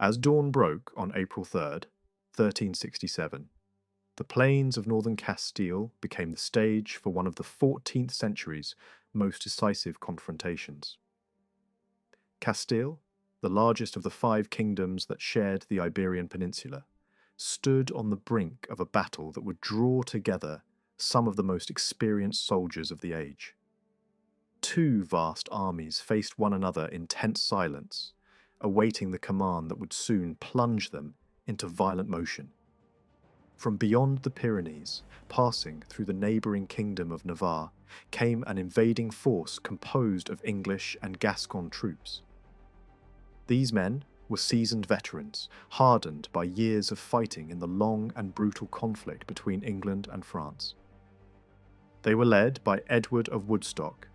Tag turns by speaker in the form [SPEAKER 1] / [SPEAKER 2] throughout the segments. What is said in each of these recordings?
[SPEAKER 1] As dawn broke on April 3rd, 1367, the plains of northern Castile became the stage for one of the 14th century's most decisive confrontations. Castile, the largest of the five kingdoms that shared the Iberian Peninsula, stood on the brink of a battle that would draw together some of the most experienced soldiers of the age. Two vast armies faced one another in tense silence, awaiting the command that would soon plunge them into violent motion. From beyond the Pyrenees, passing through the neighbouring kingdom of Navarre, came an invading force composed of English and Gascon troops. These men were seasoned veterans, hardened by years of fighting in the long and brutal conflict between England and France. They were led by Edward of Woodstock,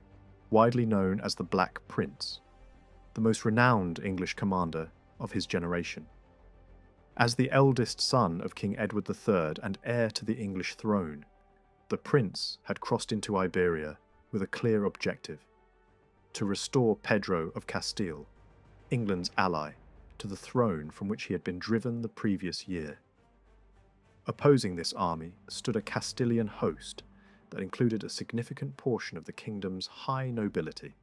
[SPEAKER 1] widely known as the Black Prince, the most renowned English commander of his generation. As the eldest son of King Edward III and heir to the English throne, the prince had crossed into Iberia with a clear objective: to restore Pedro of Castile, England's ally, to the throne from which he had been driven the previous year. Opposing this army stood a Castilian host that included a significant portion of the kingdom's high nobility.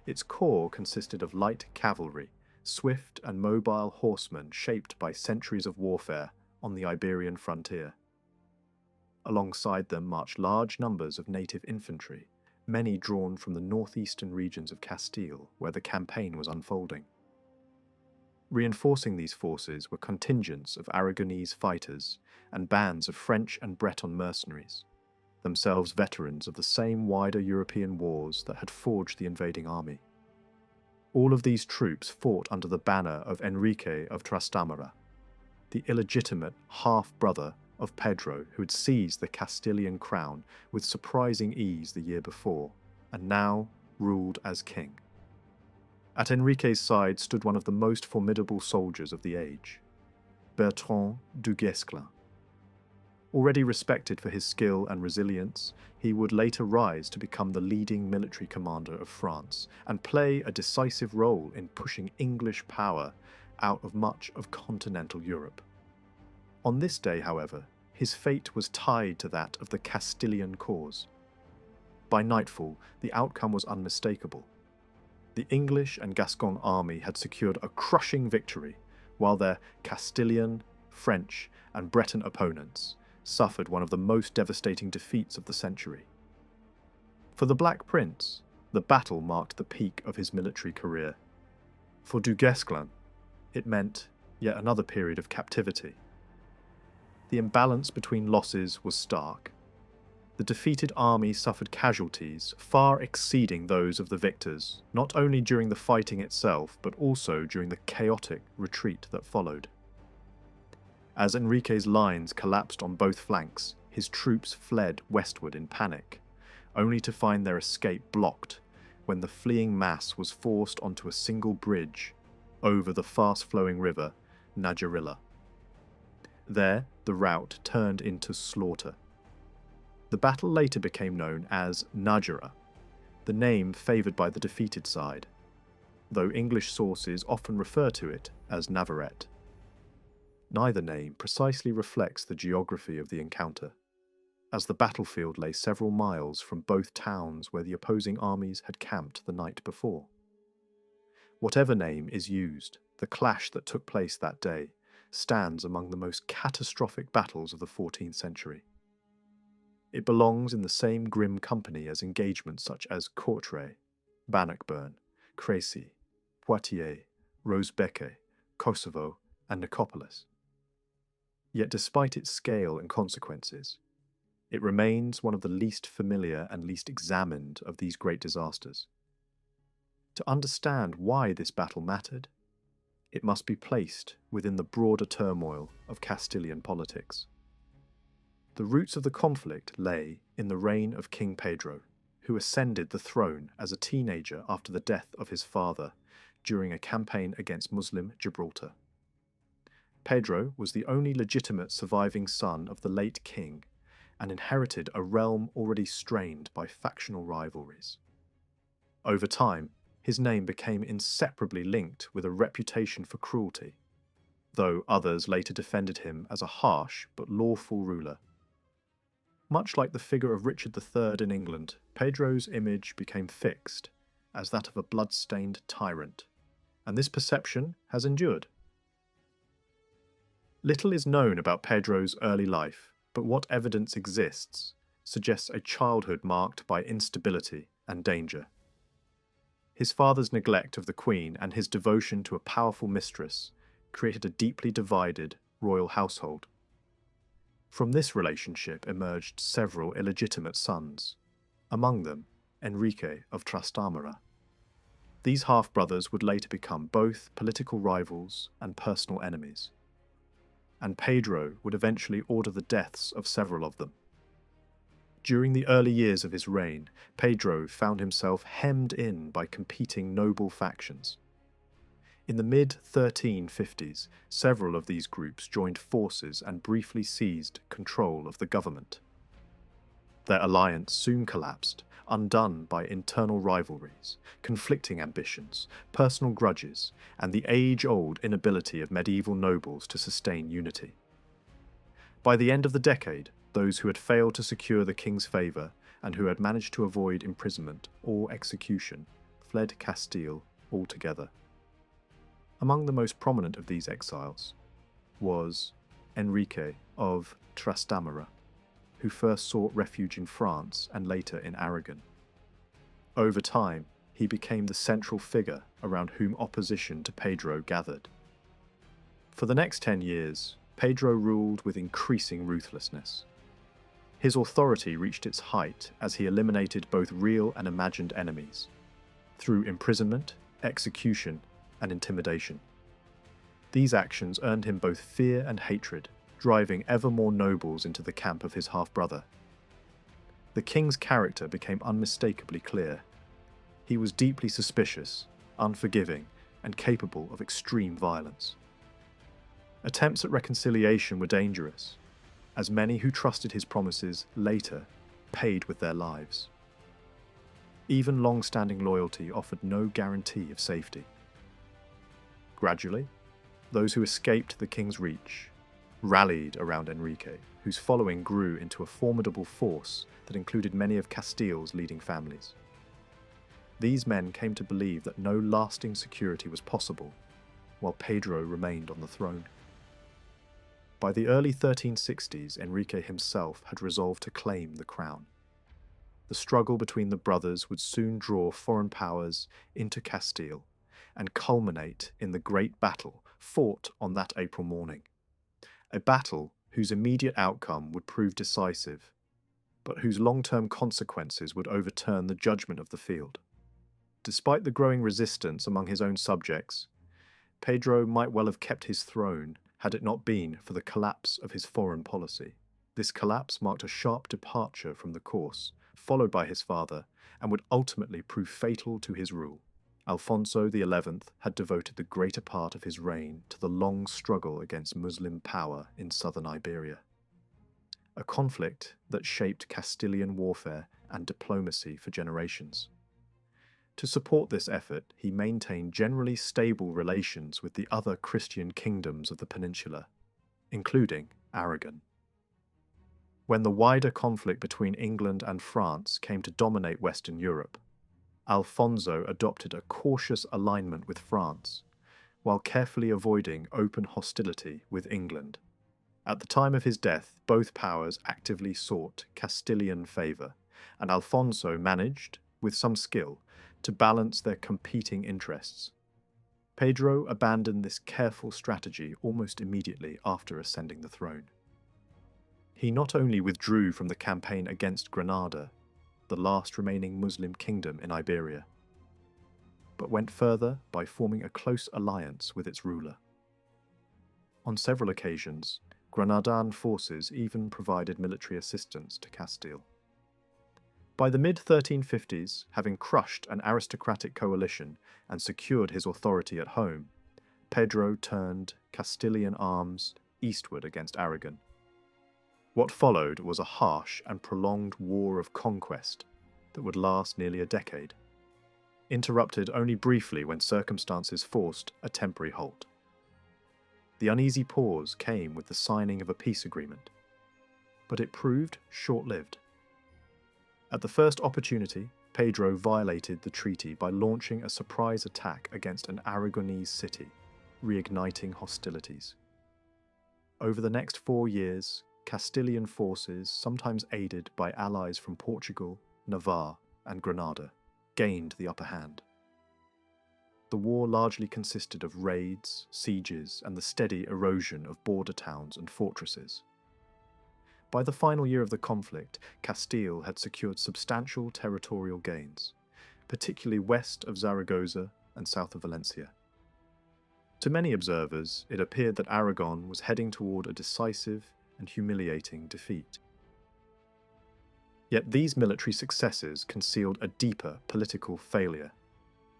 [SPEAKER 1] Its core consisted of light cavalry, swift and mobile horsemen shaped by centuries of warfare on the Iberian frontier. Alongside them marched large numbers of native infantry, many drawn from the northeastern regions of Castile, where the campaign was unfolding. Reinforcing these forces were contingents of Aragonese fighters and bands of French and Breton mercenaries, themselves veterans of the same wider European wars that had forged the invading army. All of these troops fought under the banner of Enrique of Trastamara, the illegitimate half-brother of Pedro who had seized the Castilian crown with surprising ease the year before, and now ruled as king. At Enrique's side stood one of the most formidable soldiers of the age, Bertrand Dugesclan. Already respected for his skill and resilience, he would later rise to become the leading military commander of France and play a decisive role in pushing English power out of much of continental Europe. On this day, however, his fate was tied to that of the Castilian cause. By nightfall, the outcome was unmistakable. The English and Gascon army had secured a crushing victory, while their Castilian, French, and Breton opponents suffered one of the most devastating defeats of the century. For the Black Prince, the battle marked the peak of his military career. For Dugesclan, it meant yet another period of captivity. The imbalance between losses was stark. The defeated army suffered casualties far exceeding those of the victors, not only during the fighting itself, but also during the chaotic retreat that followed. As Enrique's lines collapsed on both flanks, his troops fled westward in panic, only to find their escape blocked when the fleeing mass was forced onto a single bridge over the fast-flowing river Najera. There, the rout turned into slaughter. The battle later became known as Najera, the name favoured by the defeated side, though English sources often refer to it as Navarrete. Neither name precisely reflects the geography of the encounter, as the battlefield lay several miles from both towns where the opposing armies had camped the night before. Whatever name is used, the clash that took place that day stands among the most catastrophic battles of the 14th century. It belongs in the same grim company as engagements such as Courtrai, Bannockburn, Crécy, Poitiers, Rosebecque, Kosovo, and Nicopolis. Yet despite its scale and consequences, it remains one of the least familiar and least examined of these great disasters. To understand why this battle mattered, it must be placed within the broader turmoil of Castilian politics. The roots of the conflict lay in the reign of King Pedro, who ascended the throne as a teenager after the death of his father during a campaign against Muslim Gibraltar. Pedro was the only legitimate surviving son of the late king and inherited a realm already strained by factional rivalries. Over time, his name became inseparably linked with a reputation for cruelty, though others later defended him as a harsh but lawful ruler. Much like the figure of Richard III in England, Pedro's image became fixed as that of a blood-stained tyrant, and this perception has endured. Little is known about Pedro's early life, but what evidence exists suggests a childhood marked by instability and danger. His father's neglect of the Queen and his devotion to a powerful mistress created a deeply divided royal household. From this relationship emerged several illegitimate sons, among them Enrique of Trastamara. These half-brothers would later become both political rivals and personal enemies, and Pedro would eventually order the deaths of several of them. During the early years of his reign, Pedro found himself hemmed in by competing noble factions. In the mid-1350s, several of these groups joined forces and briefly seized control of the government. Their alliance soon collapsed, undone by internal rivalries, conflicting ambitions, personal grudges, and the age-old inability of medieval nobles to sustain unity. By the end of the decade, those who had failed to secure the king's favour and who had managed to avoid imprisonment or execution fled Castile altogether. Among the most prominent of these exiles was Enrique of Trastamara, who first sought refuge in France and later in Aragon. Over time, he became the central figure around whom opposition to Pedro gathered. For the next 10 years, Pedro ruled with increasing ruthlessness. His authority reached its height as he eliminated both real and imagined enemies, through imprisonment, execution, and intimidation. These actions earned him both fear and hatred, driving ever more nobles into the camp of his half-brother. The king's character became unmistakably clear. He was deeply suspicious, unforgiving, and capable of extreme violence. Attempts at reconciliation were dangerous, as many who trusted his promises later paid with their lives. Even long-standing loyalty offered no guarantee of safety. Gradually, those who escaped the king's reach rallied around Enrique, whose following grew into a formidable force that included many of Castile's leading families. These men came to believe that no lasting security was possible, while Pedro remained on the throne. By the early 1360s, Enrique himself had resolved to claim the crown. The struggle between the brothers would soon draw foreign powers into Castile and culminate in the great battle fought on that April morning. A battle whose immediate outcome would prove decisive, but whose long-term consequences would overturn the judgment of the field. Despite the growing resistance among his own subjects, Pedro might well have kept his throne had it not been for the collapse of his foreign policy. This collapse marked a sharp departure from the course followed by his father and would ultimately prove fatal to his rule. Alfonso XI had devoted the greater part of his reign to the long struggle against Muslim power in southern Iberia, a conflict that shaped Castilian warfare and diplomacy for generations. To support this effort, he maintained generally stable relations with the other Christian kingdoms of the peninsula, including Aragon. When the wider conflict between England and France came to dominate Western Europe, Alfonso adopted a cautious alignment with France, while carefully avoiding open hostility with England. At the time of his death, both powers actively sought Castilian favour, and Alfonso managed, with some skill, to balance their competing interests. Pedro abandoned this careful strategy almost immediately after ascending the throne. He not only withdrew from the campaign against Granada, the last remaining Muslim kingdom in Iberia, but went further by forming a close alliance with its ruler. On several occasions, Granadan forces even provided military assistance to Castile. By the mid-1350s, having crushed an aristocratic coalition and secured his authority at home, Pedro turned Castilian arms eastward against Aragon. What followed was a harsh and prolonged war of conquest that would last nearly a decade. interrupted only briefly when circumstances forced a temporary halt. The uneasy pause came with the signing of a peace agreement, but it proved short-lived. At the first opportunity, Pedro violated the treaty by launching a surprise attack against an Aragonese city, reigniting hostilities. Over the next 4 years, Castilian forces, sometimes aided by allies from Portugal, Navarre, and Granada, gained the upper hand. The war largely consisted of raids, sieges, and the steady erosion of border towns and fortresses. By the final year of the conflict, Castile had secured substantial territorial gains, particularly west of Zaragoza and south of Valencia. To many observers, it appeared that Aragon was heading toward a decisive and humiliating defeat. Yet these military successes concealed a deeper political failure.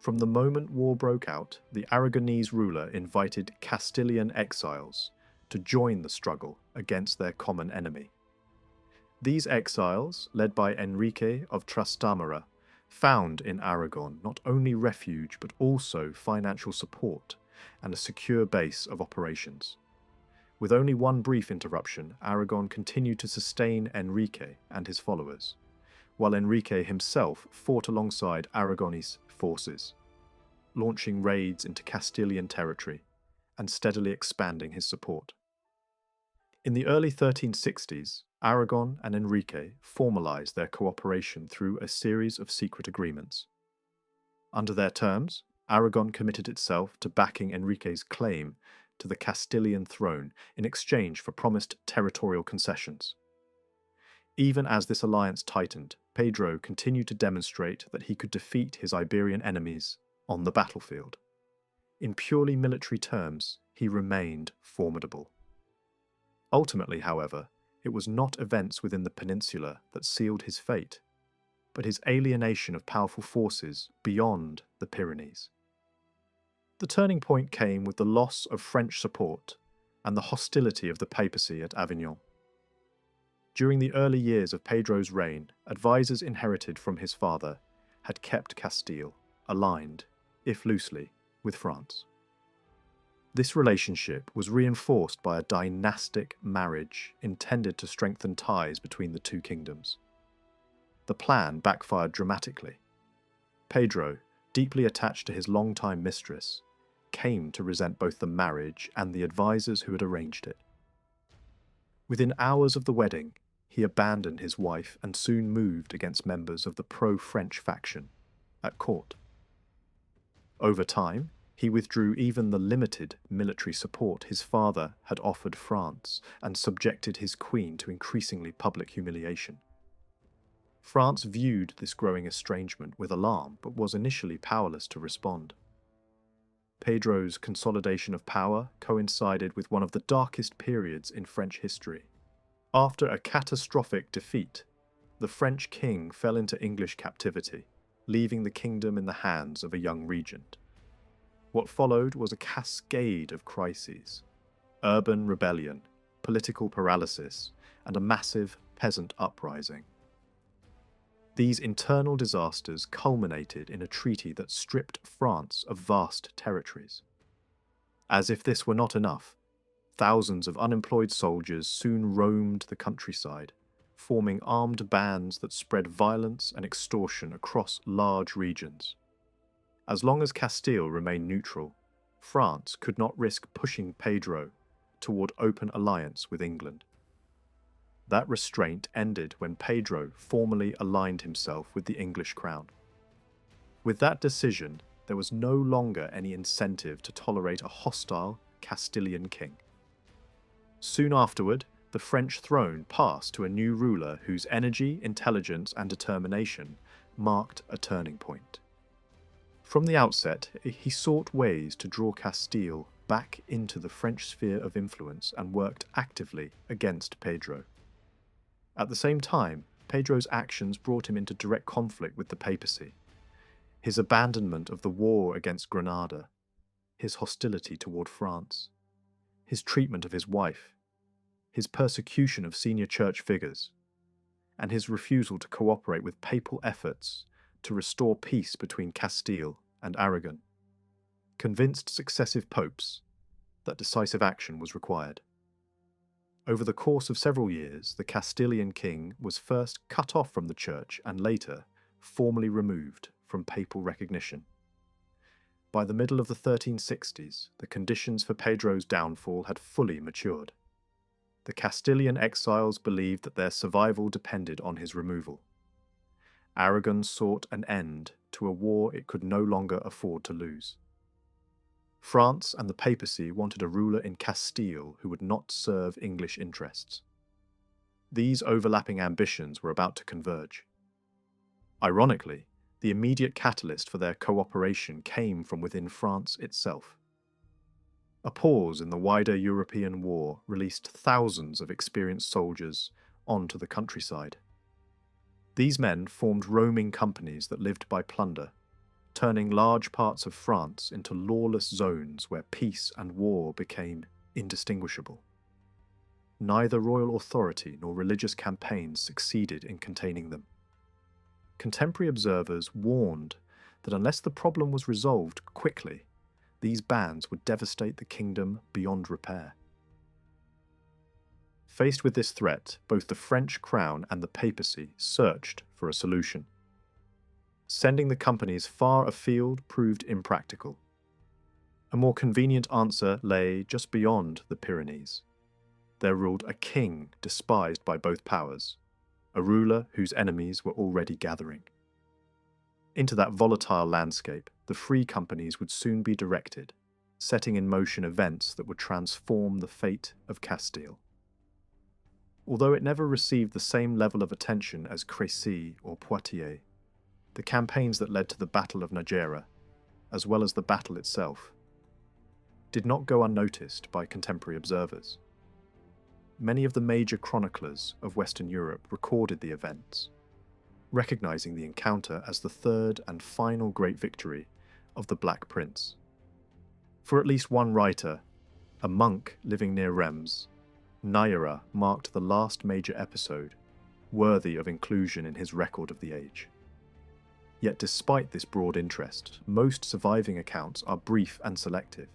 [SPEAKER 1] From the moment war broke out, the Aragonese ruler invited Castilian exiles to join the struggle against their common enemy. These exiles, led by Enrique of Trastamara, found in Aragon not only refuge but also financial support and a secure base of operations. With only one brief interruption, Aragon continued to sustain Enrique and his followers, while Enrique himself fought alongside Aragonese forces, launching raids into Castilian territory and steadily expanding his support. In the early 1360s, Aragon and Enrique formalized their cooperation through a series of secret agreements. Under their terms, Aragon committed itself to backing Enrique's claim to the Castilian throne in exchange for promised territorial concessions. Even as this alliance tightened, Pedro continued to demonstrate that he could defeat his Iberian enemies on the battlefield. In purely military terms, he remained formidable. Ultimately, however, it was not events within the peninsula that sealed his fate, but his alienation of powerful forces beyond the Pyrenees. The turning point came with the loss of French support and the hostility of the papacy at Avignon. During the early years of Pedro's reign, advisors inherited from his father had kept Castile aligned, if loosely, with France. This relationship was reinforced by a dynastic marriage intended to strengthen ties between the two kingdoms. The plan backfired dramatically. Pedro, deeply attached to his longtime mistress, came to resent both the marriage and the advisors who had arranged it. Within hours of the wedding, he abandoned his wife and soon moved against members of the pro-French faction at court. Over time, he withdrew even the limited military support his father had offered France and subjected his queen to increasingly public humiliation. France viewed this growing estrangement with alarm but was initially powerless to respond. Pedro's consolidation of power coincided with one of the darkest periods in French history. After a catastrophic defeat, the French king fell into English captivity, leaving the kingdom in the hands of a young regent. What followed was a cascade of crises: urban rebellion, political paralysis, and a massive peasant uprising. These internal disasters culminated in a treaty that stripped France of vast territories. As if this were not enough, thousands of unemployed soldiers soon roamed the countryside, forming armed bands that spread violence and extortion across large regions. As long as Castile remained neutral, France could not risk pushing Pedro toward open alliance with England. That restraint ended when Pedro formally aligned himself with the English crown. With that decision, there was no longer any incentive to tolerate a hostile Castilian king. Soon afterward, the French throne passed to a new ruler whose energy, intelligence, and determination marked a turning point. From the outset, he sought ways to draw Castile back into the French sphere of influence and worked actively against Pedro. At the same time, Pedro's actions brought him into direct conflict with the papacy. His abandonment of the war against Granada, his hostility toward France, his treatment of his wife, his persecution of senior church figures, and his refusal to cooperate with papal efforts to restore peace between Castile and Aragon, convinced successive popes that decisive action was required. Over the course of several years, the Castilian king was first cut off from the church and later formally removed from papal recognition. By the middle of the 1360s, the conditions for Pedro's downfall had fully matured. The Castilian exiles believed that their survival depended on his removal. Aragon sought an end to a war it could no longer afford to lose. France and the papacy wanted a ruler in Castile who would not serve English interests. These overlapping ambitions were about to converge. Ironically, the immediate catalyst for their cooperation came from within France itself. A pause in the wider European war released thousands of experienced soldiers onto the countryside. These men formed roaming companies that lived by plunder, turning large parts of France into lawless zones where peace and war became indistinguishable. Neither royal authority nor religious campaigns succeeded in containing them. Contemporary observers warned that unless the problem was resolved quickly, these bands would devastate the kingdom beyond repair. Faced with this threat, both the French crown and the papacy searched for a solution. Sending the companies far afield proved impractical. A more convenient answer lay just beyond the Pyrenees. There ruled a king despised by both powers, a ruler whose enemies were already gathering. Into that volatile landscape, the free companies would soon be directed, setting in motion events that would transform the fate of Castile. Although it never received the same level of attention as Crécy or Poitiers, the campaigns that led to the Battle of Najera, as well as the battle itself, did not go unnoticed by contemporary observers. Many of the major chroniclers of Western Europe recorded the events, recognizing the encounter as the third and final great victory of the Black Prince. For at least one writer, a monk living near Reims, Najera marked the last major episode, worthy of inclusion in his record of the age. Yet despite this broad interest, most surviving accounts are brief and selective,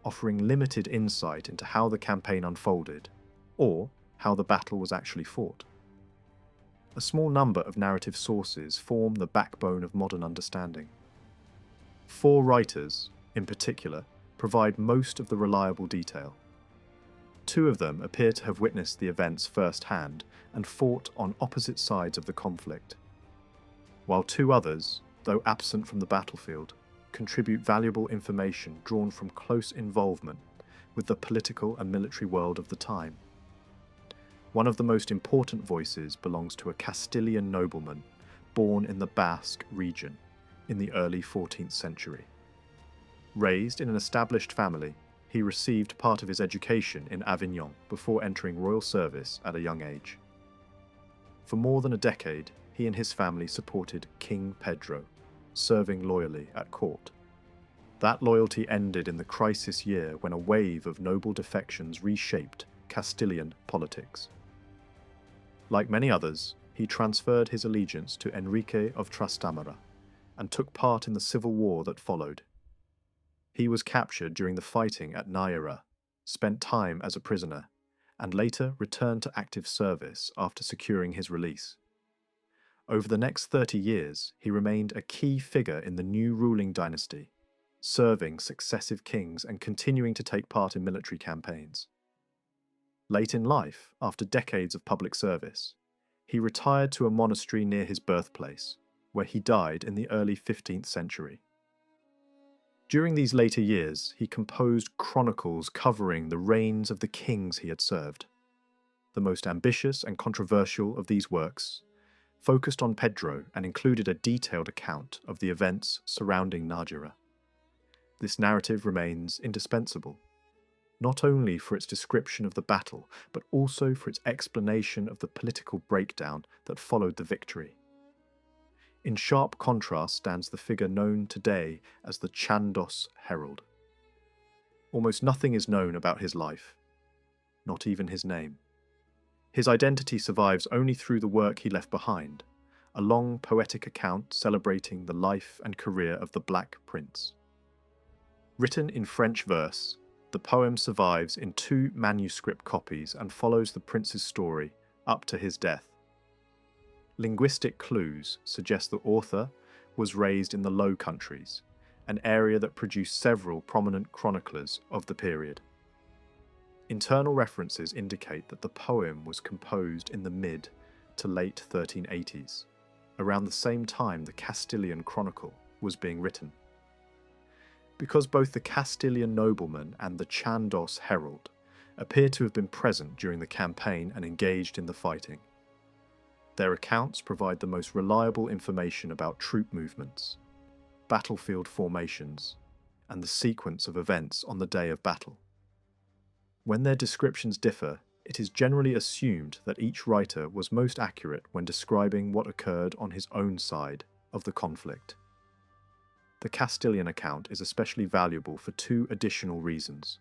[SPEAKER 1] offering limited insight into how the campaign unfolded, or how the battle was actually fought. A small number of narrative sources form the backbone of modern understanding. 4 writers, in particular, provide most of the reliable detail. 2 of them appear to have witnessed the events firsthand and fought on opposite sides of the conflict, while 2 others, though absent from the battlefield, contribute valuable information drawn from close involvement with the political and military world of the time. One of the most important voices belongs to a Castilian nobleman born in the Basque region in the early 14th century. Raised in an established family, he received part of his education in Avignon before entering royal service at a young age. For more than a decade, he and his family supported King Pedro, serving loyally at court. That loyalty ended in the crisis year when a wave of noble defections reshaped Castilian politics. Like many others, he transferred his allegiance to Enrique of Trastamara and took part in the civil war that followed. He was captured during the fighting at Najera, spent time as a prisoner, and later returned to active service after securing his release. Over the next 30 years, he remained a key figure in the new ruling dynasty, serving successive kings and continuing to take part in military campaigns. Late in life, after decades of public service, he retired to a monastery near his birthplace, where he died in the early 15th century. During these later years, he composed chronicles covering the reigns of the kings he had served. The most ambitious and controversial of these works focused on Pedro and included a detailed account of the events surrounding Najera. This narrative remains indispensable, not only for its description of the battle, but also for its explanation of the political breakdown that followed the victory. In sharp contrast stands the figure known today as the Chandos Herald. Almost nothing is known about his life, not even his name. His identity survives only through the work he left behind, a long poetic account celebrating the life and career of the Black Prince. Written in French verse, the poem survives in 2 manuscript copies and follows the prince's story up to his death. Linguistic clues suggest the author was raised in the Low Countries, an area that produced several prominent chroniclers of the period. Internal references indicate that the poem was composed in the mid to late 1380s, around the same time the Castilian Chronicle was being written. Because both the Castilian nobleman and the Chandos herald appear to have been present during the campaign and engaged in the fighting, their accounts provide the most reliable information about troop movements, battlefield formations, and the sequence of events on the day of battle. When their descriptions differ, it is generally assumed that each writer was most accurate when describing what occurred on his own side of the conflict. The Castilian account is especially valuable for 2 additional reasons.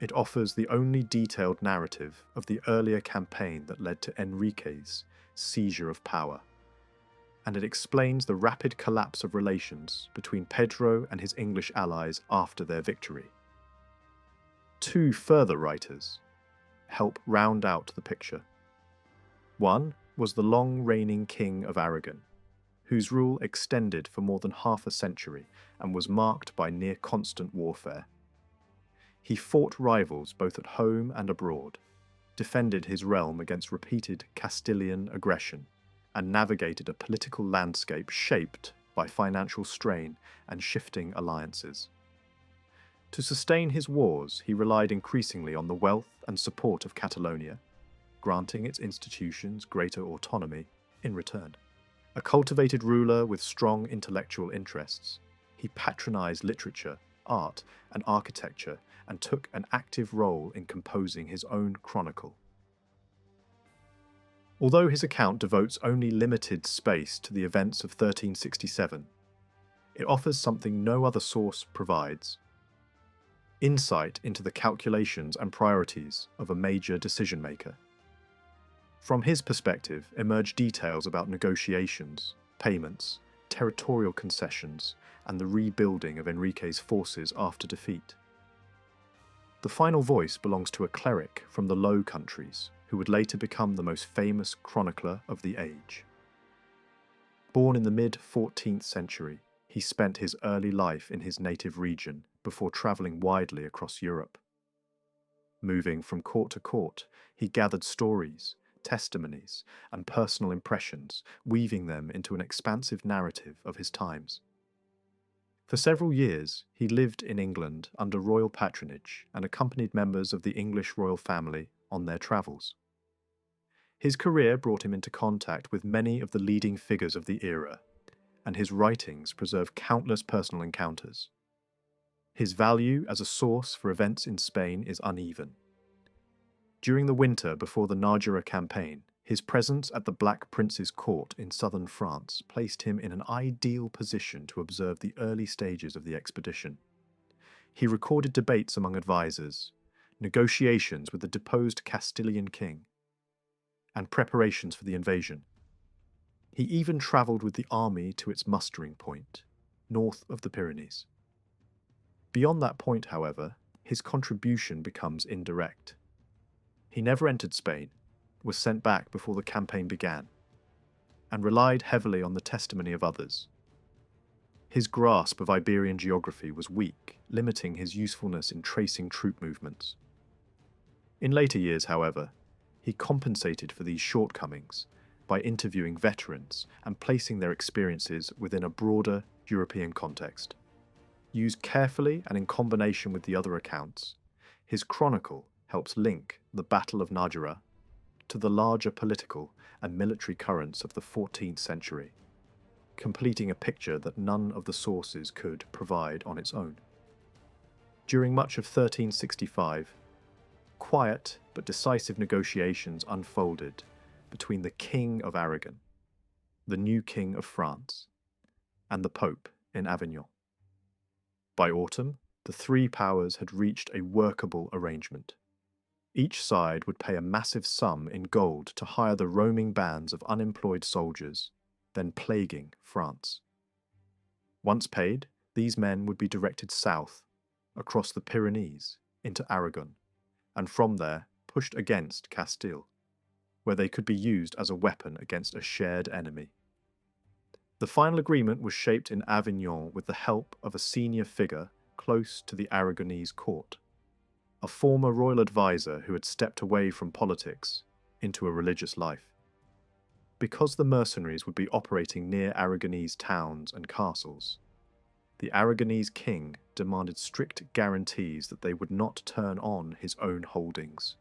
[SPEAKER 1] It offers the only detailed narrative of the earlier campaign that led to Enrique's seizure of power, and it explains the rapid collapse of relations between Pedro and his English allies after their victory. 2 further writers help round out the picture. One was the long-reigning King of Aragon, whose rule extended for more than half a century and was marked by near-constant warfare. He fought rivals both at home and abroad, defended his realm against repeated Castilian aggression, and navigated a political landscape shaped by financial strain and shifting alliances. To sustain his wars, he relied increasingly on the wealth and support of Catalonia, granting its institutions greater autonomy in return. A cultivated ruler with strong intellectual interests, he patronized literature, art, and architecture, and took an active role in composing his own chronicle. Although his account devotes only limited space to the events of 1367, it offers something no other source provides: insight into the calculations and priorities of a major decision-maker. From his perspective emerge details about negotiations, payments, territorial concessions, and the rebuilding of Enrique's forces after defeat. The final voice belongs to a cleric from the Low Countries, who would later become the most famous chronicler of the age. Born in the mid-14th century, he spent his early life in his native region before travelling widely across Europe. Moving from court to court, he gathered stories, testimonies, and personal impressions, weaving them into an expansive narrative of his times. For several years, he lived in England under royal patronage and accompanied members of the English royal family on their travels. His career brought him into contact with many of the leading figures of the era, and his writings preserve countless personal encounters. His value as a source for events in Spain is uneven. During the winter before the Najera campaign, his presence at the Black Prince's court in southern France placed him in an ideal position to observe the early stages of the expedition. He recorded debates among advisors, negotiations with the deposed Castilian king, and preparations for the invasion. He even travelled with the army to its mustering point, north of the Pyrenees. Beyond that point, however, his contribution becomes indirect. He never entered Spain, was sent back before the campaign began, and relied heavily on the testimony of others. His grasp of Iberian geography was weak, limiting his usefulness in tracing troop movements. In later years, however, he compensated for these shortcomings by interviewing veterans and placing their experiences within a broader European context. Used carefully and in combination with the other accounts, his chronicle helps link the Battle of Najera to the larger political and military currents of the 14th century, completing a picture that none of the sources could provide on its own. During much of 1365, quiet but decisive negotiations unfolded between the King of Aragon, the new King of France, and the Pope in Avignon. By autumn, the 3 powers had reached a workable arrangement. Each side would pay a massive sum in gold to hire the roaming bands of unemployed soldiers, then plaguing France. Once paid, these men would be directed south, across the Pyrenees, into Aragon, and from there pushed against Castile, where they could be used as a weapon against a shared enemy. The final agreement was shaped in Avignon with the help of a senior figure close to the Aragonese court, a former royal advisor who had stepped away from politics into a religious life. Because the mercenaries would be operating near Aragonese towns and castles, the Aragonese king demanded strict guarantees that they would not turn on his own holdings.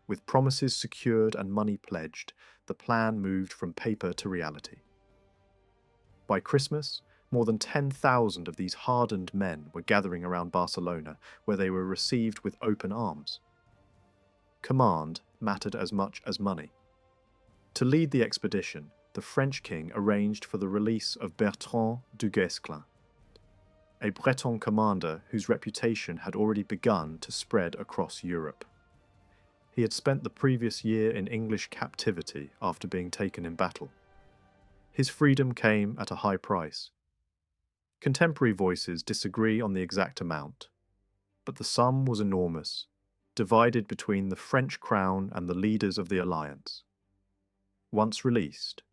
[SPEAKER 1] With promises secured and money pledged, the plan moved from paper to reality. By Christmas, more than 10,000 of these hardened men were gathering around Barcelona, where they were received with open arms. Command mattered as much as money. To lead the expedition, the French king arranged for the release of Bertrand Dugesclan, a Breton commander whose reputation had already begun to spread across Europe. He had spent the previous year in English captivity after being taken in battle. His freedom came at a high price. Contemporary voices disagree on the exact amount, but the sum was enormous, divided between the French crown and the leaders of the alliance. Once released,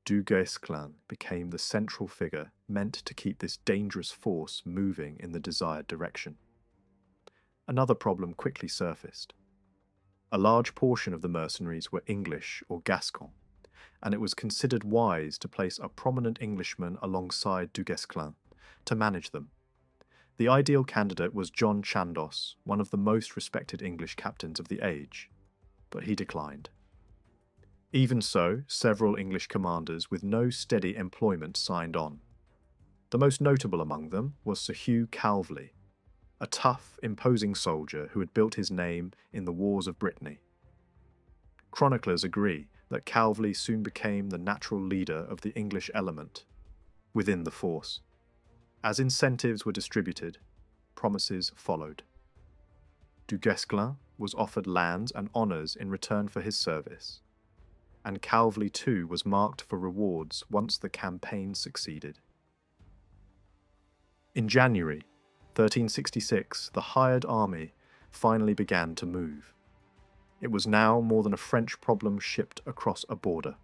[SPEAKER 1] Dugesclan became the central figure meant to keep this dangerous force moving in the desired direction. Another problem quickly surfaced. A large portion of the mercenaries were English or Gascon, and it was considered wise to place a prominent Englishman alongside Dugesclan to manage them. The ideal candidate was John Chandos, one of the most respected English captains of the age, but he declined. Even so, several English commanders with no steady employment signed on. The most notable among them was Sir Hugh Calveley, a tough, imposing soldier who had built his name in the wars of Brittany. Chroniclers agree that Calveley soon became the natural leader of the English element within the force. As incentives were distributed, promises followed. Dugesclan was offered lands and honours in return for his service, and Calveley too was marked for rewards once the campaign succeeded. In January 1366, the hired army finally began to move. It was now more than a French problem shipped across a border.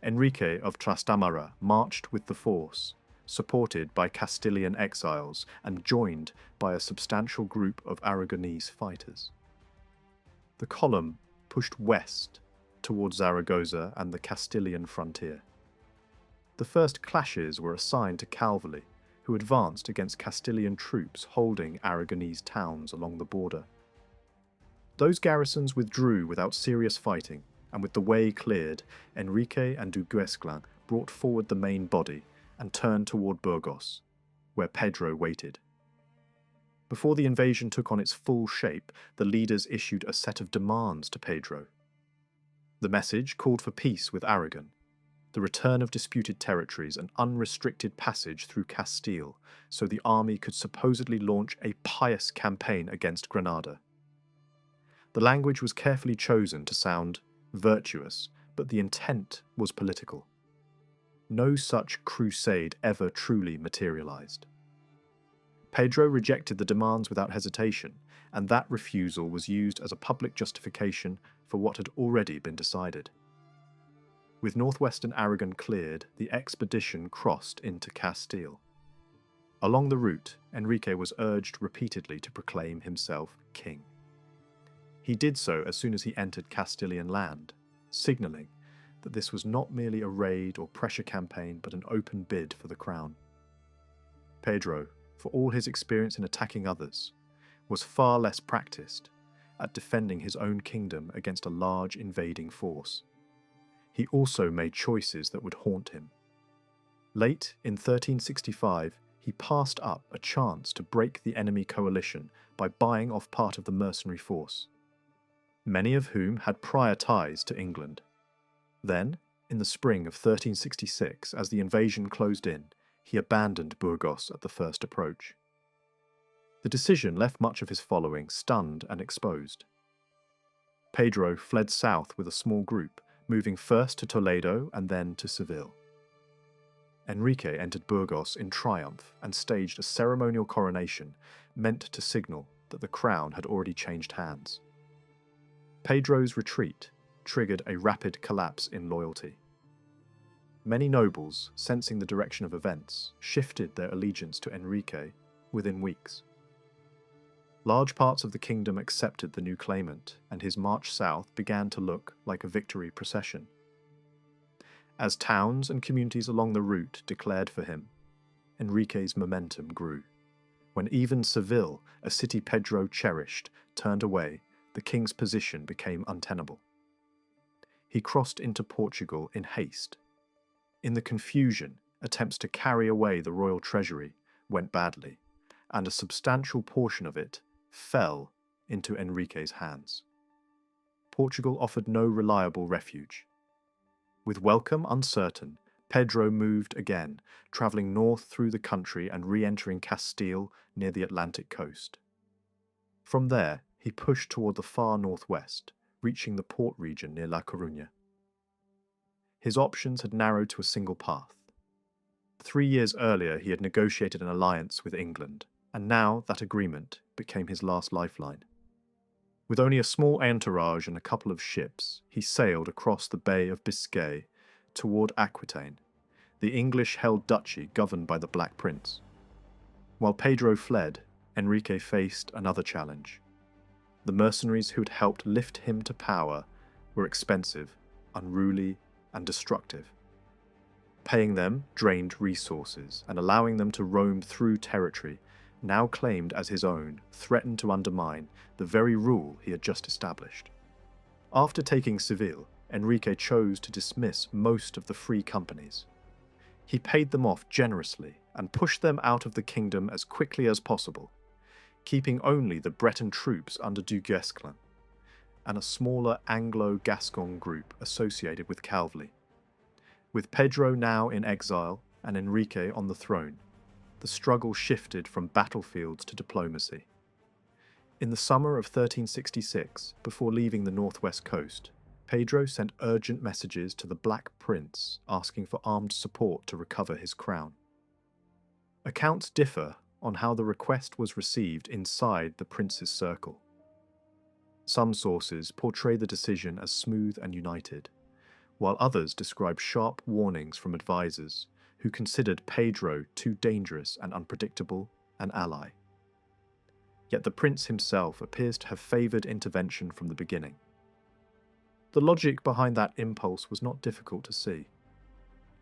[SPEAKER 1] Enrique of Trastamara marched with the force, supported by Castilian exiles and joined by a substantial group of Aragonese fighters. The column pushed west towards Zaragoza and the Castilian frontier. The first clashes were assigned to Calveley, who advanced against Castilian troops holding Aragonese towns along the border. Those garrisons withdrew without serious fighting, and with the way cleared, Enrique and Dugesclan brought forward the main body and turned toward Burgos, where Pedro waited. Before the invasion took on its full shape, the leaders issued a set of demands to Pedro. The message called for peace with Aragon, the return of disputed territories and unrestricted passage through Castile, so the army could supposedly launch a pious campaign against Granada. The language was carefully chosen to sound virtuous, but the intent was political. No such crusade ever truly materialized. Pedro rejected the demands without hesitation, and that refusal was used as a public justification for what had already been decided. With northwestern Aragon cleared, the expedition crossed into Castile. Along the route, Enrique was urged repeatedly to proclaim himself king. He did so as soon as he entered Castilian land, signalling that this was not merely a raid or pressure campaign but an open bid for the crown. Pedro, for all his experience in attacking others, was far less practiced at defending his own kingdom against a large invading force. He also made choices that would haunt him. Late in 1365, he passed up a chance to break the enemy coalition by buying off part of the mercenary force, many of whom had prior ties to England. Then, in the spring of 1366, as the invasion closed in, he abandoned Burgos at the first approach. The decision left much of his following stunned and exposed. Pedro fled south with a small group, moving first to Toledo and then to Seville. Enrique entered Burgos in triumph and staged a ceremonial coronation meant to signal that the crown had already changed hands. Pedro's retreat triggered a rapid collapse in loyalty. Many nobles, sensing the direction of events, shifted their allegiance to Enrique within weeks. Large parts of the kingdom accepted the new claimant, and his march south began to look like a victory procession. As towns and communities along the route declared for him, Enrique's momentum grew. When even Seville, a city Pedro cherished, turned away, the king's position became untenable. He crossed into Portugal in haste. In the confusion, attempts to carry away the royal treasury went badly, and a substantial portion of it fell into Enrique's hands. Portugal offered no reliable refuge. With welcome uncertain, Pedro moved again, travelling north through the country and re-entering Castile near the Atlantic coast. From there, he pushed toward the far northwest, reaching the port region near La Coruña. His options had narrowed to a single path. 3 years earlier, he had negotiated an alliance with England, and now that agreement became his last lifeline. With only a small entourage and a couple of ships, he sailed across the Bay of Biscay toward Aquitaine, the English-held duchy governed by the Black Prince. While Pedro fled, Enrique faced another challenge. The mercenaries who had helped lift him to power were expensive, unruly, and destructive. Paying them drained resources, and allowing them to roam through territory now claimed as his own threatened to undermine the very rule he had just established. After taking Seville, Enrique chose to dismiss most of the free companies. He paid them off generously and pushed them out of the kingdom as quickly as possible, keeping only the Breton troops under Dugesclan and a smaller Anglo-Gascon group associated with cavalry. With Pedro now in exile and Enrique on the throne, the struggle shifted from battlefields to diplomacy. In the summer of 1366, before leaving the northwest coast, Pedro sent urgent messages to the Black Prince asking for armed support to recover his crown. Accounts differ on how the request was received inside the prince's circle. Some sources portray the decision as smooth and united, while others describe sharp warnings from advisors who considered Pedro too dangerous and unpredictable an ally. Yet the prince himself appears to have favoured intervention from the beginning. The logic behind that impulse was not difficult to see.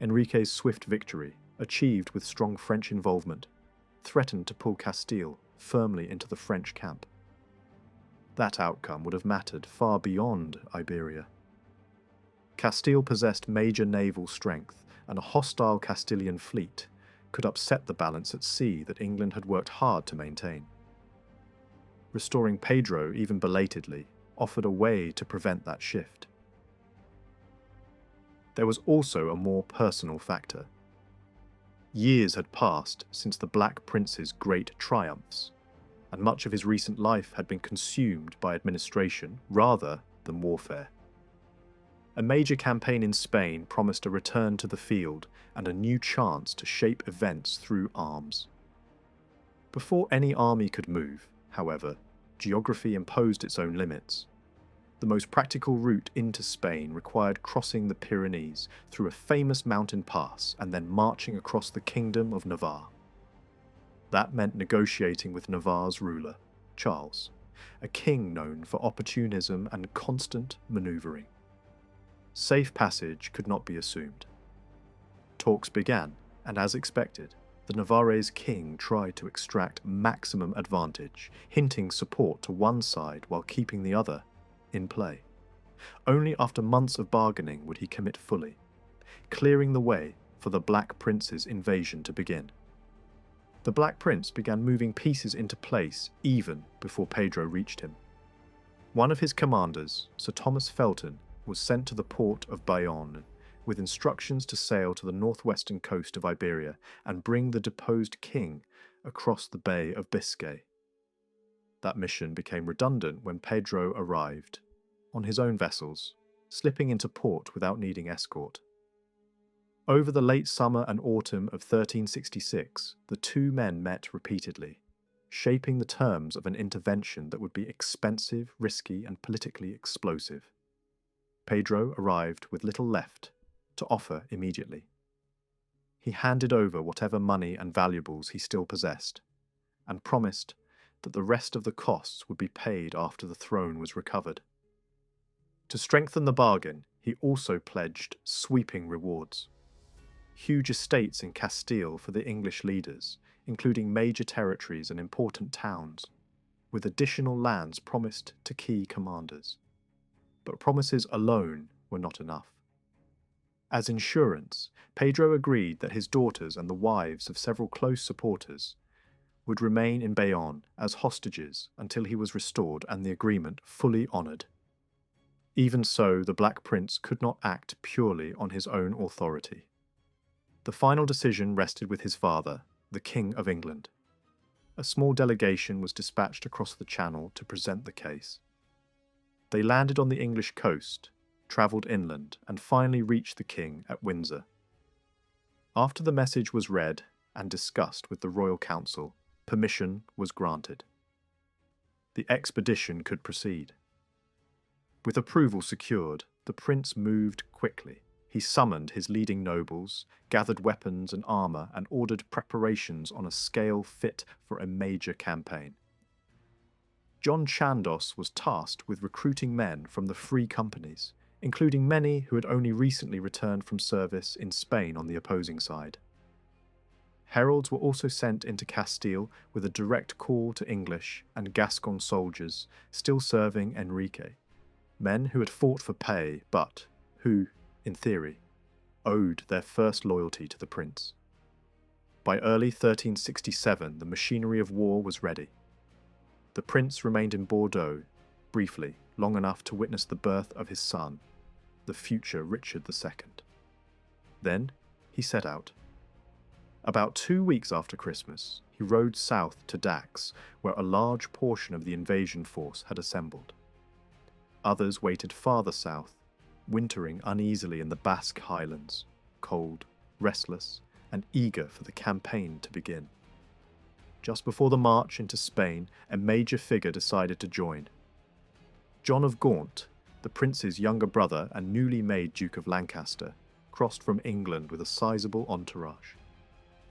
[SPEAKER 1] Enrique's swift victory, achieved with strong French involvement, threatened to pull Castile firmly into the French camp. That outcome would have mattered far beyond Iberia. Castile possessed major naval strength, and a hostile Castilian fleet could upset the balance at sea that England had worked hard to maintain. Restoring Pedro, even belatedly, offered a way to prevent that shift. There was also a more personal factor. Years had passed since the Black Prince's great triumphs, and much of his recent life had been consumed by administration rather than warfare. A major campaign in Spain promised a return to the field and a new chance to shape events through arms. Before any army could move, however, geography imposed its own limits. The most practical route into Spain required crossing the Pyrenees through a famous mountain pass and then marching across the kingdom of Navarre. That meant negotiating with Navarre's ruler, Charles, a king known for opportunism and constant manoeuvring. Safe passage could not be assumed. Talks began, and as expected, the Navarrese king tried to extract maximum advantage, hinting support to one side while keeping the other in play. Only after months of bargaining would he commit fully, clearing the way for the Black Prince's invasion to begin. The Black Prince began moving pieces into place even before Pedro reached him. One of his commanders, Sir Thomas Felton, was sent to the port of Bayonne with instructions to sail to the northwestern coast of Iberia and bring the deposed king across the Bay of Biscay. That mission became redundant when Pedro arrived, on his own vessels, slipping into port without needing escort. Over the late summer and autumn of 1366, the two men met repeatedly, shaping the terms of an intervention that would be expensive, risky, and politically explosive. Pedro arrived with little left to offer immediately. He handed over whatever money and valuables he still possessed, and promised that the rest of the costs would be paid after the throne was recovered. To strengthen the bargain, he also pledged sweeping rewards. Huge estates in Castile for the English leaders, including major territories and important towns, with additional lands promised to key commanders. But promises alone were not enough. As insurance, Pedro agreed that his daughters and the wives of several close supporters would remain in Bayonne as hostages until he was restored and the agreement fully honoured. Even so, the Black Prince could not act purely on his own authority. The final decision rested with his father, the King of England. A small delegation was dispatched across the Channel to present the case. They landed on the English coast, travelled inland, and finally reached the king at Windsor. After the message was read and discussed with the Royal Council, permission was granted. The expedition could proceed. With approval secured, the prince moved quickly. He summoned his leading nobles, gathered weapons and armour, and ordered preparations on a scale fit for a major campaign. John Chandos was tasked with recruiting men from the free companies, including many who had only recently returned from service in Spain on the opposing side. Heralds were also sent into Castile with a direct call to English and Gascon soldiers still serving Enrique, men who had fought for pay but who, in theory, owed their first loyalty to the prince. By early 1367, the machinery of war was ready. The prince remained in Bordeaux, briefly, long enough to witness the birth of his son, the future Richard II. Then he set out. About 2 weeks after Christmas, he rode south to Dax, where a large portion of the invasion force had assembled. Others waited farther south, wintering uneasily in the Basque highlands, cold, restless, and eager for the campaign to begin. Just before the march into Spain, a major figure decided to join. John of Gaunt, the prince's younger brother and newly made Duke of Lancaster, crossed from England with a sizable entourage.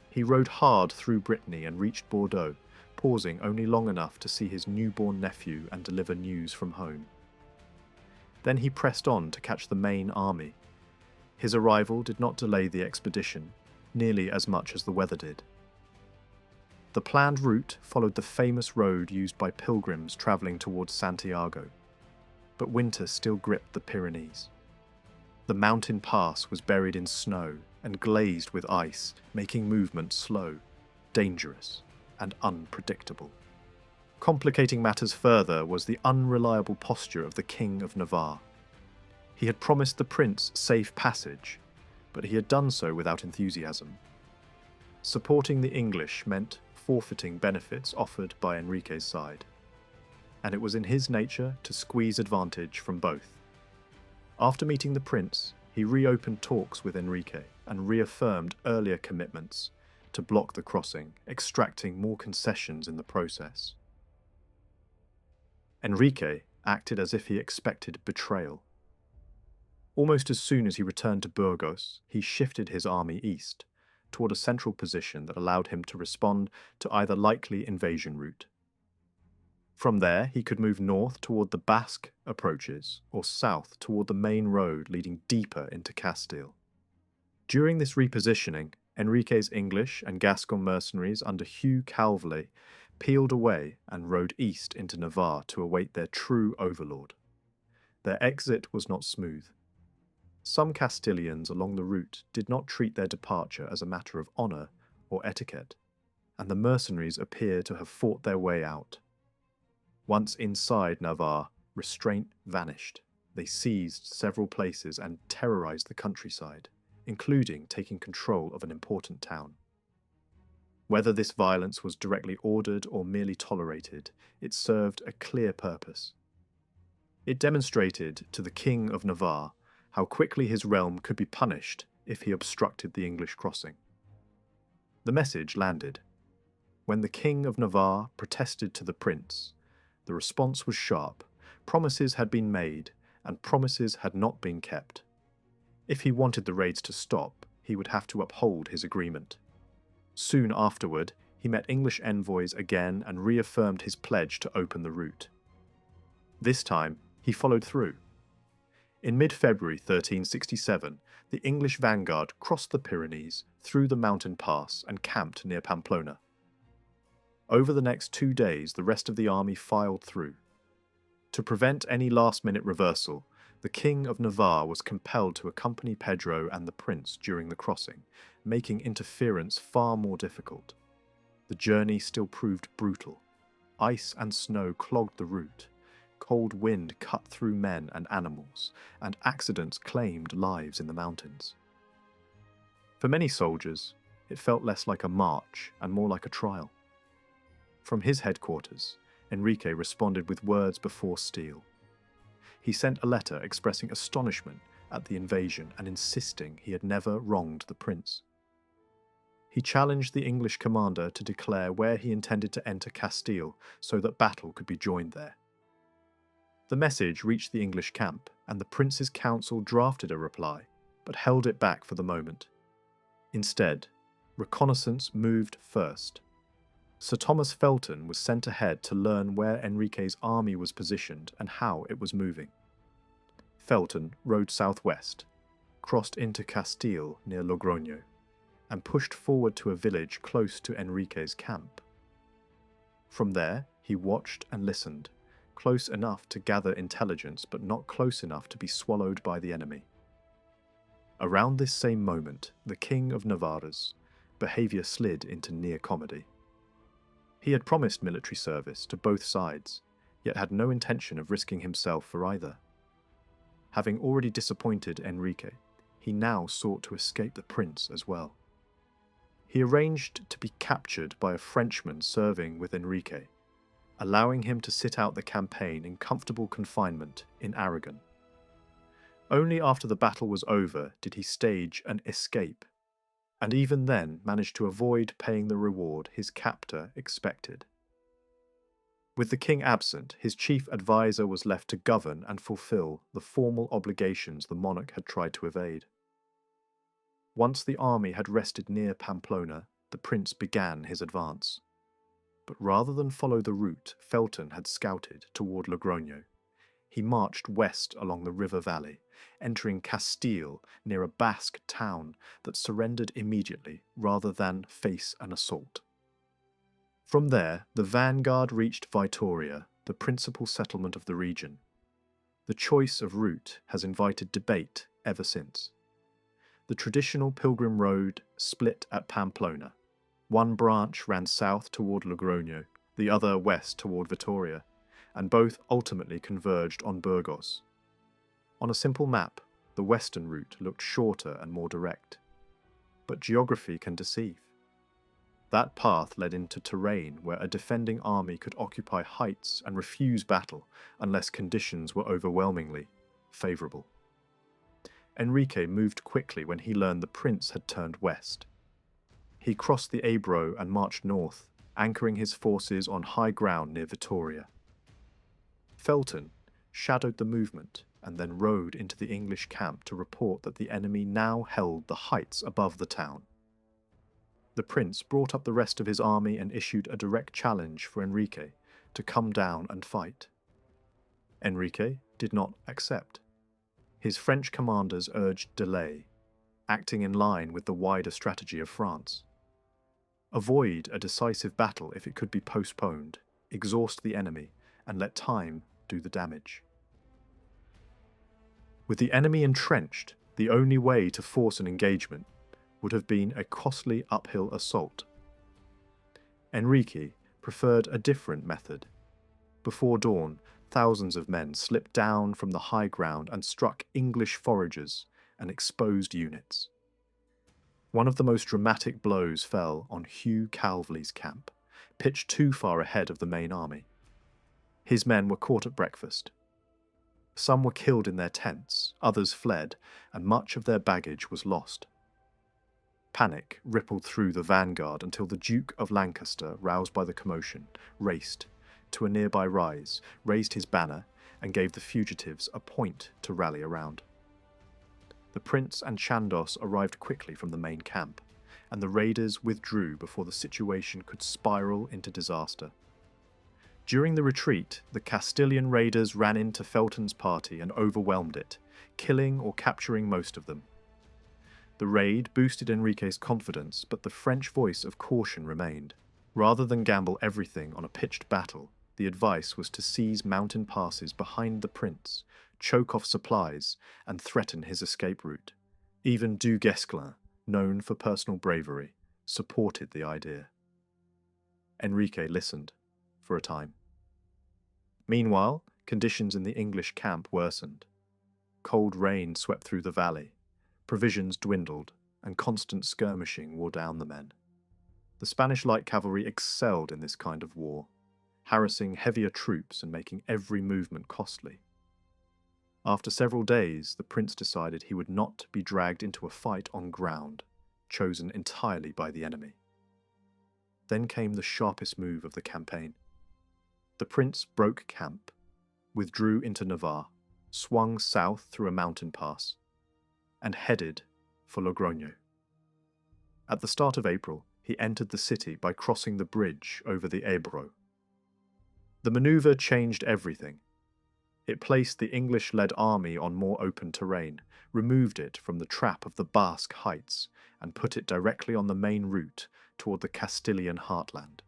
[SPEAKER 1] He rode hard through Brittany and reached Bordeaux, pausing only long enough to see his newborn nephew and deliver news from home. Then he pressed on to catch the main army. His arrival did not delay the expedition, nearly as much as the weather did. The planned route followed the famous road used by pilgrims travelling towards Santiago, but winter still gripped the Pyrenees. The mountain pass was buried in snow and glazed with ice, making movement slow, dangerous, and unpredictable. Complicating matters further was the unreliable posture of the King of Navarre. He had promised the prince safe passage, but he had done so without enthusiasm. Supporting the English meant forfeiting benefits offered by Enrique's side, and it was in his nature to squeeze advantage from both. After meeting the prince, he reopened talks with Enrique and reaffirmed earlier commitments to block the crossing, extracting more concessions in the process. Enrique acted as if he expected betrayal. Almost as soon as he returned to Burgos, he shifted his army east, toward a central position that allowed him to respond to either likely invasion route. From there, he could move north toward the Basque approaches, or south toward the main road leading deeper into Castile. During this repositioning, Enrique's English and Gascon mercenaries under Hugh Calveley peeled away and rode east into Navarre to await their true overlord. Their exit was not smooth. Some Castilians along the route did not treat their departure as a matter of honour or etiquette, and the mercenaries appear to have fought their way out. Once inside Navarre, restraint vanished. They seized several places and terrorised the countryside, including taking control of an important town. Whether this violence was directly ordered or merely tolerated, it served a clear purpose. It demonstrated to the King of Navarre how quickly his realm could be punished if he obstructed the English crossing. The message landed. When the King of Navarre protested to the prince, the response was sharp. Promises had been made, and promises had not been kept. If he wanted the raids to stop, he would have to uphold his agreement. Soon afterward, he met English envoys again and reaffirmed his pledge to open the route. This time, he followed through. In mid-February 1367, the English vanguard crossed the Pyrenees, through the mountain pass, and camped near Pamplona. Over the next 2 days, the rest of the army filed through. To prevent any last-minute reversal, the King of Navarre was compelled to accompany Pedro and the prince during the crossing, making interference far more difficult. The journey still proved brutal. Ice and snow clogged the route. Cold wind cut through men and animals, and accidents claimed lives in the mountains. For many soldiers, it felt less like a march and more like a trial. From his headquarters, Enrique responded with words before steel. He sent a letter expressing astonishment at the invasion and insisting he had never wronged the prince. He challenged the English commander to declare where he intended to enter Castile so that battle could be joined there. The message reached the English camp, and the prince's council drafted a reply, but held it back for the moment. Instead, reconnaissance moved first. Sir Thomas Felton was sent ahead to learn where Enrique's army was positioned and how it was moving. Felton rode southwest, crossed into Castile near Logroño, and pushed forward to a village close to Enrique's camp. From there, he watched and listened, close enough to gather intelligence but not close enough to be swallowed by the enemy. Around this same moment, the King of Navarre's behaviour slid into near comedy. He had promised military service to both sides, yet had no intention of risking himself for either. Having already disappointed Enrique, he now sought to escape the prince as well. He arranged to be captured by a Frenchman serving with Enrique, allowing him to sit out the campaign in comfortable confinement in Aragon. Only after the battle was over did he stage an escape, and even then managed to avoid paying the reward his captor expected. With the king absent, his chief advisor was left to govern and fulfill the formal obligations the monarch had tried to evade. Once the army had rested near Pamplona, the prince began his advance. But rather than follow the route Felton had scouted toward Logroño, he marched west along the river valley, entering Castile near a Basque town that surrendered immediately rather than face an assault. From there, the vanguard reached Vitoria, the principal settlement of the region. The choice of route has invited debate ever since. The traditional pilgrim road split at Pamplona. One branch ran south toward Logroño, the other west toward Vitoria, and both ultimately converged on Burgos. On a simple map, the western route looked shorter and more direct. But geography can deceive. That path led into terrain where a defending army could occupy heights and refuse battle unless conditions were overwhelmingly favourable. Enrique moved quickly when he learned the prince had turned west. He crossed the Ebro and marched north, anchoring his forces on high ground near Vitoria. Felton shadowed the movement and then rode into the English camp to report that the enemy now held the heights above the town. The prince brought up the rest of his army and issued a direct challenge for Enrique to come down and fight. Enrique did not accept. His French commanders urged delay, acting in line with the wider strategy of France. Avoid a decisive battle if it could be postponed, exhaust the enemy, and let time do the damage. With the enemy entrenched, the only way to force an engagement would have been a costly uphill assault. Enrique preferred a different method. Before dawn, thousands of men slipped down from the high ground and struck English foragers and exposed units. One of the most dramatic blows fell on Hugh Calveley's camp, pitched too far ahead of the main army. His men were caught at breakfast. Some were killed in their tents, others fled, and much of their baggage was lost. Panic rippled through the vanguard until the Duke of Lancaster, roused by the commotion, raced to a nearby rise, raised his banner, and gave the fugitives a point to rally around. The prince and Chandos arrived quickly from the main camp, and the raiders withdrew before the situation could spiral into disaster. During the retreat, the Castilian raiders ran into Felton's party and overwhelmed it, killing or capturing most of them. The raid boosted Enrique's confidence, but the French voice of caution remained. Rather than gamble everything on a pitched battle, the advice was to seize mountain passes behind the prince, choke off supplies, and threaten his escape route. Even Dugesclan, known for personal bravery, supported the idea. Enrique listened, for a time. Meanwhile, conditions in the English camp worsened. Cold rain swept through the valley, provisions dwindled, and constant skirmishing wore down the men. The Spanish light cavalry excelled in this kind of war, harassing heavier troops and making every movement costly. After several days, the prince decided he would not be dragged into a fight on ground, chosen entirely by the enemy. Then came the sharpest move of the campaign. The prince broke camp, withdrew into Navarre, swung south through a mountain pass, and headed for Logroño. At the start of April, he entered the city by crossing the bridge over the Ebro. The maneuver changed everything. It placed the English-led army on more open terrain, removed it from the trap of the Basque heights, and put it directly on the main route toward the Castilian heartland.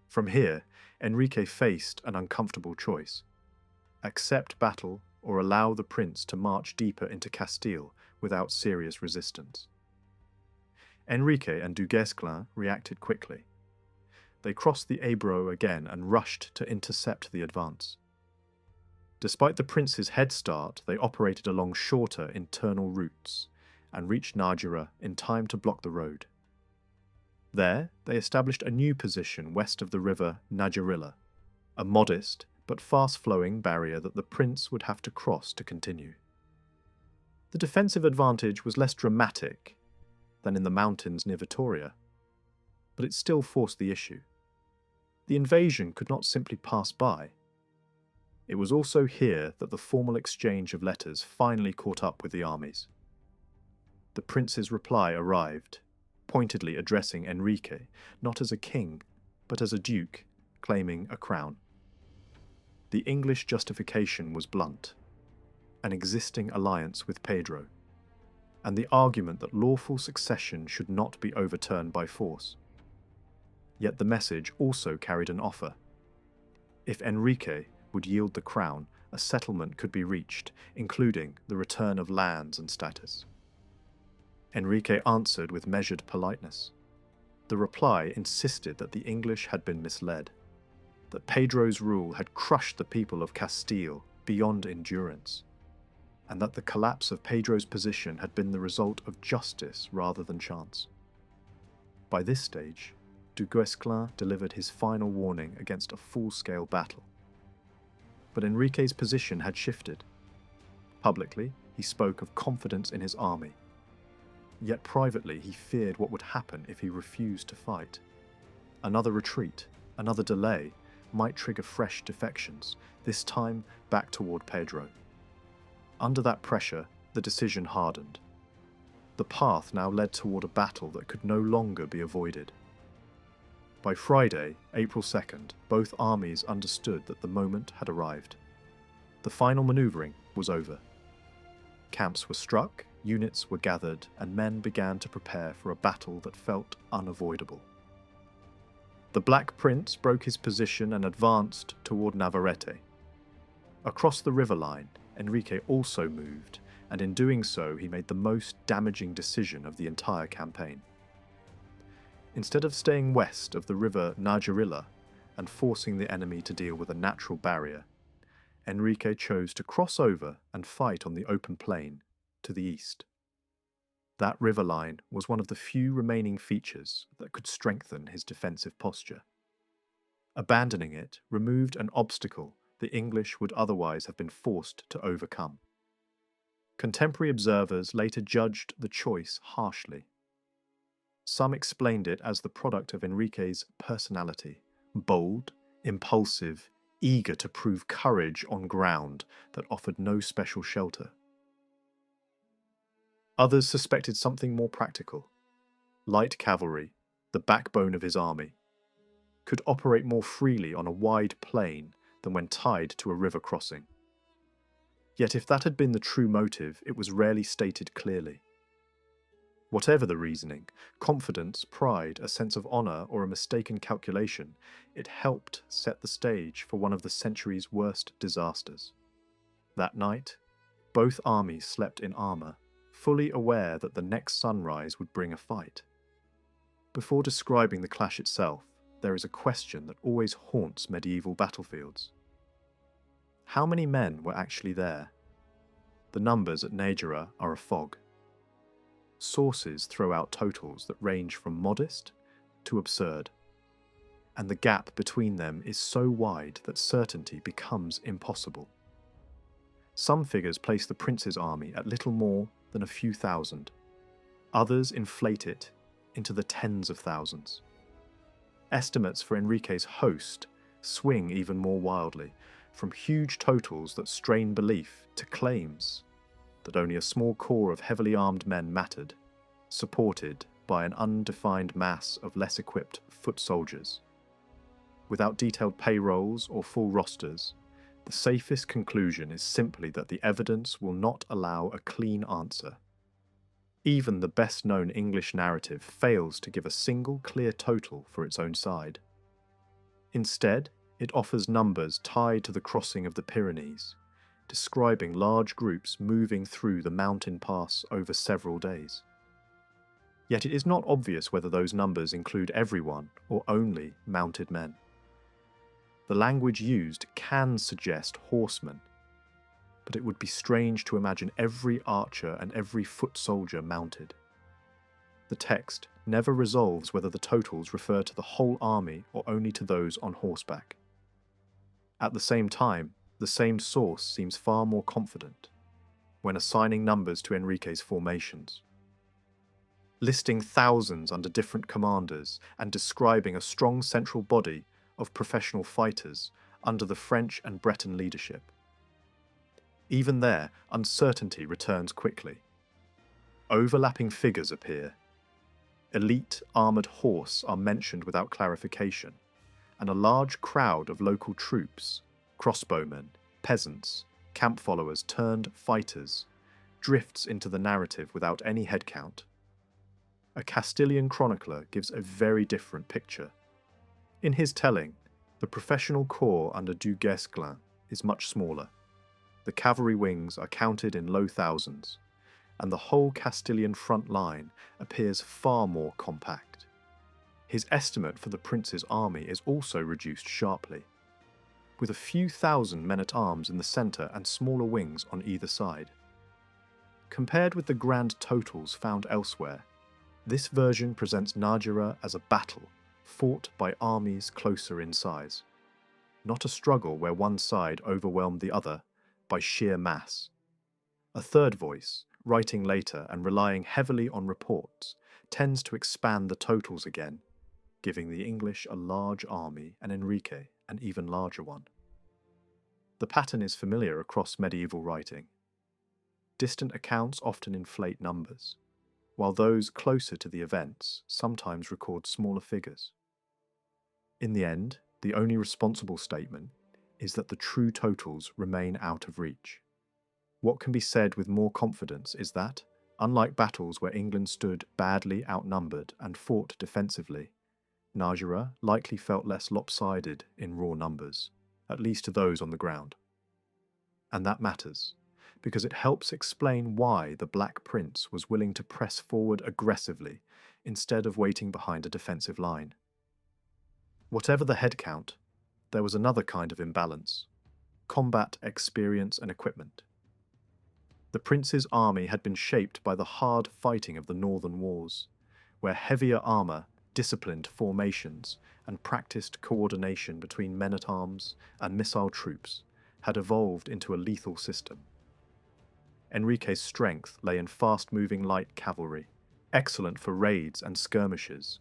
[SPEAKER 1] From here, Enrique faced an uncomfortable choice: accept battle or allow the prince to march deeper into Castile without serious resistance. Enrique and Dugesclan reacted quickly. They crossed the Ebro again and rushed to intercept the advance. Despite the prince's head start, they operated along shorter internal routes and reached Najera in time to block the road. There, they established a new position west of the river Najera, a modest but fast-flowing barrier that the prince would have to cross to continue. The defensive advantage was less dramatic than in the mountains near Vitoria, but it still forced the issue. The invasion could not simply pass by. It was also here that the formal exchange of letters finally caught up with the armies. The prince's reply arrived, pointedly addressing Enrique, not as a king, but as a duke, claiming a crown. The English justification was blunt: an existing alliance with Pedro, and the argument that lawful succession should not be overturned by force. Yet the message also carried an offer. If Enrique would yield the crown, a settlement could be reached, including the return of lands and status. Enrique answered with measured politeness. The reply insisted that the English had been misled, that Pedro's rule had crushed the people of Castile beyond endurance, and that the collapse of Pedro's position had been the result of justice rather than chance. By this stage, Dugesclan delivered his final warning against a full-scale battle. But Enrique's position had shifted. Publicly, he spoke of confidence in his army. Yet privately, he feared what would happen if he refused to fight. Another retreat, another delay, might trigger fresh defections, this time back toward Pedro. Under that pressure, the decision hardened. The path now led toward a battle that could no longer be avoided. By Friday, April 2nd, both armies understood that the moment had arrived. The final maneuvering was over. Camps were struck, units were gathered, and men began to prepare for a battle that felt unavoidable. The Black Prince broke his position and advanced toward Navarrete. Across the river line, Enrique also moved, and in doing so he made the most damaging decision of the entire campaign. Instead of staying west of the river Najera and forcing the enemy to deal with a natural barrier, Enrique chose to cross over and fight on the open plain to the east. That river line was one of the few remaining features that could strengthen his defensive posture. Abandoning it removed an obstacle the English would otherwise have been forced to overcome. Contemporary observers later judged the choice harshly. Some explained it as the product of Enrique's personality, bold, impulsive, eager to prove courage on ground that offered no special shelter. Others suspected something more practical. Light cavalry, the backbone of his army, could operate more freely on a wide plain than when tied to a river crossing. Yet if that had been the true motive, it was rarely stated clearly. Whatever the reasoning, confidence, pride, a sense of honour, or a mistaken calculation, it helped set the stage for one of the century's worst disasters. That night, both armies slept in armour, fully aware that the next sunrise would bring a fight. Before describing the clash itself, there is a question that always haunts medieval battlefields. How many men were actually there? The numbers at Najera are a fog. Sources throw out totals that range from modest to absurd, and the gap between them is so wide that certainty becomes impossible. Some figures place the prince's army at little more than a few thousand. Others inflate it into the tens of thousands. Estimates for Enrique's host swing even more wildly, from huge totals that strain belief to claims that only a small core of heavily armed men mattered, supported by an undefined mass of less equipped foot soldiers. Without detailed payrolls or full rosters, the safest conclusion is simply that the evidence will not allow a clean answer. Even the best-known English narrative fails to give a single clear total for its own side. Instead, it offers numbers tied to the crossing of the Pyrenees, describing large groups moving through the mountain pass over several days. Yet it is not obvious whether those numbers include everyone or only mounted men. The language used can suggest horsemen, but it would be strange to imagine every archer and every foot soldier mounted. The text never resolves whether the totals refer to the whole army or only to those on horseback. At the same time, the same source seems far more confident when assigning numbers to Enrique's formations. Listing thousands under different commanders and describing a strong central body of professional fighters under the French and Breton leadership. Even there, uncertainty returns quickly. Overlapping figures appear. Elite armoured horse are mentioned without clarification, and a large crowd of local troops, crossbowmen, peasants, camp followers turned fighters, drifts into the narrative without any headcount. A Castilian chronicler gives a very different picture. In his telling, the professional corps under Dugesclan is much smaller. The cavalry wings are counted in low thousands, and the whole Castilian front line appears far more compact. His estimate for the prince's army is also reduced sharply, with a few thousand men-at-arms in the centre and smaller wings on either side. Compared with the grand totals found elsewhere, this version presents Najera as a battle fought by armies closer in size, not a struggle where one side overwhelmed the other by sheer mass. A third voice, writing later and relying heavily on reports, tends to expand the totals again, giving the English a large army and Enrique an even larger one. The pattern is familiar across medieval writing. Distant accounts often inflate numbers, while those closer to the events sometimes record smaller figures. In the end, the only responsible statement is that the true totals remain out of reach. What can be said with more confidence is that, unlike battles where England stood badly outnumbered and fought defensively, Najera likely felt less lopsided in raw numbers, at least to those on the ground. And that matters, because it helps explain why the Black Prince was willing to press forward aggressively instead of waiting behind a defensive line. Whatever the head count, there was another kind of imbalance: combat experience and equipment. The prince's army had been shaped by the hard fighting of the northern wars, where heavier armour, disciplined formations, and practiced coordination between men-at-arms and missile troops had evolved into a lethal system. Enrique's strength lay in fast-moving light cavalry, excellent for raids and skirmishes,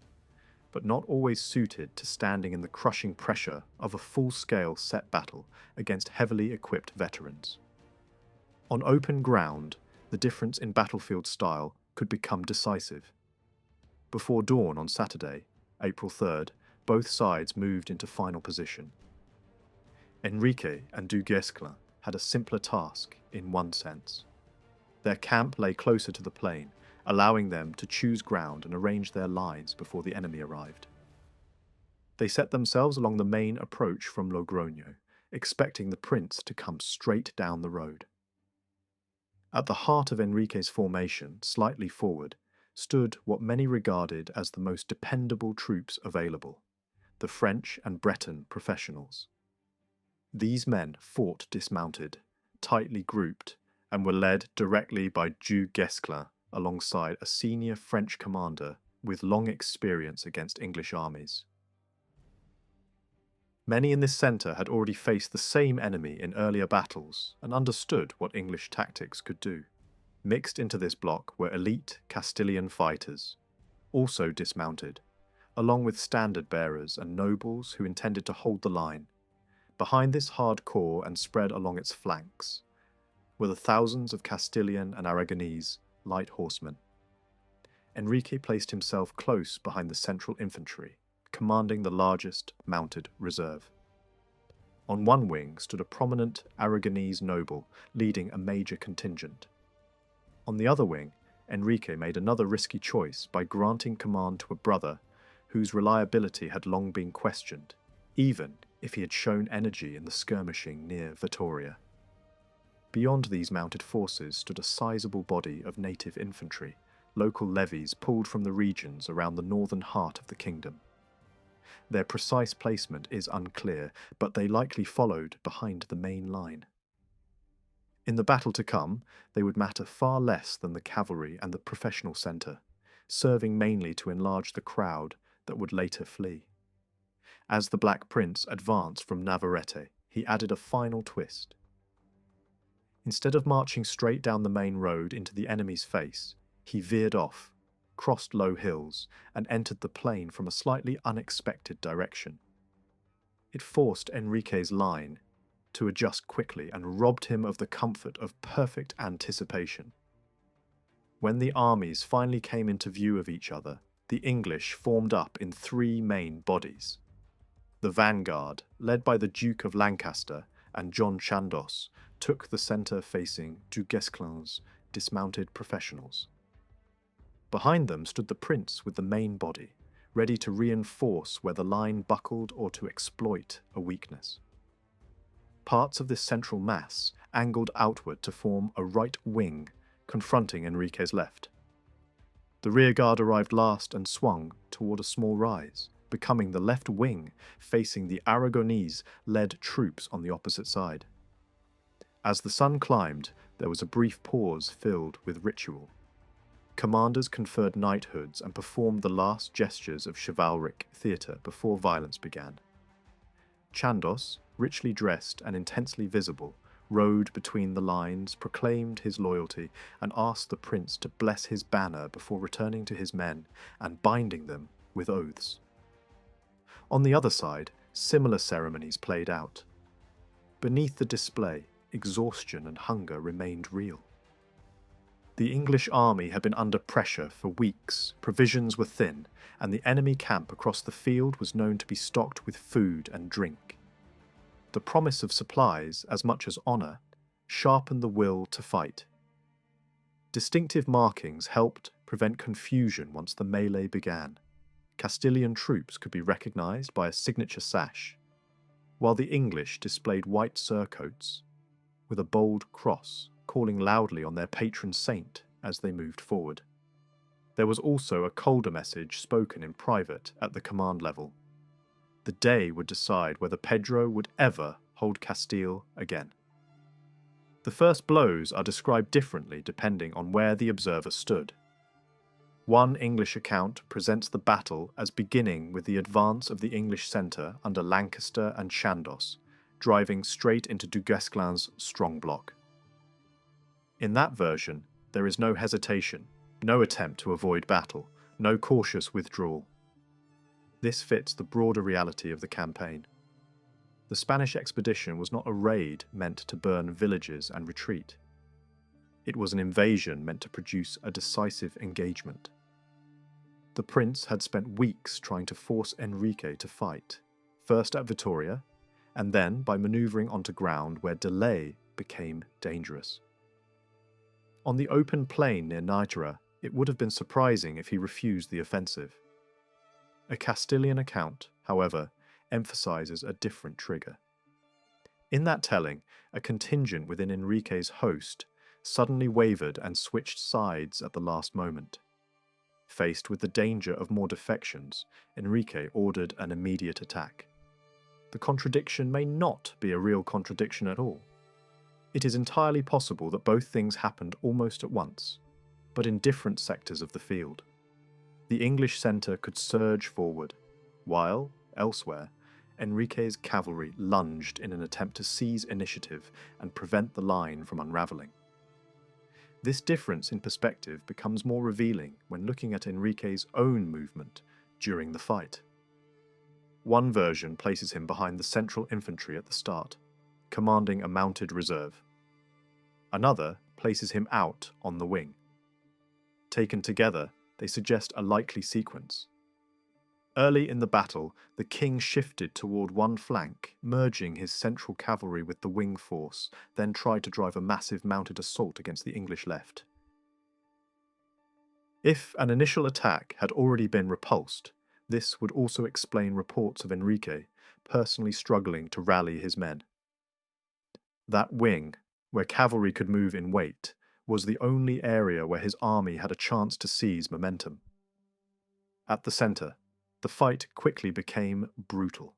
[SPEAKER 1] but not always suited to standing in the crushing pressure of a full-scale set battle against heavily equipped veterans. On open ground, the difference in battlefield style could become decisive. Before dawn on Saturday, April 3rd, both sides moved into final position. Enrique and Dugesclan had a simpler task in one sense. Their camp lay closer to the plain, allowing them to choose ground and arrange their lines before the enemy arrived. They set themselves along the main approach from Logroño, expecting the prince to come straight down the road. At the heart of Enrique's formation, slightly forward, stood what many regarded as the most dependable troops available, the French and Breton professionals. These men fought dismounted, tightly grouped, and were led directly by Dugesclan alongside a senior French commander with long experience against English armies. Many in this centre had already faced the same enemy in earlier battles and understood what English tactics could do. Mixed into this block were elite Castilian fighters, also dismounted, along with standard bearers and nobles who intended to hold the line. Behind this hard core and spread along its flanks were the thousands of Castilian and Aragonese light horsemen. Enrique placed himself close behind the central infantry, commanding the largest mounted reserve. On one wing stood a prominent Aragonese noble leading a major contingent. On the other wing, Enrique made another risky choice by granting command to a brother whose reliability had long been questioned, even if he had shown energy in the skirmishing near Vittoria. Beyond these mounted forces stood a sizable body of native infantry, local levies pulled from the regions around the northern heart of the kingdom. Their precise placement is unclear, but they likely followed behind the main line. In the battle to come, they would matter far less than the cavalry and the professional centre, serving mainly to enlarge the crowd that would later flee. As the Black Prince advanced from Navarrete, he added a final twist. Instead of marching straight down the main road into the enemy's face, he veered off, crossed low hills, and entered the plain from a slightly unexpected direction. It forced Enrique's line to adjust quickly and robbed him of the comfort of perfect anticipation. When the armies finally came into view of each other, the English formed up in three main bodies. The vanguard, led by the Duke of Lancaster and John Chandos, took the centre facing Dugesclan's dismounted professionals. Behind them stood the prince with the main body, ready to reinforce where the line buckled or to exploit a weakness. Parts of this central mass angled outward to form a right wing, confronting Enrique's left. The rearguard arrived last and swung toward a small rise, becoming the left wing facing the Aragonese-led troops on the opposite side. As the sun climbed, there was a brief pause filled with ritual. Commanders conferred knighthoods and performed the last gestures of chivalric theatre before violence began. Chandos, richly dressed and intensely visible, rode between the lines, proclaimed his loyalty, and asked the prince to bless his banner before returning to his men and binding them with oaths. On the other side, similar ceremonies played out. Beneath the display, exhaustion and hunger remained real. The English army had been under pressure for weeks, provisions were thin, and the enemy camp across the field was known to be stocked with food and drink. The promise of supplies, as much as honour, sharpened the will to fight. Distinctive markings helped prevent confusion once the melee began. Castilian troops could be recognised by a signature sash, while the English displayed white surcoats with a bold cross, calling loudly on their patron saint as they moved forward. There was also a colder message spoken in private at the command level. The day would decide whether Pedro would ever hold Castile again. The first blows are described differently depending on where the observer stood. One English account presents the battle as beginning with the advance of the English centre under Lancaster and Chandos, driving straight into Dugesclan's strong block. In that version, there is no hesitation, no attempt to avoid battle, no cautious withdrawal. This fits the broader reality of the campaign. The Spanish expedition was not a raid meant to burn villages and retreat. It was an invasion meant to produce a decisive engagement. The prince had spent weeks trying to force Enrique to fight, first at Vitoria, and then by manoeuvring onto ground where delay became dangerous. On the open plain near Najera, it would have been surprising if he refused the offensive. A Castilian account, however, emphasizes a different trigger. In that telling, a contingent within Enrique's host suddenly wavered and switched sides at the last moment. Faced with the danger of more defections, Enrique ordered an immediate attack. The contradiction may not be a real contradiction at all. It is entirely possible that both things happened almost at once, but in different sectors of the field. The English centre could surge forward, while, elsewhere, Enrique's cavalry lunged in an attempt to seize initiative and prevent the line from unravelling. This difference in perspective becomes more revealing when looking at Enrique's own movement during the fight. One version places him behind the central infantry at the start, commanding a mounted reserve. Another places him out on the wing. Taken together, they suggest a likely sequence. Early in the battle, the king shifted toward one flank, merging his central cavalry with the wing force, then tried to drive a massive mounted assault against the English left. If an initial attack had already been repulsed, this would also explain reports of Enrique personally struggling to rally his men. That wing, where cavalry could move in weight, was the only area where his army had a chance to seize momentum. At the centre, the fight quickly became brutal.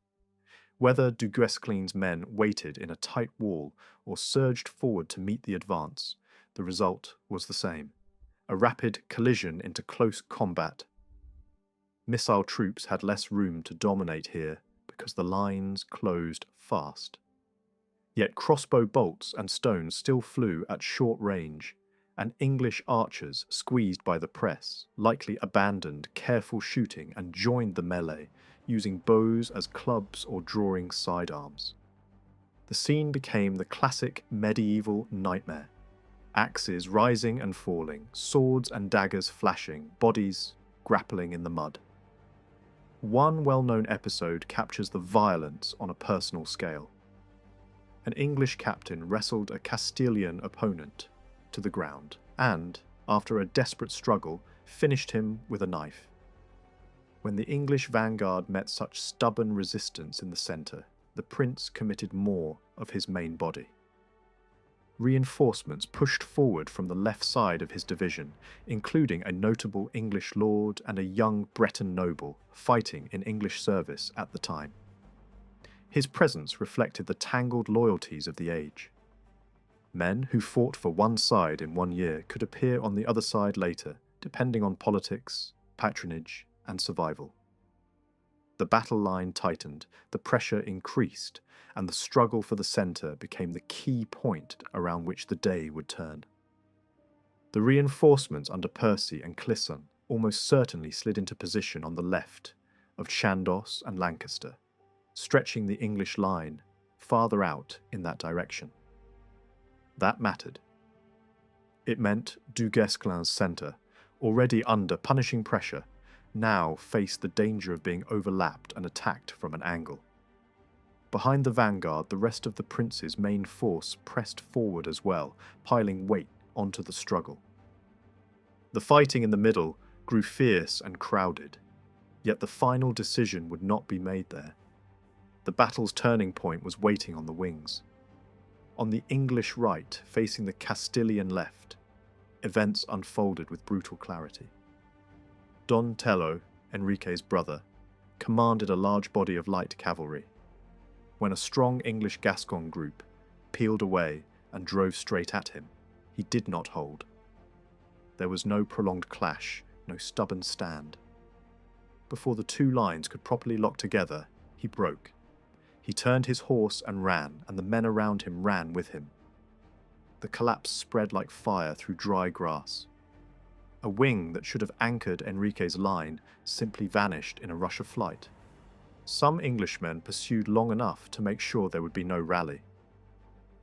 [SPEAKER 1] Whether Dugesclan's men waited in a tight wall or surged forward to meet the advance, the result was the same: a rapid collision into close combat. Missile troops had less room to dominate here because the lines closed fast. Yet crossbow bolts and stones still flew at short range, and English archers, squeezed by the press, likely abandoned careful shooting and joined the melee, using bows as clubs or drawing sidearms. The scene became the classic medieval nightmare: axes rising and falling, swords and daggers flashing, bodies grappling in the mud. One well-known episode captures the violence on a personal scale. An English captain wrestled a Castilian opponent to the ground and, after a desperate struggle, finished him with a knife. When the English vanguard met such stubborn resistance in the centre, the prince committed more of his main body. Reinforcements pushed forward from the left side of his division, including a notable English lord and a young Breton noble fighting in English service at the time. His presence reflected the tangled loyalties of the age. Men who fought for one side in one year could appear on the other side later, depending on politics, patronage, and survival. The battle line tightened, the pressure increased, and the struggle for the centre became the key point around which the day would turn. The reinforcements under Percy and Clisson almost certainly slid into position on the left of Chandos and Lancaster, stretching the English line farther out in that direction. That mattered. It meant Dugesclan's centre, already under punishing pressure, now faced the danger of being overlapped and attacked from an angle. Behind the vanguard, the rest of the prince's main force pressed forward as well, piling weight onto the struggle. The fighting in the middle grew fierce and crowded, yet the final decision would not be made there. The battle's turning point was waiting on the wings. On the English right, facing the Castilian left, events unfolded with brutal clarity. Don Tello, Enrique's brother, commanded a large body of light cavalry. When a strong English Gascon group peeled away and drove straight at him, he did not hold. There was no prolonged clash, no stubborn stand. Before the two lines could properly lock together, he broke. He turned his horse and ran, and the men around him ran with him. The collapse spread like fire through dry grass. A wing that should have anchored Enrique's line simply vanished in a rush of flight. Some Englishmen pursued long enough to make sure there would be no rally.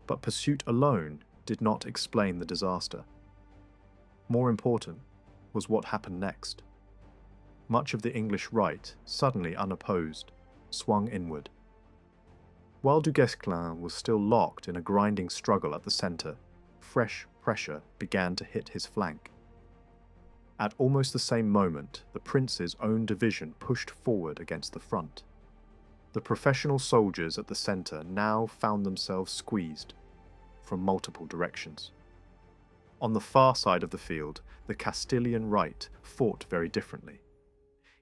[SPEAKER 1] But pursuit alone did not explain the disaster. More important was what happened next. Much of the English right, suddenly unopposed, swung inward. While Dugesclan was still locked in a grinding struggle at the centre, fresh pressure began to hit his flank. At almost the same moment, the prince's own division pushed forward against the front. The professional soldiers at the centre now found themselves squeezed from multiple directions. On the far side of the field, the Castilian right fought very differently.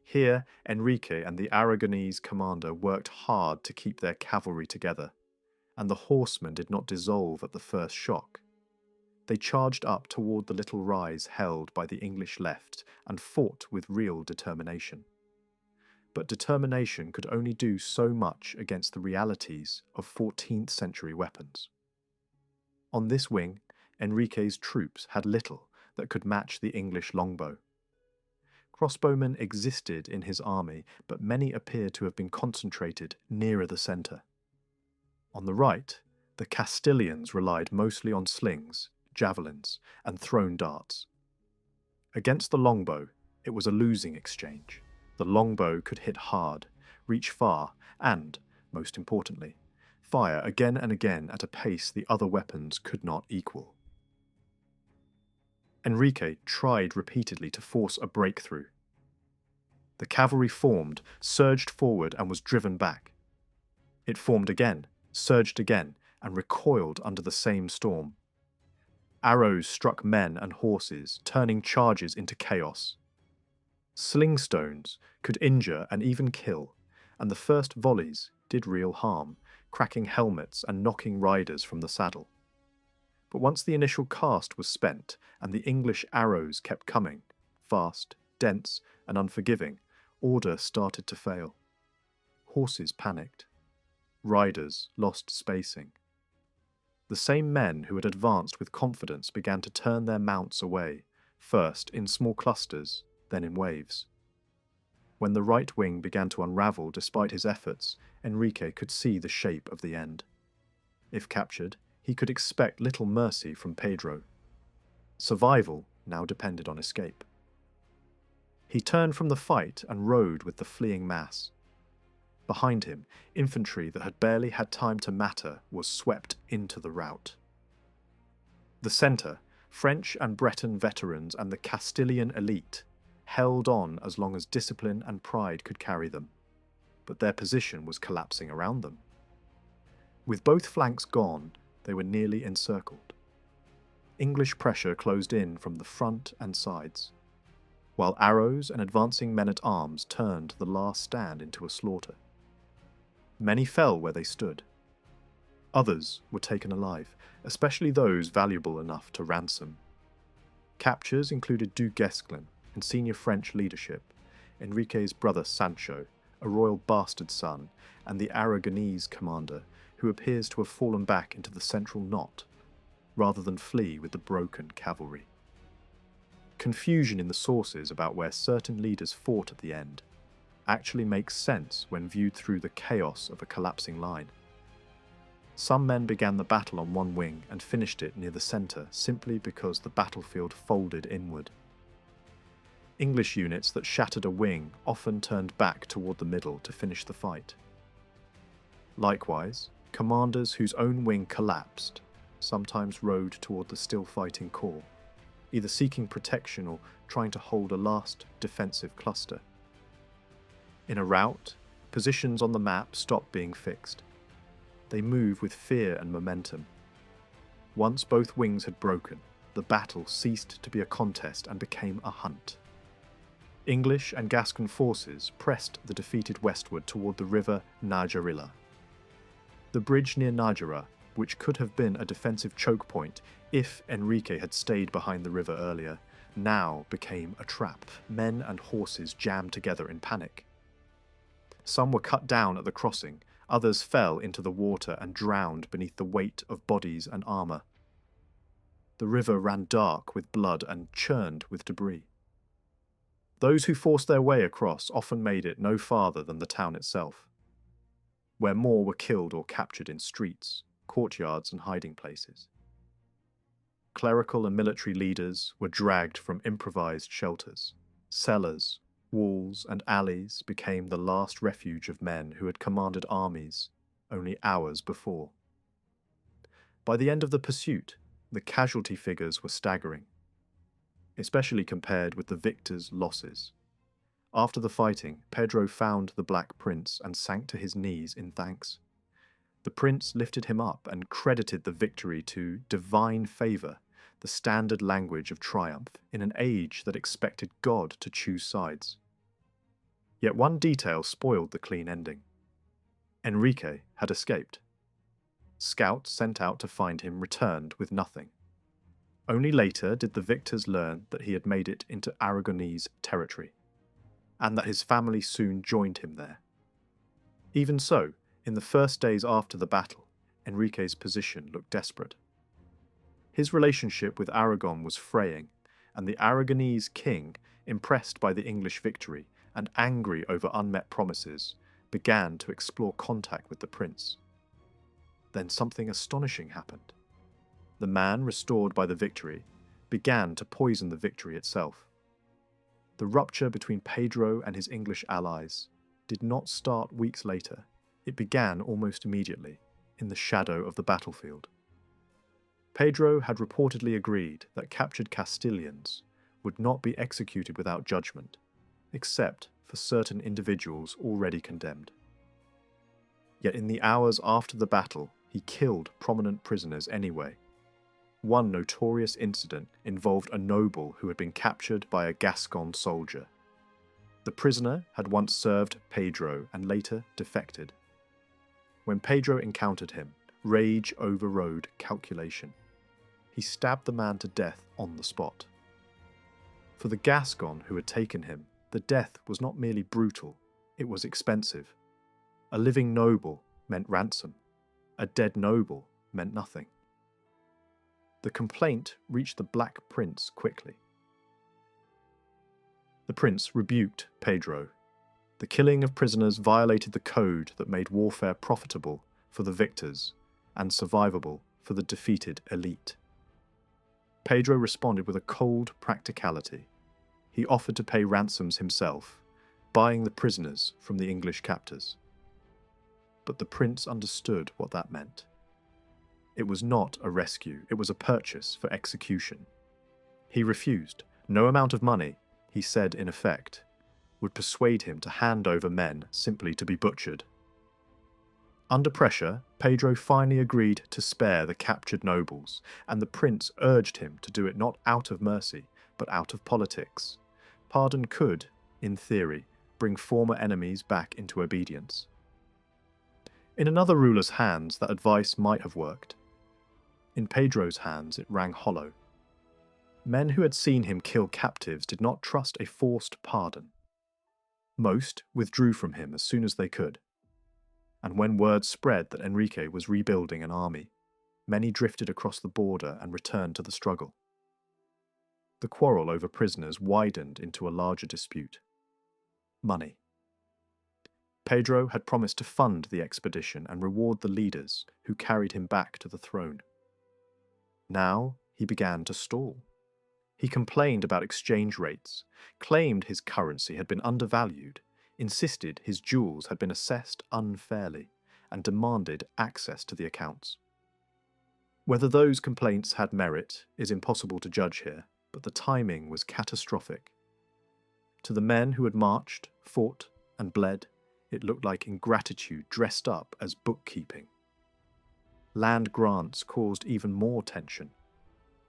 [SPEAKER 1] Here, Enrique and the Aragonese commander worked hard to keep their cavalry together, and the horsemen did not dissolve at the first shock. They charged up toward the little rise held by the English left and fought with real determination. But determination could only do so much against the realities of 14th century weapons. On this wing, Enrique's troops had little that could match the English longbow. Crossbowmen existed in his army, but many appear to have been concentrated nearer the centre. On the right, the Castilians relied mostly on slings, javelins, and thrown darts. Against the longbow, it was a losing exchange. The longbow could hit hard, reach far, and, most importantly, fire again and again at a pace the other weapons could not equal. Enrique tried repeatedly to force a breakthrough. The cavalry formed, surged forward, and was driven back. It formed again, surged again, and recoiled under the same storm. Arrows struck men and horses, turning charges into chaos. Sling stones could injure and even kill, and the first volleys did real harm, cracking helmets and knocking riders from the saddle. But once the initial cast was spent and the English arrows kept coming, fast, dense, and unforgiving, order started to fail. Horses panicked. Riders lost spacing. The same men who had advanced with confidence began to turn their mounts away, first in small clusters, then in waves. When the right wing began to unravel despite his efforts, Enrique could see the shape of the end. If captured, he could expect little mercy from Pedro. Survival now depended on escape. He turned from the fight and rode with the fleeing mass. Behind him, infantry that had barely had time to matter was swept into the rout. The centre, French and Breton veterans and the Castilian elite, held on as long as discipline and pride could carry them, but their position was collapsing around them. With both flanks gone, they were nearly encircled. English pressure closed in from the front and sides, while arrows and advancing men-at-arms turned the last stand into a slaughter. Many fell where they stood. Others were taken alive, especially those valuable enough to ransom. Captures included Dugesclan and senior French leadership, Enrique's brother Sancho, a royal bastard son, and the Aragonese commander, who appears to have fallen back into the central knot, rather than flee with the broken cavalry. Confusion in the sources about where certain leaders fought at the end actually makes sense when viewed through the chaos of a collapsing line. Some men began the battle on one wing and finished it near the centre simply because the battlefield folded inward. English units that shattered a wing often turned back toward the middle to finish the fight. Likewise, commanders whose own wing collapsed sometimes rode toward the still fighting corps, either seeking protection or trying to hold a last defensive cluster. In a rout, positions on the map stop being fixed. They move with fear and momentum. Once both wings had broken, the battle ceased to be a contest and became a hunt. English and Gascon forces pressed the defeated westward toward the river Najera. The bridge near Najera, which could have been a defensive choke point if Enrique had stayed behind the river earlier, now became a trap. Men and horses jammed together in panic. Some were cut down at the crossing, Others fell into the water and drowned beneath the weight of bodies and armour. The river ran dark with blood and churned with debris. Those who forced their way across often made it no farther than the town itself, where more were killed or captured in streets, courtyards and hiding places. Clerical and military leaders were dragged from improvised shelters. Cellars, walls and alleys became the last refuge of men who had commanded armies only hours before. By the end of the pursuit, the casualty figures were staggering, especially compared with the victors' losses. After the fighting, Pedro found the Black Prince and sank to his knees in thanks. The prince lifted him up and credited the victory to divine favour, the standard language of triumph in an age that expected God to choose sides. Yet one detail spoiled the clean ending. Enrique had escaped. Scouts sent out to find him returned with nothing. Only later did the victors learn that he had made it into Aragonese territory, and that his family soon joined him there. Even so, in the first days after the battle, Enrique's position looked desperate. His relationship with Aragon was fraying, and the Aragonese king, impressed by the English victory and angry over unmet promises, began to explore contact with the prince. Then something astonishing happened. The man restored by the victory began to poison the victory itself. The rupture between Pedro and his English allies did not start weeks later. It began almost immediately, in the shadow of the battlefield. Pedro had reportedly agreed that captured Castilians would not be executed without judgment, except for certain individuals already condemned. Yet in the hours after the battle, he killed prominent prisoners anyway. One notorious incident involved a noble who had been captured by a Gascon soldier. The prisoner had once served Pedro and later defected. When Pedro encountered him, rage overrode calculation. He stabbed the man to death on the spot. For the Gascon who had taken him, the death was not merely brutal, it was expensive. A living noble meant ransom. A dead noble meant nothing. The complaint reached the Black Prince quickly. The prince rebuked Pedro. The killing of prisoners violated the code that made warfare profitable for the victors and survivable for the defeated elite. Pedro responded with a cold practicality. He offered to pay ransoms himself, buying the prisoners from the English captors. But the prince understood what that meant. It was not a rescue, it was a purchase for execution. He refused. No amount of money, he said in effect, would persuade him to hand over men simply to be butchered. Under pressure, Pedro finally agreed to spare the captured nobles, and the prince urged him to do it not out of mercy, but out of politics. Pardon could, in theory, bring former enemies back into obedience. In another ruler's hands, that advice might have worked. In Pedro's hands, it rang hollow. Men who had seen him kill captives did not trust a forced pardon. Most withdrew from him as soon as they could. And when word spread that Enrique was rebuilding an army, many drifted across the border and returned to the struggle. The quarrel over prisoners widened into a larger dispute. Money. Pedro had promised to fund the expedition and reward the leaders who carried him back to the throne. Now he began to stall. He complained about exchange rates, claimed his currency had been undervalued, insisted his jewels had been assessed unfairly, and demanded access to the accounts. Whether those complaints had merit is impossible to judge here, but the timing was catastrophic. To the men who had marched, fought, and bled, it looked like ingratitude dressed up as bookkeeping. Land grants caused even more tension.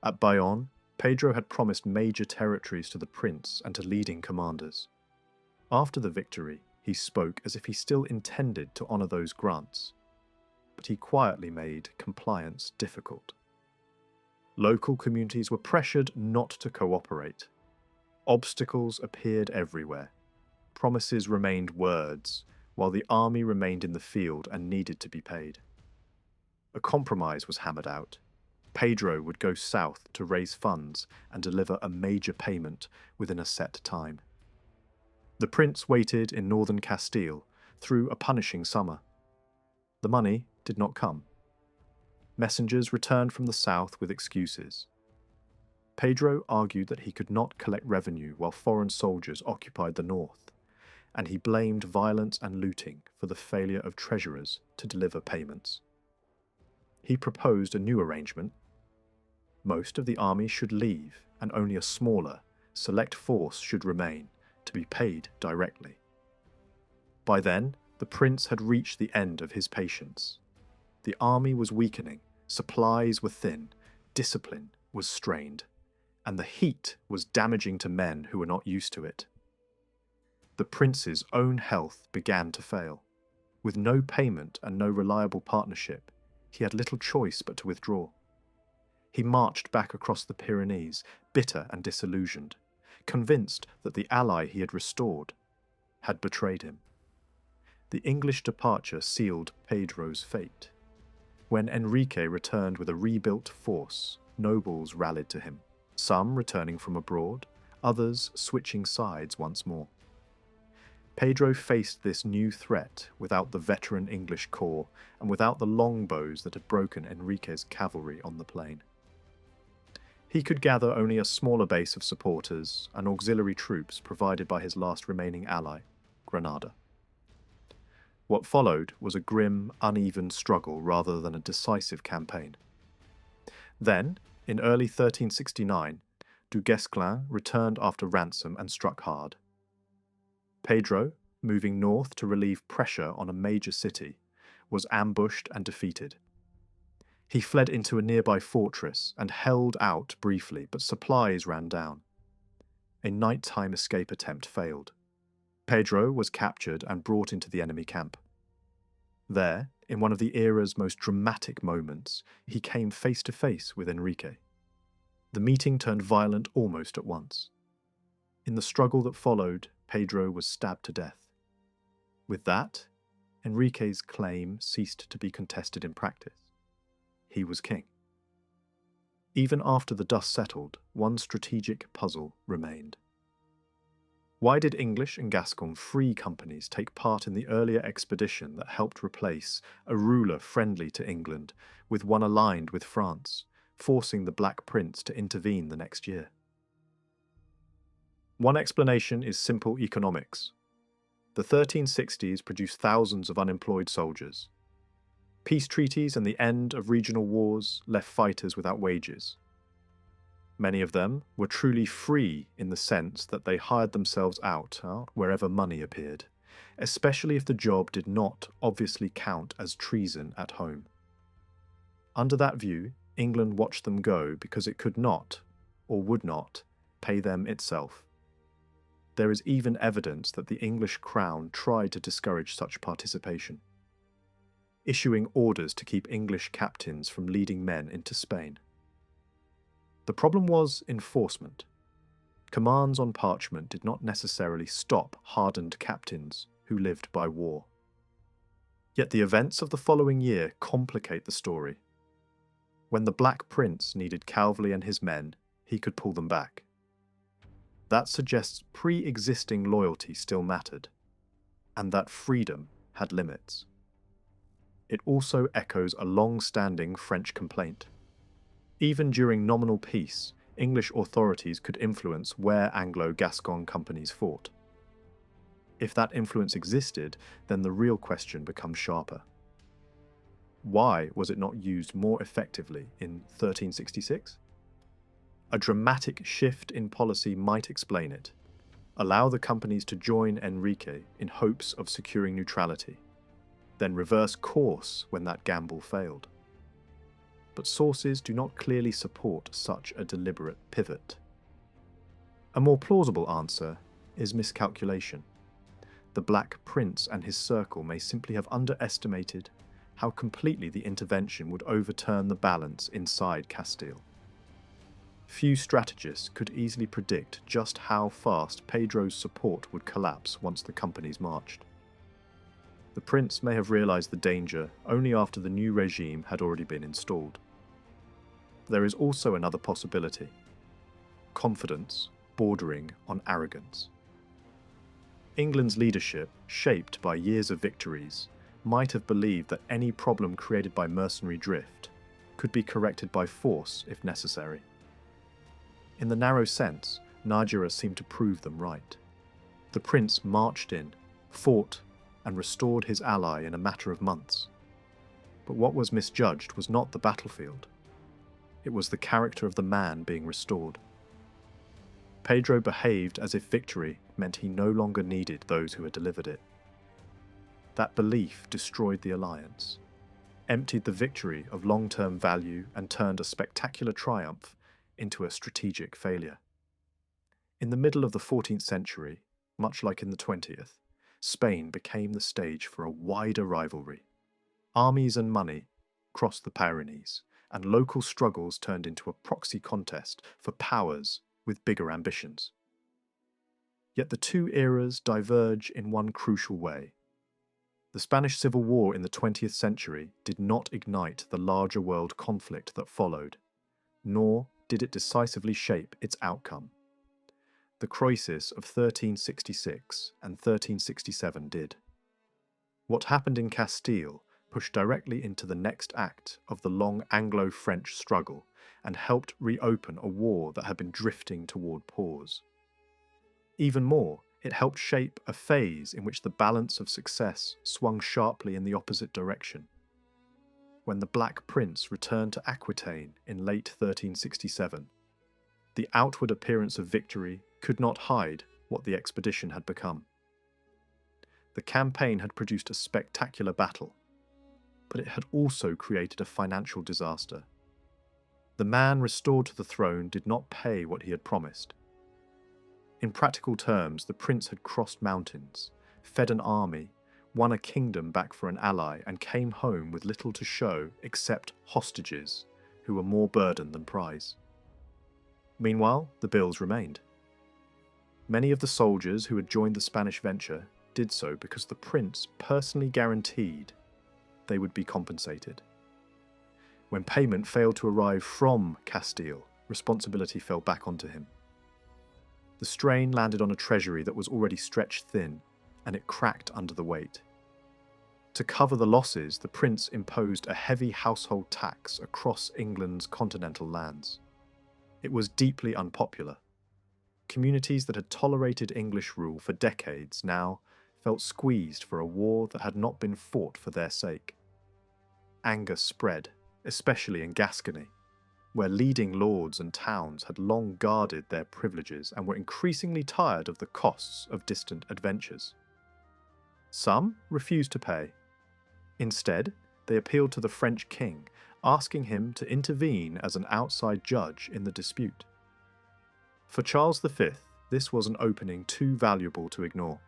[SPEAKER 1] At Bayonne, Pedro had promised major territories to the prince and to leading commanders. After the victory, he spoke as if he still intended to honour those grants, but he quietly made compliance difficult. Local communities were pressured not to cooperate. Obstacles appeared everywhere. Promises remained words, while the army remained in the field and needed to be paid. A compromise was hammered out. Pedro would go south to raise funds and deliver a major payment within a set time. The prince waited in northern Castile through a punishing summer. The money did not come. Messengers returned from the south with excuses. Pedro argued that he could not collect revenue while foreign soldiers occupied the north, and he blamed violence and looting for the failure of treasurers to deliver payments. He proposed a new arrangement. Most of the army should leave, and only a smaller, select force should remain, to be paid directly. By then, the prince had reached the end of his patience. The army was weakening, supplies were thin, discipline was strained, and the heat was damaging to men who were not used to it. The prince's own health began to fail. With no payment and no reliable partnership, he had little choice but to withdraw. He marched back across the Pyrenees, bitter and disillusioned, convinced that the ally he had restored had betrayed him. The English departure sealed Pedro's fate. When Enrique returned with a rebuilt force, nobles rallied to him, some returning from abroad, others switching sides once more. Pedro faced this new threat without the veteran English corps and without the longbows that had broken Enrique's cavalry on the plain. He could gather only a smaller base of supporters and auxiliary troops provided by his last remaining ally, Granada. What followed was a grim, uneven struggle rather than a decisive campaign. Then, in early 1369, Dugesclan returned after ransom and struck hard. Pedro, moving north to relieve pressure on a major city, was ambushed and defeated. He fled into a nearby fortress and held out briefly, but supplies ran down. A nighttime escape attempt failed. Pedro was captured and brought into the enemy camp. There, in one of the era's most dramatic moments, he came face to face with Enrique. The meeting turned violent almost at once. In the struggle that followed, Pedro was stabbed to death. With that, Enrique's claim ceased to be contested in practice. He was king. Even after the dust settled, one strategic puzzle remained. Why did English and Gascon free companies take part in the earlier expedition that helped replace a ruler friendly to England with one aligned with France, forcing the Black Prince to intervene the next year? One explanation is simple economics. The 1360s produced thousands of unemployed soldiers. Peace treaties and the end of regional wars left fighters without wages. Many of them were truly free in the sense that they hired themselves out wherever money appeared, especially if the job did not obviously count as treason at home. Under that view, England watched them go because it could not, or would not, pay them itself. There is even evidence that the English crown tried to discourage such participation, issuing orders to keep English captains from leading men into Spain. The problem was enforcement. Commands on parchment did not necessarily stop hardened captains who lived by war. Yet the events of the following year complicate the story. When the Black Prince needed Calverley and his men, he could pull them back. That suggests pre-existing loyalty still mattered, and that freedom had limits. It also echoes a long-standing French complaint. Even during nominal peace, English authorities could influence where Anglo-Gascon companies fought. If that influence existed, then the real question becomes sharper. Why was it not used more effectively in 1366? A dramatic shift in policy might explain it. Allow the companies to join Enrique in hopes of securing neutrality, then reverse course when that gamble failed. But sources do not clearly support such a deliberate pivot. A more plausible answer is miscalculation. The Black Prince and his circle may simply have underestimated how completely the intervention would overturn the balance inside Castile. Few strategists could easily predict just how fast Pedro's support would collapse once the companies marched. The prince may have realised the danger only after the new regime had already been installed. There is also another possibility: confidence bordering on arrogance. England's leadership, shaped by years of victories, might have believed that any problem created by mercenary drift could be corrected by force if necessary. In the narrow sense, Najera seemed to prove them right. The prince marched in, fought, and restored his ally in a matter of months. But what was misjudged was not the battlefield. It was the character of the man being restored. Pedro behaved as if victory meant he no longer needed those who had delivered it. That belief destroyed the alliance, emptied the victory of long-term value, and turned a spectacular triumph into a strategic failure. In the middle of the 14th century, much like in the 20th, Spain became the stage for a wider rivalry. Armies and money crossed the Pyrenees, and local struggles turned into a proxy contest for powers with bigger ambitions. Yet the two eras diverge in one crucial way. The Spanish Civil War in the 20th century did not ignite the larger world conflict that followed, nor did it decisively shape its outcome. The crisis of 1366 and 1367 did. What happened in Castile pushed directly into the next act of the long Anglo-French struggle and helped reopen a war that had been drifting toward pause. Even more, it helped shape a phase in which the balance of success swung sharply in the opposite direction. When the Black Prince returned to Aquitaine in late 1367, the outward appearance of victory could not hide what the expedition had become. The campaign had produced a spectacular battle, but it had also created a financial disaster. The man restored to the throne did not pay what he had promised. In practical terms, the prince had crossed mountains, fed an army, won a kingdom back for an ally, and came home with little to show except hostages, who were more burden than prize. Meanwhile, the bills remained. Many of the soldiers who had joined the Spanish venture did so because the prince personally guaranteed they would be compensated. When payment failed to arrive from Castile, responsibility fell back onto him. The strain landed on a treasury that was already stretched thin, and it cracked under the weight. To cover the losses, the prince imposed a heavy household tax across England's continental lands. It was deeply unpopular. Communities that had tolerated English rule for decades now felt squeezed for a war that had not been fought for their sake. Anger spread, especially in Gascony, where leading lords and towns had long guarded their privileges and were increasingly tired of the costs of distant adventures. Some refused to pay. Instead, they appealed to the French king, asking him to intervene as an outside judge in the dispute. For Charles V, this was an opening too valuable to ignore.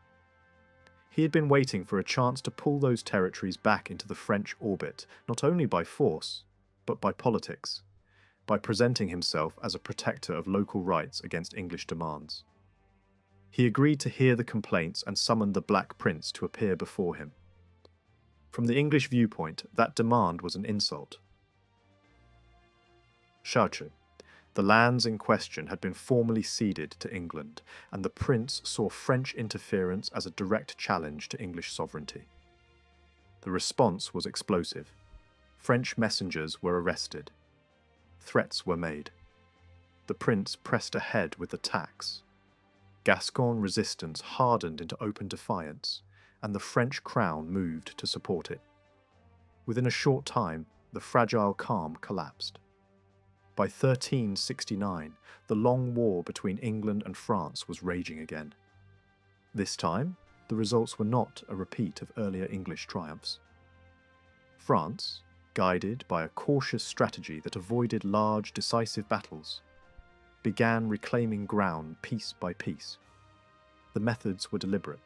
[SPEAKER 1] He had been waiting for a chance to pull those territories back into the French orbit, not only by force, but by politics, by presenting himself as a protector of local rights against English demands. He agreed to hear the complaints and summoned the Black Prince to appear before him. From the English viewpoint, that demand was an insult. Chartres. The lands in question had been formally ceded to England, and the prince saw French interference as a direct challenge to English sovereignty. The response was explosive. French messengers were arrested. Threats were made. The prince pressed ahead with the tax. Gascon resistance hardened into open defiance, and the French crown moved to support it. Within a short time, the fragile calm collapsed. By 1369, the long war between England and France was raging again. This time, the results were not a repeat of earlier English triumphs. France, guided by a cautious strategy that avoided large, decisive battles, began reclaiming ground piece by piece. The methods were deliberate: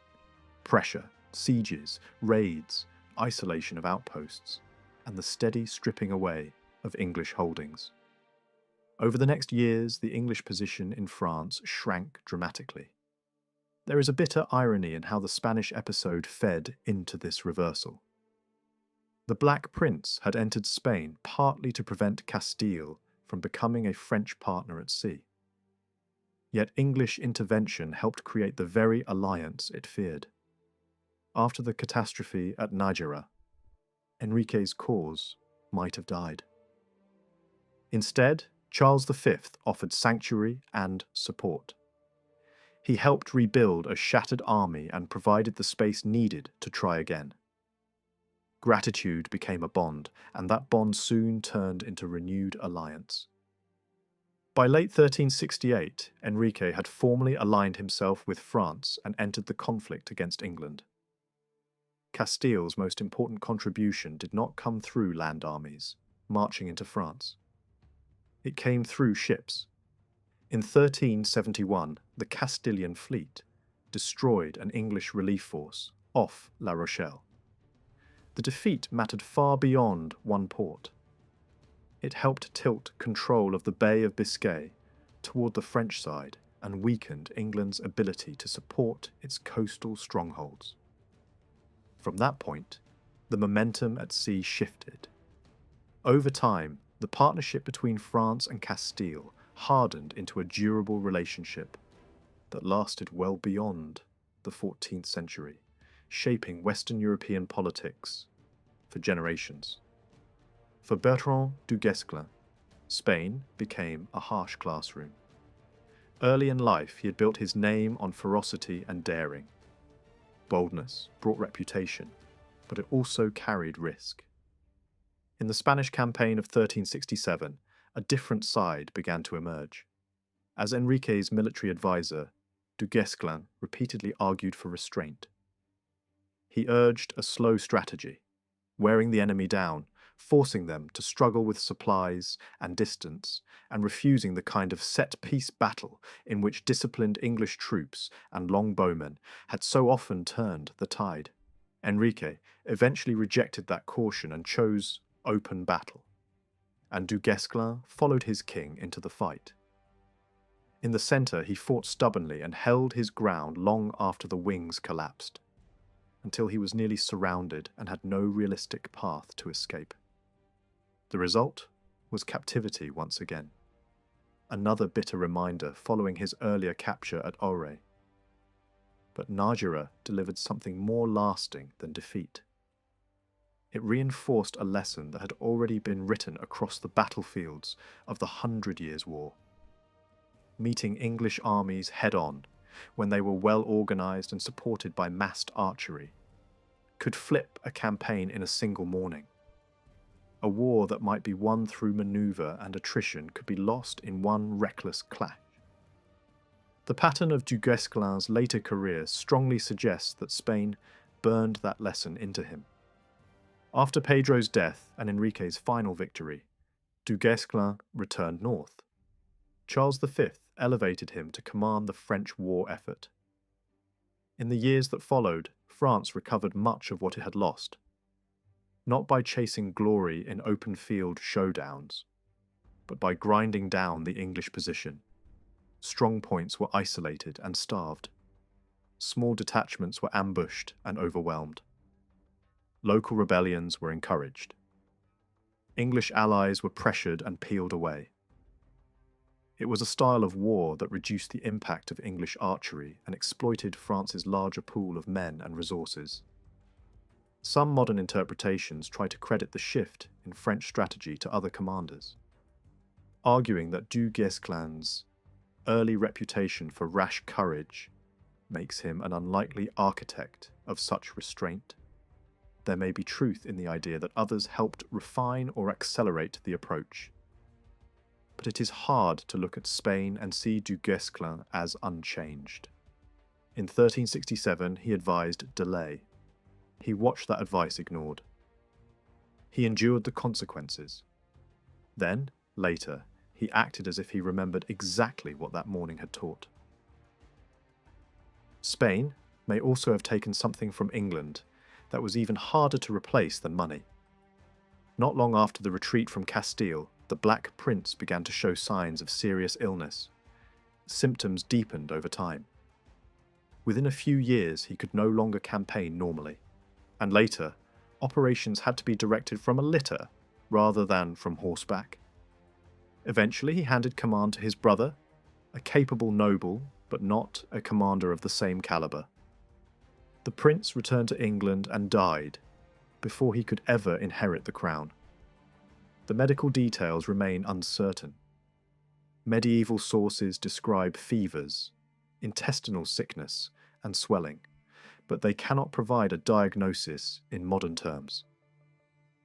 [SPEAKER 1] pressure, sieges, raids, isolation of outposts, and the steady stripping away of English holdings. Over the next years, the English position in France shrank dramatically. There is a bitter irony in how the Spanish episode fed into this reversal. The Black Prince had entered Spain partly to prevent Castile from becoming a French partner at sea. Yet English intervention helped create the very alliance it feared. After the catastrophe at Najera, Enrique's cause might have died. Instead, Charles V offered sanctuary and support. He helped rebuild a shattered army and provided the space needed to try again. Gratitude became a bond, and that bond soon turned into renewed alliance. By late 1368, Enrique had formally aligned himself with France and entered the conflict against England. Castile's most important contribution did not come through land armies, marching into France. It came through ships. In 1371, the Castilian fleet destroyed an English relief force off La Rochelle. The defeat mattered far beyond one port. It helped tilt control of the Bay of Biscay toward the French side and weakened England's ability to support its coastal strongholds. From that point, the momentum at sea shifted. Over time, the partnership between France and Castile hardened into a durable relationship that lasted well beyond the 14th century, shaping Western European politics for generations. For Bertrand Dugesclan, Spain became a harsh classroom. Early in life, he had built his name on ferocity and daring. Boldness brought reputation, but it also carried risk. In the Spanish campaign of 1367, a different side began to emerge. As Enrique's military advisor, Dugesclan repeatedly argued for restraint. He urged a slow strategy, wearing the enemy down, forcing them to struggle with supplies and distance, and refusing the kind of set-piece battle in which disciplined English troops and longbowmen had so often turned the tide. Enrique eventually rejected that caution and chose open battle, and Dugesclan followed his king into the fight. In the centre, he fought stubbornly and held his ground long after the wings collapsed, until he was nearly surrounded and had no realistic path to escape. The result was captivity once again, another bitter reminder following his earlier capture at Auray. But Najera delivered something more lasting than defeat. It reinforced a lesson that had already been written across the battlefields of the 100 Years' War. Meeting English armies head-on, when they were well organised and supported by massed archery, could flip a campaign in a single morning. A war that might be won through manoeuvre and attrition could be lost in one reckless clash. The pattern of Duguesclin's later career strongly suggests that Spain burned that lesson into him. After Pedro's death and Enrique's final victory, Duguesclin returned north. Charles V elevated him to command the French war effort. In the years that followed, France recovered much of what it had lost, not by chasing glory in open-field showdowns, but by grinding down the English position. Strong points were isolated and starved. Small detachments were ambushed and overwhelmed. Local rebellions were encouraged. English allies were pressured and peeled away. It was a style of war that reduced the impact of English archery and exploited France's larger pool of men and resources. Some modern interpretations try to credit the shift in French strategy to other commanders, arguing that Duguesclin's early reputation for rash courage makes him an unlikely architect of such restraint. There may be truth in the idea that others helped refine or accelerate the approach. But it is hard to look at Spain and see Duguesclin as unchanged. In 1367, he advised delay. He watched that advice ignored. He endured the consequences. Then, later, he acted as if he remembered exactly what that morning had taught. Spain may also have taken something from England that was even harder to replace than money. Not long after the retreat from Castile, the Black Prince began to show signs of serious illness. Symptoms deepened over time. Within a few years, he could no longer campaign normally, and later, operations had to be directed from a litter rather than from horseback. Eventually, he handed command to his brother, a capable noble, but not a commander of the same caliber. The prince returned to England and died before he could ever inherit the crown. The medical details remain uncertain. Medieval sources describe fevers, intestinal sickness, and swelling, but they cannot provide a diagnosis in modern terms.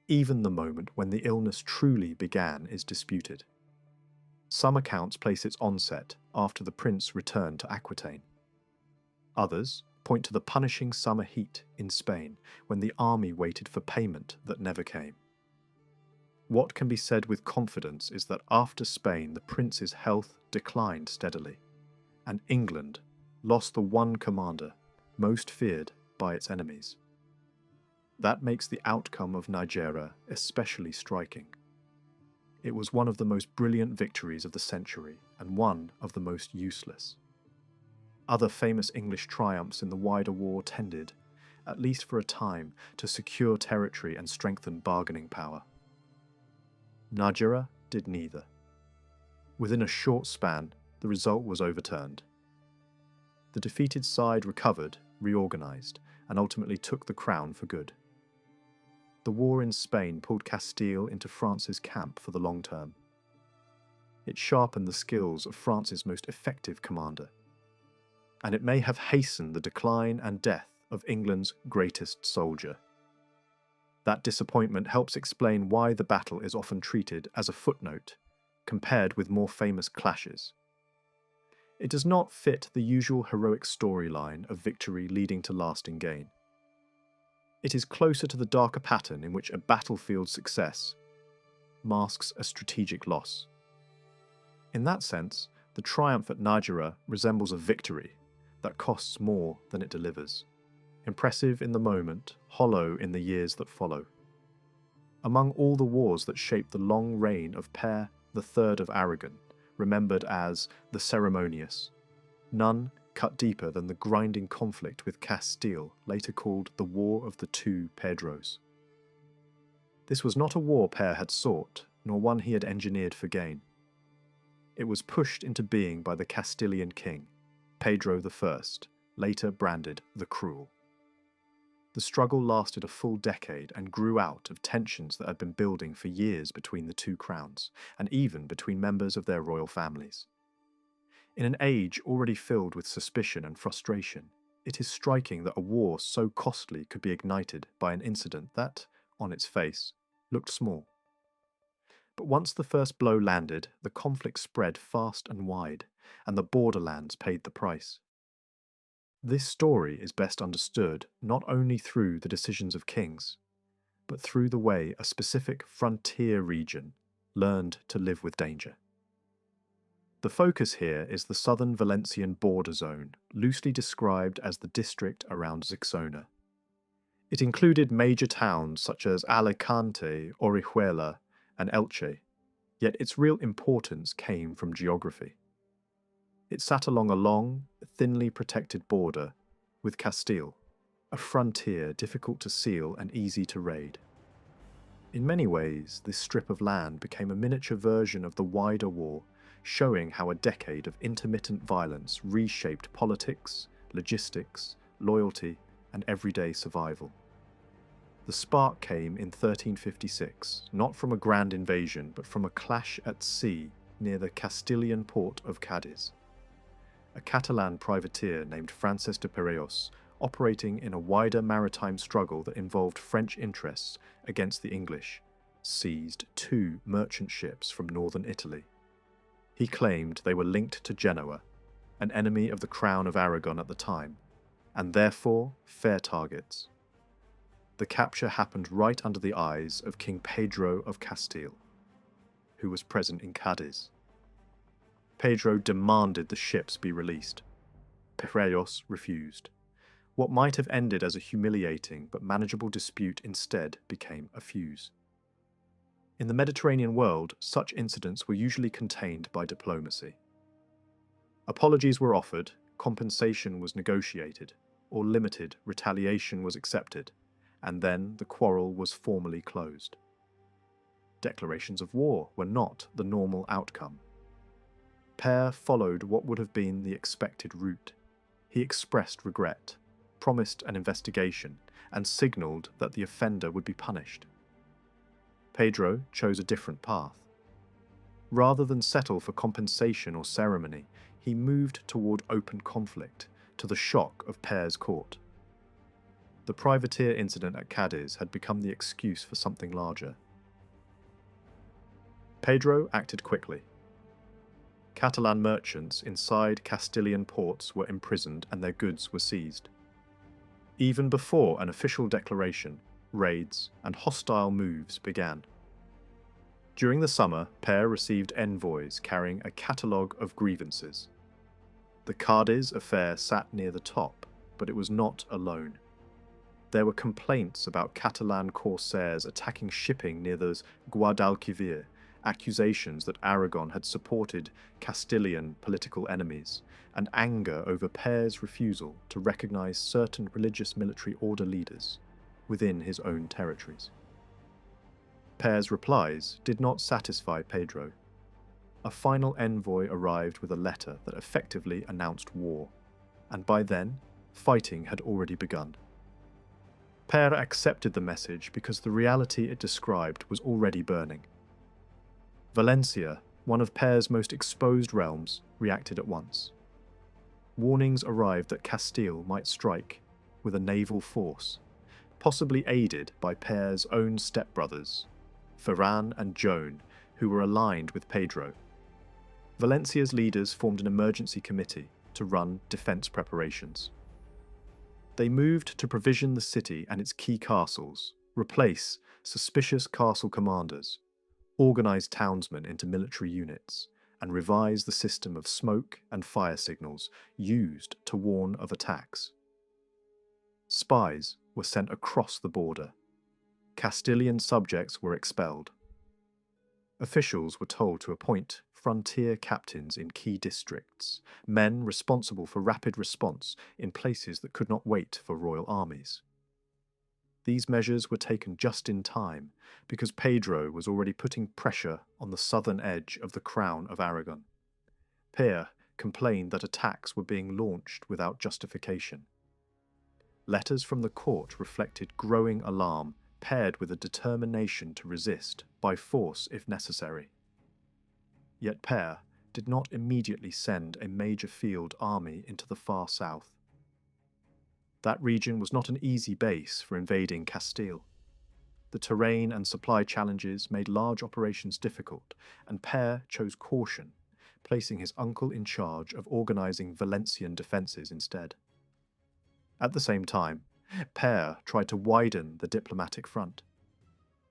[SPEAKER 1] Even the moment when the illness truly began is disputed. Some accounts place its onset after the prince returned to Aquitaine. Others point to the punishing summer heat in Spain when the army waited for payment that never came. What can be said with confidence is that after Spain, the prince's health declined steadily, and England lost the one commander most feared by its enemies. That makes the outcome of Najera especially striking. It was one of the most brilliant victories of the century and one of the most useless. Other famous English triumphs in the wider war tended, at least for a time, to secure territory and strengthen bargaining power. Najera did neither. Within a short span, the result was overturned. The defeated side recovered, reorganised, and ultimately took the crown for good. The war in Spain pulled Castile into France's camp for the long term. It sharpened the skills of France's most effective commander, and it may have hastened the decline and death of England's greatest soldier. That disappointment helps explain why the battle is often treated as a footnote, compared with more famous clashes. It does not fit the usual heroic storyline of victory leading to lasting gain. It is closer to the darker pattern in which a battlefield success masks a strategic loss. In that sense, the triumph at Najera resembles a victory that costs more than it delivers. Impressive in the moment, hollow in the years that follow. Among all the wars that shaped the long reign of Per III of Aragon, remembered as the Ceremonious, none cut deeper than the grinding conflict with Castile, later called the War of the Two Pedros. This was not a war Per had sought, nor one he had engineered for gain. It was pushed into being by the Castilian king, Pedro I, later branded the Cruel. The struggle lasted a full decade and grew out of tensions that had been building for years between the two crowns, and even between members of their royal families. In an age already filled with suspicion and frustration, it is striking that a war so costly could be ignited by an incident that, on its face, looked small. But once the first blow landed, the conflict spread fast and wide, and the borderlands paid the price. This story is best understood not only through the decisions of kings, but through the way a specific frontier region learned to live with danger. The focus here is the southern Valencian border zone, loosely described as the district around Xixona. It included major towns such as Alicante, Orihuela, and Elche, yet its real importance came from geography. It sat along a long, thinly protected border with Castile, a frontier difficult to seal and easy to raid. In many ways, this strip of land became a miniature version of the wider war, showing how a decade of intermittent violence reshaped politics, logistics, loyalty, and everyday survival. The spark came in 1356, not from a grand invasion, but from a clash at sea near the Castilian port of Cadiz. A Catalan privateer named Frances de Pedros, operating in a wider maritime struggle that involved French interests against the English, seized 2 merchant ships from northern Italy. He claimed they were linked to Genoa, an enemy of the Crown of Aragon at the time, and therefore fair targets. The capture happened right under the eyes of King Pedro of Castile, who was present in Cadiz. Pedro demanded the ships be released. Pedros refused. What might have ended as a humiliating but manageable dispute instead became a fuse. In the Mediterranean world, such incidents were usually contained by diplomacy. Apologies were offered, compensation was negotiated, or limited retaliation was accepted, and then the quarrel was formally closed. Declarations of war were not the normal outcome. Père followed what would have been the expected route. He expressed regret, promised an investigation, and signalled that the offender would be punished. Pedro chose a different path. Rather than settle for compensation or ceremony, he moved toward open conflict, to the shock of Pére's court. The privateer incident at Cadiz had become the excuse for something larger. Pedro acted quickly. Catalan merchants inside Castilian ports were imprisoned and their goods were seized. Even before an official declaration, raids and hostile moves began. During the summer, Père received envoys carrying a catalogue of grievances. The Cadiz affair sat near the top, but it was not alone. There were complaints about Catalan corsairs attacking shipping near the Guadalquivir, accusations that Aragon had supported Castilian political enemies, and anger over Pére's refusal to recognise certain religious military order leaders within his own territories. Pére's replies did not satisfy Pedro. A final envoy arrived with a letter that effectively announced war, and by then, fighting had already begun. Père accepted the message because the reality it described was already burning. Valencia, one of Pére's most exposed realms, reacted at once. Warnings arrived that Castile might strike with a naval force, possibly aided by Pére's own stepbrothers, Ferran and Joan, who were aligned with Pedro. Valencia's leaders formed an emergency committee to run defence preparations. They moved to provision the city and its key castles, replace suspicious castle commanders, organise townsmen into military units, and revise the system of smoke and fire signals used to warn of attacks. Spies were sent across the border. Castilian subjects were expelled. Officials were told to appoint frontier captains in key districts, men responsible for rapid response in places that could not wait for royal armies. These measures were taken just in time because Pedro was already putting pressure on the southern edge of the crown of Aragon. Père complained that attacks were being launched without justification. Letters from the court reflected growing alarm, paired with a determination to resist, by force if necessary. Yet Père did not immediately send a major field army into the far south. That region was not an easy base for invading Castile. The terrain and supply challenges made large operations difficult, and Père chose caution, placing his uncle in charge of organising Valencian defences instead. At the same time, Père tried to widen the diplomatic front.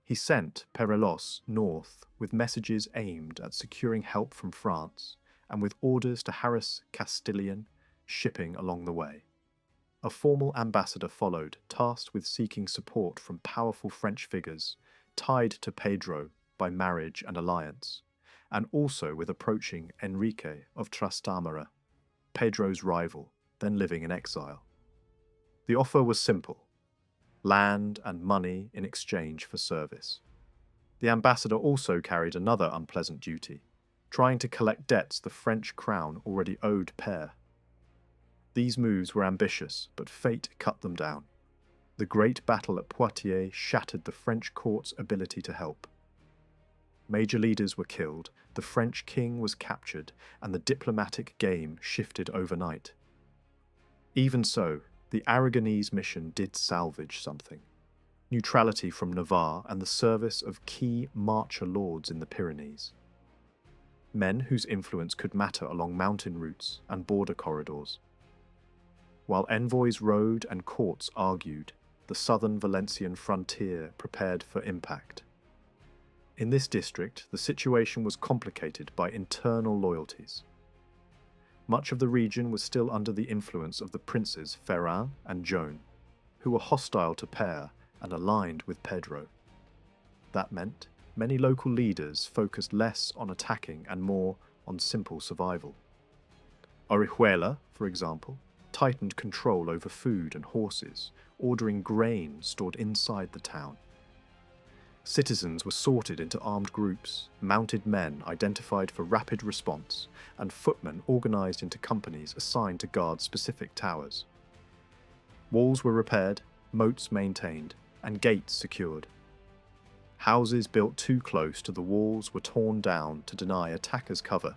[SPEAKER 1] He sent Pedros north with messages aimed at securing help from France and with orders to harass Castilian shipping along the way. A formal ambassador followed, tasked with seeking support from powerful French figures, tied to Pedro by marriage and alliance, and also with approaching Enrique of Trastamara, Pedro's rival, then living in exile. The offer was simple: land and money in exchange for service. The ambassador also carried another unpleasant duty, trying to collect debts the French crown already owed Père. These moves were ambitious, but fate cut them down. The great battle at Poitiers shattered the French court's ability to help. Major leaders were killed, the French king was captured, and the diplomatic game shifted overnight. Even so, the Aragonese mission did salvage something: neutrality from Navarre and the service of key marcher lords in the Pyrenees. Men whose influence could matter along mountain routes and border corridors. While envoys rode and courts argued, the southern Valencian frontier prepared for impact. In this district, the situation was complicated by internal loyalties. Much of the region was still under the influence of the princes Ferran and Joan, who were hostile to Père and aligned with Pedro. That meant many local leaders focused less on attacking and more on simple survival. Orihuela, for example, tightened control over food and horses, ordering grain stored inside the town. Citizens were sorted into armed groups, mounted men identified for rapid response, and footmen organised into companies assigned to guard specific towers. Walls were repaired, moats maintained, and gates secured. Houses built too close to the walls were torn down to deny attackers cover.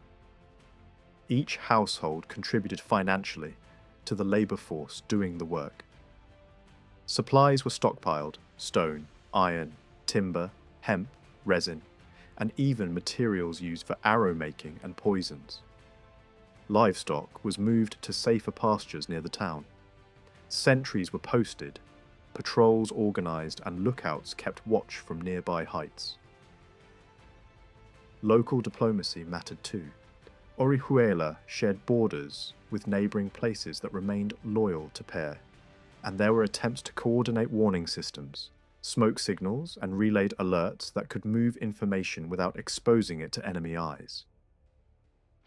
[SPEAKER 1] Each household contributed financially to the labour force doing the work. Supplies were stockpiled: stone, iron, timber, hemp, resin, and even materials used for arrow making and poisons. Livestock was moved to safer pastures near the town. Sentries were posted, patrols organised, and lookouts kept watch from nearby heights. Local diplomacy mattered too. Orihuela shared borders with neighbouring places that remained loyal to Pere, and there were attempts to coordinate warning systems, smoke signals, and relayed alerts that could move information without exposing it to enemy eyes.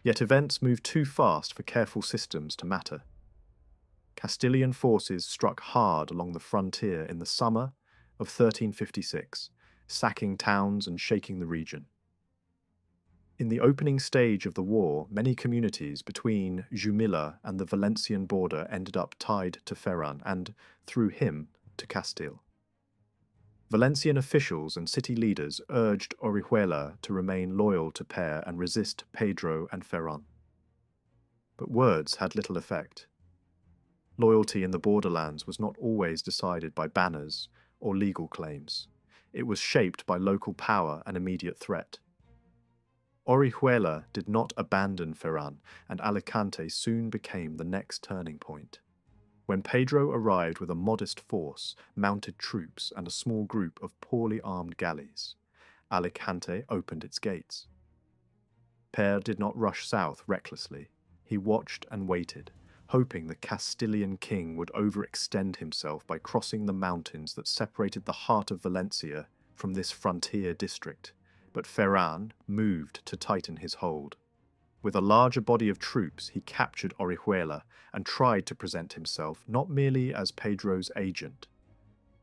[SPEAKER 1] Yet events moved too fast for careful systems to matter. Castilian forces struck hard along the frontier in the summer of 1356, sacking towns and shaking the region. In the opening stage of the war, many communities between Jumilla and the Valencian border ended up tied to Ferran and, through him, to Castile. Valencian officials and city leaders urged Orihuela to remain loyal to Pere and resist Pedro and Ferran. But words had little effect. Loyalty in the borderlands was not always decided by banners or legal claims. It was shaped by local power and immediate threat. Orihuela did not abandon Ferran, and Alicante soon became the next turning point. When Pedro arrived with a modest force, mounted troops, and a small group of poorly armed galleys, Alicante opened its gates. Pere did not rush south recklessly. He watched and waited, hoping the Castilian king would overextend himself by crossing the mountains that separated the heart of Valencia from this frontier district. But Ferran moved to tighten his hold. With a larger body of troops, he captured Orihuela and tried to present himself not merely as Pedro's agent,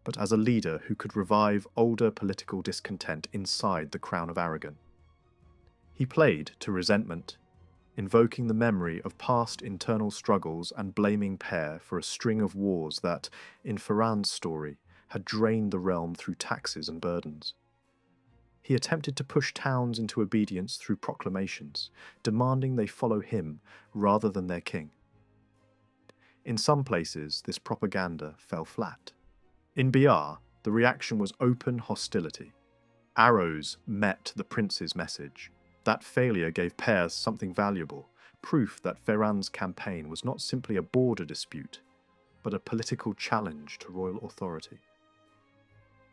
[SPEAKER 1] but as a leader who could revive older political discontent inside the Crown of Aragon. He played to resentment, invoking the memory of past internal struggles and blaming Pere for a string of wars that, in Ferran's story, had drained the realm through taxes and burdens. He attempted to push towns into obedience through proclamations, demanding they follow him rather than their king. In some places, this propaganda fell flat. In Biar, the reaction was open hostility. Arrows met the prince's message. That failure gave Pere something valuable, proof that Ferran's campaign was not simply a border dispute, but a political challenge to royal authority.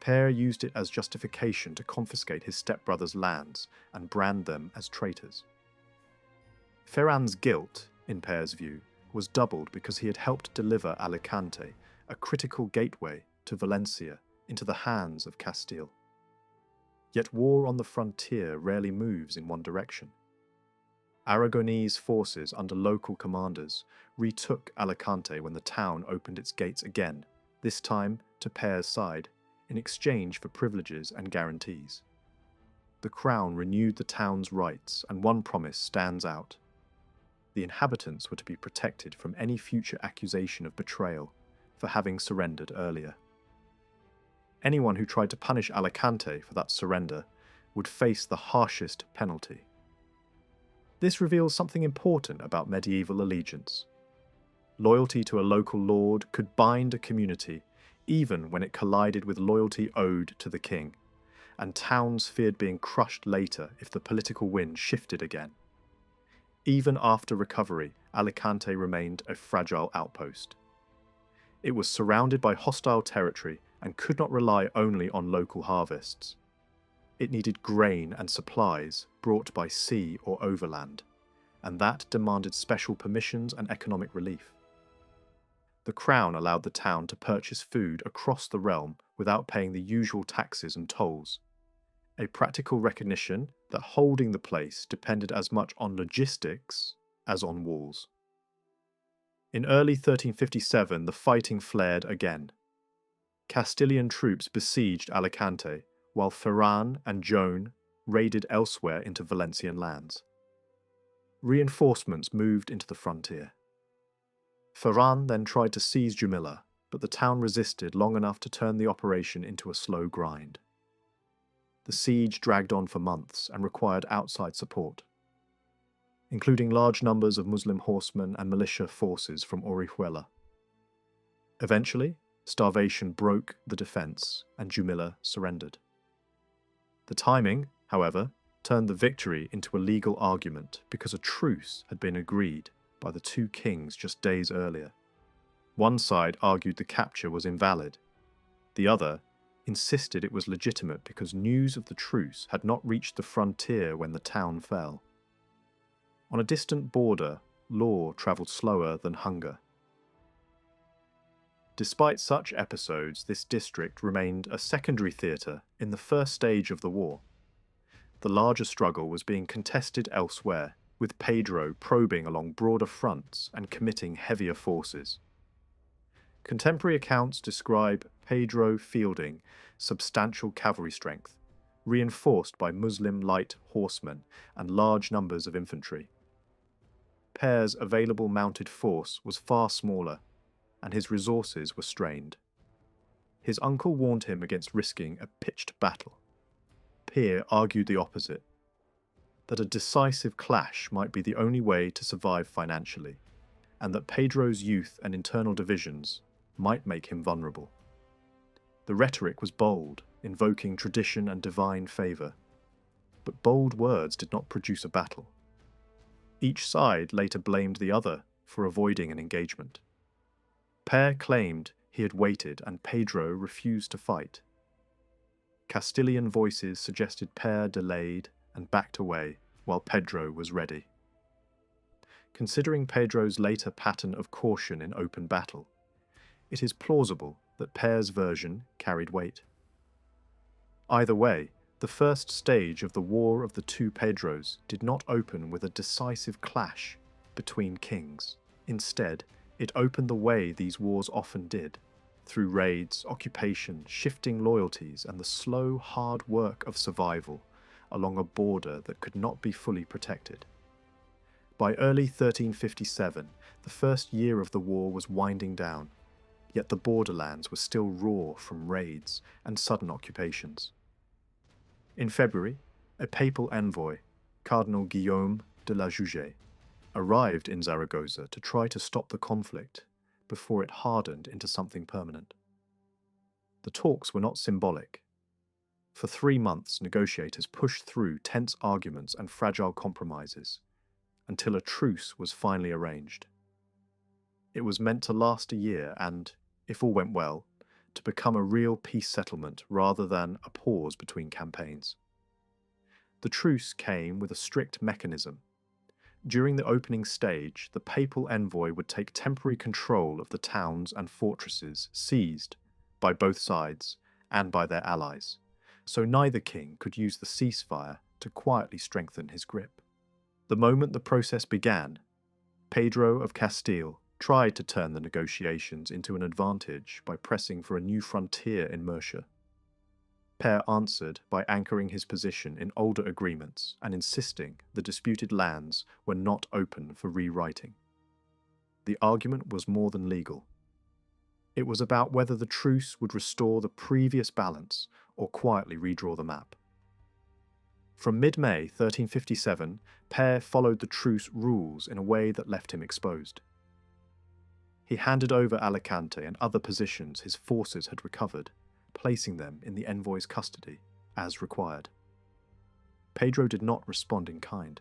[SPEAKER 1] Pere used it as justification to confiscate his stepbrother's lands and brand them as traitors. Ferran's guilt, in Pere's view, was doubled because he had helped deliver Alicante, a critical gateway to Valencia, into the hands of Castile. Yet war on the frontier rarely moves in one direction. Aragonese forces under local commanders retook Alicante when the town opened its gates again, this time to Pere's side, in exchange for privileges and guarantees. The crown renewed the town's rights, and one promise stands out. The inhabitants were to be protected from any future accusation of betrayal for having surrendered earlier. Anyone who tried to punish Alicante for that surrender would face the harshest penalty. This reveals something important about medieval allegiance. Loyalty to a local lord could bind a community even when it collided with loyalty owed to the king, and towns feared being crushed later if the political wind shifted again. Even after recovery, Alicante remained a fragile outpost. It was surrounded by hostile territory and could not rely only on local harvests. It needed grain and supplies brought by sea or overland, and that demanded special permissions and economic relief. The crown allowed the town to purchase food across the realm without paying the usual taxes and tolls, a practical recognition that holding the place depended as much on logistics as on walls. In early 1357, the fighting flared again. Castilian troops besieged Alicante, while Ferran and Joan raided elsewhere into Valencian lands. Reinforcements moved into the frontier. Ferran then tried to seize Jumilla, but the town resisted long enough to turn the operation into a slow grind. The siege dragged on for months and required outside support, including large numbers of Muslim horsemen and militia forces from Orihuela. Eventually, starvation broke the defence and Jumilla surrendered. The timing, however, turned the victory into a legal argument because a truce had been agreed by the two kings just days earlier. One side argued the capture was invalid. The other insisted it was legitimate because news of the truce had not reached the frontier when the town fell. On a distant border, law travelled slower than hunger. Despite such episodes, this district remained a secondary theatre in the first stage of the war. The larger struggle was being contested elsewhere, with Pedro probing along broader fronts and committing heavier forces. Contemporary accounts describe Pedro fielding substantial cavalry strength, reinforced by Muslim light horsemen and large numbers of infantry. Pere's available mounted force was far smaller, and his resources were strained. His uncle warned him against risking a pitched battle. Pere argued the opposite, that a decisive clash might be the only way to survive financially, and that Pedro's youth and internal divisions might make him vulnerable. The rhetoric was bold, invoking tradition and divine favour, but bold words did not produce a battle. Each side later blamed the other for avoiding an engagement. Pere claimed he had waited and Pedro refused to fight. Castilian voices suggested Pere delayed and backed away while Pedro was ready. Considering Pedro's later pattern of caution in open battle, it is plausible that Pere's version carried weight. Either way, the first stage of the War of the Two Pedros did not open with a decisive clash between kings. Instead, it opened the way these wars often did, through raids, occupation, shifting loyalties, and the slow, hard work of survival along a border that could not be fully protected. By early 1357, the first year of the war was winding down, yet the borderlands were still raw from raids and sudden occupations. In February, a papal envoy, Cardinal Guillaume de la Juge, arrived in Zaragoza to try to stop the conflict before it hardened into something permanent. The talks were not symbolic. For 3 months, negotiators pushed through tense arguments and fragile compromises until a truce was finally arranged. It was meant to last a year and, if all went well, to become a real peace settlement rather than a pause between campaigns. The truce came with a strict mechanism. During the opening stage, the papal envoy would take temporary control of the towns and fortresses seized by both sides and by their allies, so neither king could use the ceasefire to quietly strengthen his grip. The moment the process began, Pedro of Castile tried to turn the negotiations into an advantage by pressing for a new frontier in Murcia. Pere answered by anchoring his position in older agreements and insisting the disputed lands were not open for rewriting. The argument was more than legal. It was about whether the truce would restore the previous balance or quietly redraw the map. From mid-May 1357, Pere followed the truce rules in a way that left him exposed. He handed over Alicante and other positions his forces had recovered, placing them in the envoy's custody, as required. Pedro did not respond in kind.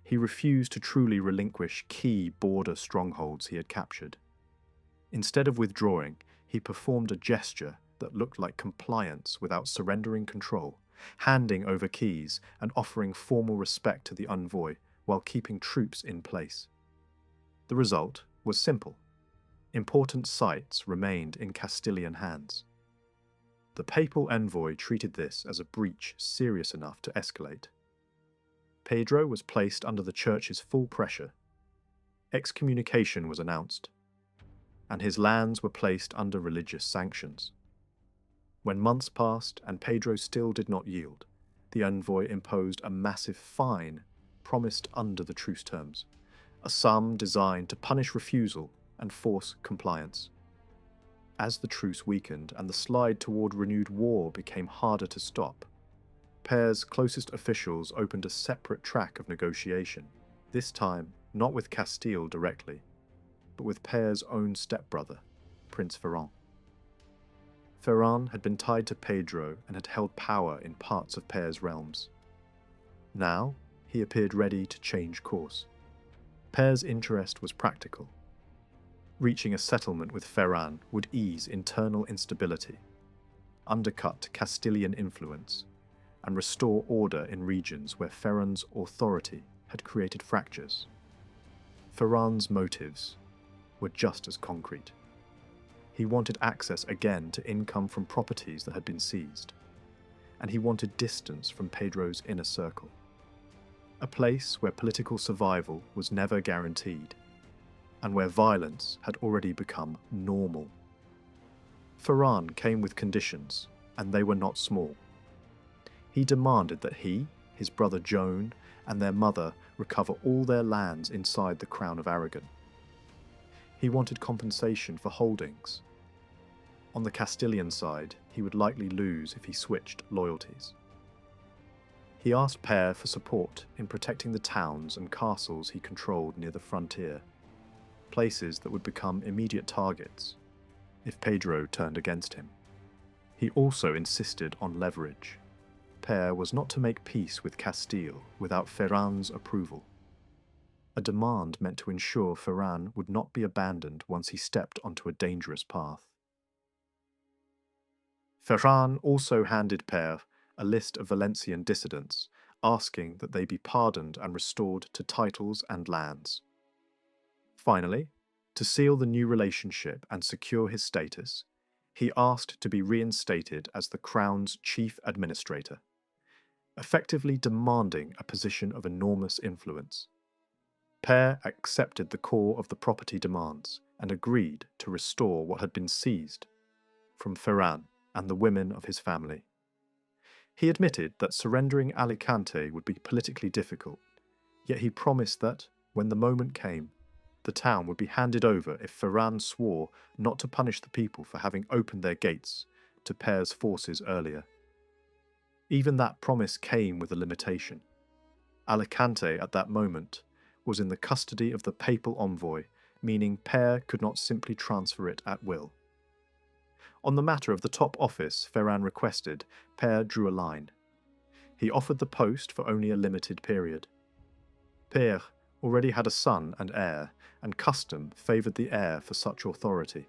[SPEAKER 1] He refused to truly relinquish key border strongholds he had captured. Instead of withdrawing, he performed a gesture that looked like compliance without surrendering control, handing over keys and offering formal respect to the envoy while keeping troops in place. The result was simple. Important sites remained in Castilian hands. The papal envoy treated this as a breach serious enough to escalate. Pedro was placed under the church's full pressure. excommunication was announced, and his lands were placed under religious sanctions. When months passed and Pedro still did not yield, the envoy imposed a massive fine promised under the truce terms, a sum designed to punish refusal and force compliance. As the truce weakened and the slide toward renewed war became harder to stop, Pere's closest officials opened a separate track of negotiation, this time not with Castile directly, but with Pere's own stepbrother, Prince Ferrand. Ferrand had been tied to Pedro and had held power in parts of Pere's realms. Now, he appeared ready to change course. Pere's interest was practical. Reaching a settlement with Ferrand would ease internal instability, undercut Castilian influence, and restore order in regions where Ferrand's authority had created fractures. Ferrand's motives were just as concrete. He wanted access again to income from properties that had been seized, and he wanted distance from Pedro's inner circle, a place where political survival was never guaranteed, and where violence had already become normal. Ferrand came with conditions, and they were not small. He demanded that he, his brother Joan, and their mother recover all their lands inside the Crown of Aragon. He wanted compensation for holdings. On the Castilian side, he would likely lose if he switched loyalties. He asked Pere for support in protecting the towns and castles he controlled near the frontier, places that would become immediate targets if Pedro turned against him. He also insisted on leverage. Pere was not to make peace with Castile without Ferrand's approval. A demand meant to ensure Ferrand would not be abandoned once he stepped onto a dangerous path. Ferrand also handed Pere a list of Valencian dissidents, asking that they be pardoned and restored to titles and lands. Finally, to seal the new relationship and secure his status, he asked to be reinstated as the Crown's chief administrator, effectively demanding a position of enormous influence. Pere accepted the core of the property demands and agreed to restore what had been seized from Ferrand and the women of his family. He admitted that surrendering Alicante would be politically difficult, yet he promised that, when the moment came, the town would be handed over if Ferrand swore not to punish the people for having opened their gates to Pere's forces earlier. Even that promise came with a limitation. Alicante, at that moment, was in the custody of the papal envoy, meaning Pere could not simply transfer it at will. On the matter of the top office Ferrand requested, Pere drew a line. He offered the post for only a limited period. Pere already had a son and heir, and custom favoured the heir for such authority.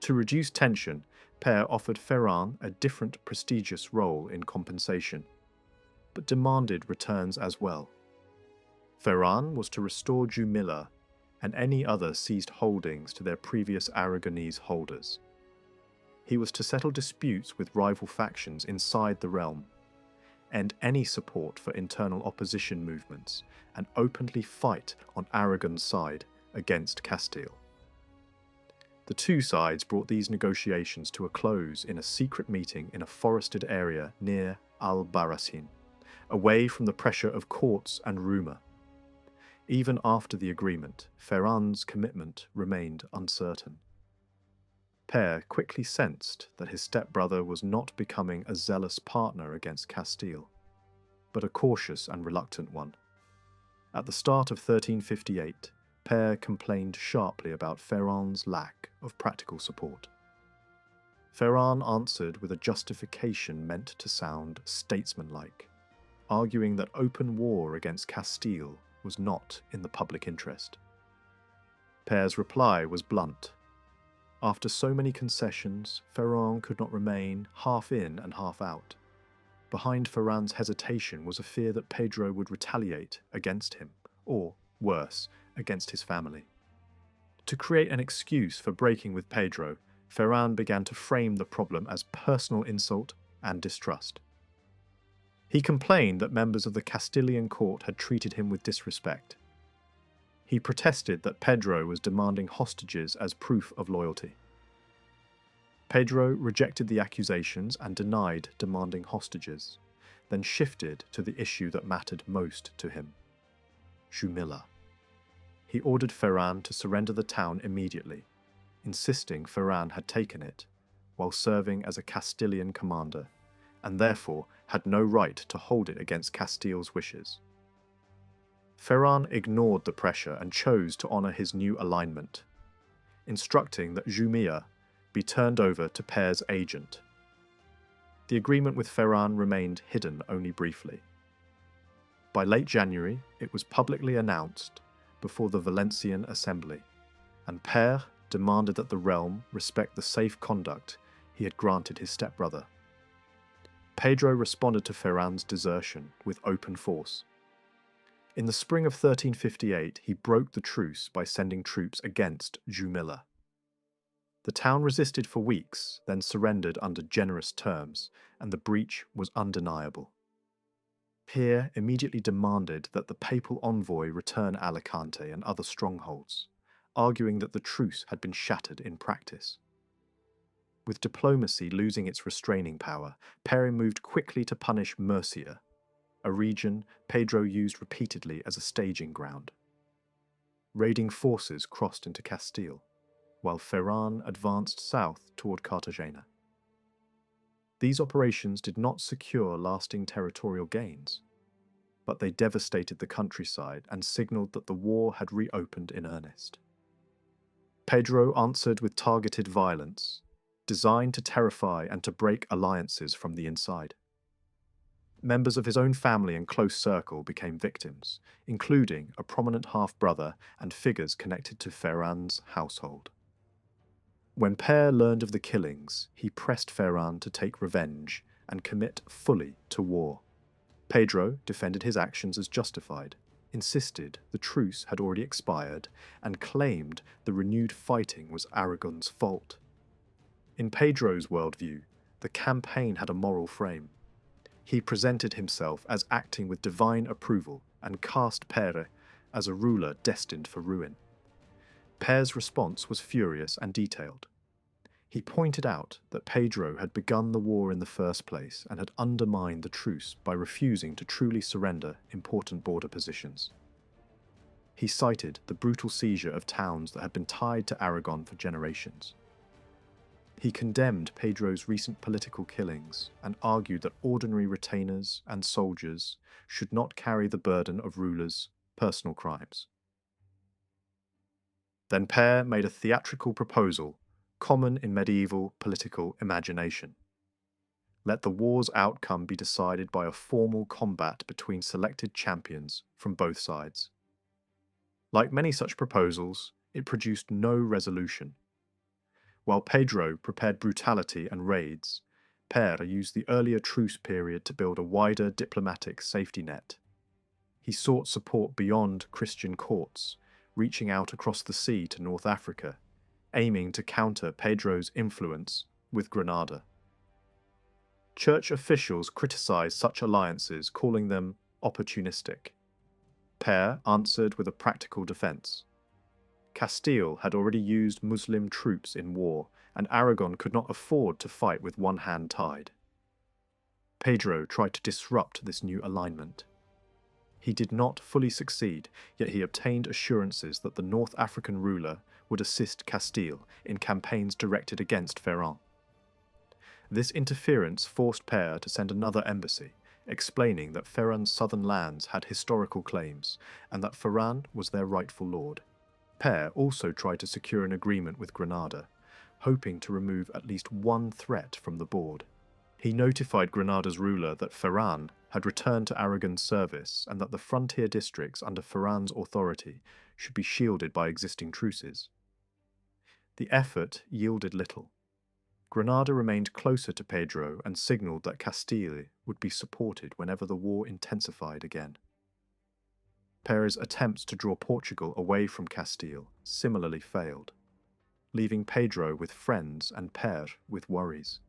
[SPEAKER 1] To reduce tension, Pere offered Ferrand a different prestigious role in compensation, but demanded returns as well. Ferrand was to restore Jumilla and any other seized holdings to their previous Aragonese holders. He was to settle disputes with rival factions inside the realm, end any support for internal opposition movements, and openly fight on Aragon's side against Castile. The two sides brought these negotiations to a close in a secret meeting in a forested area near Albarracin, away from the pressure of courts and rumour. Even after the agreement, Ferrand's commitment remained uncertain. Pere quickly sensed that his stepbrother was not becoming a zealous partner against Castile, but a cautious and reluctant one. At the start of 1358, Pere complained sharply about Ferrand's lack of practical support. Ferrand answered with a justification meant to sound statesmanlike, arguing that open war against Castile was not in the public interest. Pere's reply was blunt. After so many concessions, Ferrand could not remain half in and half out. Behind Ferrand's hesitation was a fear that Pedro would retaliate against him, or, worse, against his family. To create an excuse for breaking with Pedro, Ferrand began to frame the problem as personal insult and distrust. He complained that members of the Castilian court had treated him with disrespect. He protested that Pedro was demanding hostages as proof of loyalty. Pedro rejected the accusations and denied demanding hostages, then shifted to the issue that mattered most to him: Jumilla. He ordered Ferran to surrender the town immediately, insisting Ferran had taken it while serving as a Castilian commander, and therefore had no right to hold it against Castile's wishes. Ferran ignored the pressure and chose to honour his new alignment, instructing that Jumilla be turned over to Pere's agent. The agreement with Ferran remained hidden only briefly. By late January, it was publicly announced before the Valencian Assembly, and Pere demanded that the realm respect the safe conduct he had granted his stepbrother. Pedro responded to Ferran's desertion with open force. In the spring of 1358, he broke the truce by sending troops against Jumilla. The town resisted for weeks, then surrendered under generous terms, and the breach was undeniable. Pere immediately demanded that the papal envoy return Alicante and other strongholds, arguing that the truce had been shattered in practice. With diplomacy losing its restraining power, Pere moved quickly to punish Murcia, a region Pedro used repeatedly as a staging ground. Raiding forces crossed into Castile, while Ferran advanced south toward Cartagena. These operations did not secure lasting territorial gains, but they devastated the countryside and signalled that the war had reopened in earnest. Pedro answered with targeted violence, designed to terrify and to break alliances from the inside. Members of his own family and close circle became victims, including a prominent half-brother and figures connected to Ferran's household. When Pere learned of the killings, he pressed Ferran to take revenge and commit fully to war. Pedro defended his actions as justified, insisted the truce had already expired, and claimed the renewed fighting was Aragon's fault. In Pedro's worldview, the campaign had a moral frame. He presented himself as acting with divine approval and cast Pere as a ruler destined for ruin. Pere's response was furious and detailed. He pointed out that Pedro had begun the war in the first place and had undermined the truce by refusing to truly surrender important border positions. He cited the brutal seizure of towns that had been tied to Aragon for generations. He condemned Pedro's recent political killings and argued that ordinary retainers and soldiers should not carry the burden of rulers' personal crimes. Then Pere made a theatrical proposal common in medieval political imagination. Let the war's outcome be decided by a formal combat between selected champions from both sides. Like many such proposals, it produced no resolution. While Pedro prepared brutality and raids, Pere used the earlier truce period to build a wider diplomatic safety net. He sought support beyond Christian courts, reaching out across the sea to North Africa, aiming to counter Pedro's influence with Granada. Church officials criticized such alliances, calling them opportunistic. Pere answered with a practical defense. Castile had already used Muslim troops in war, and Aragon could not afford to fight with one hand tied. Pedro tried to disrupt this new alignment. He did not fully succeed, yet he obtained assurances that the North African ruler would assist Castile in campaigns directed against Ferran. This interference forced Pere to send another embassy, explaining that Ferran's southern lands had historical claims, and that Ferran was their rightful lord. Pere also tried to secure an agreement with Granada, hoping to remove at least one threat from the board. He notified Granada's ruler that Ferran had returned to Aragon's service and that the frontier districts under Ferran's authority should be shielded by existing truces. The effort yielded little. Granada remained closer to Pedro and signalled that Castile would be supported whenever the war intensified again. Pere's attempts to draw Portugal away from Castile similarly failed, leaving Pedro with friends and Pere with worries.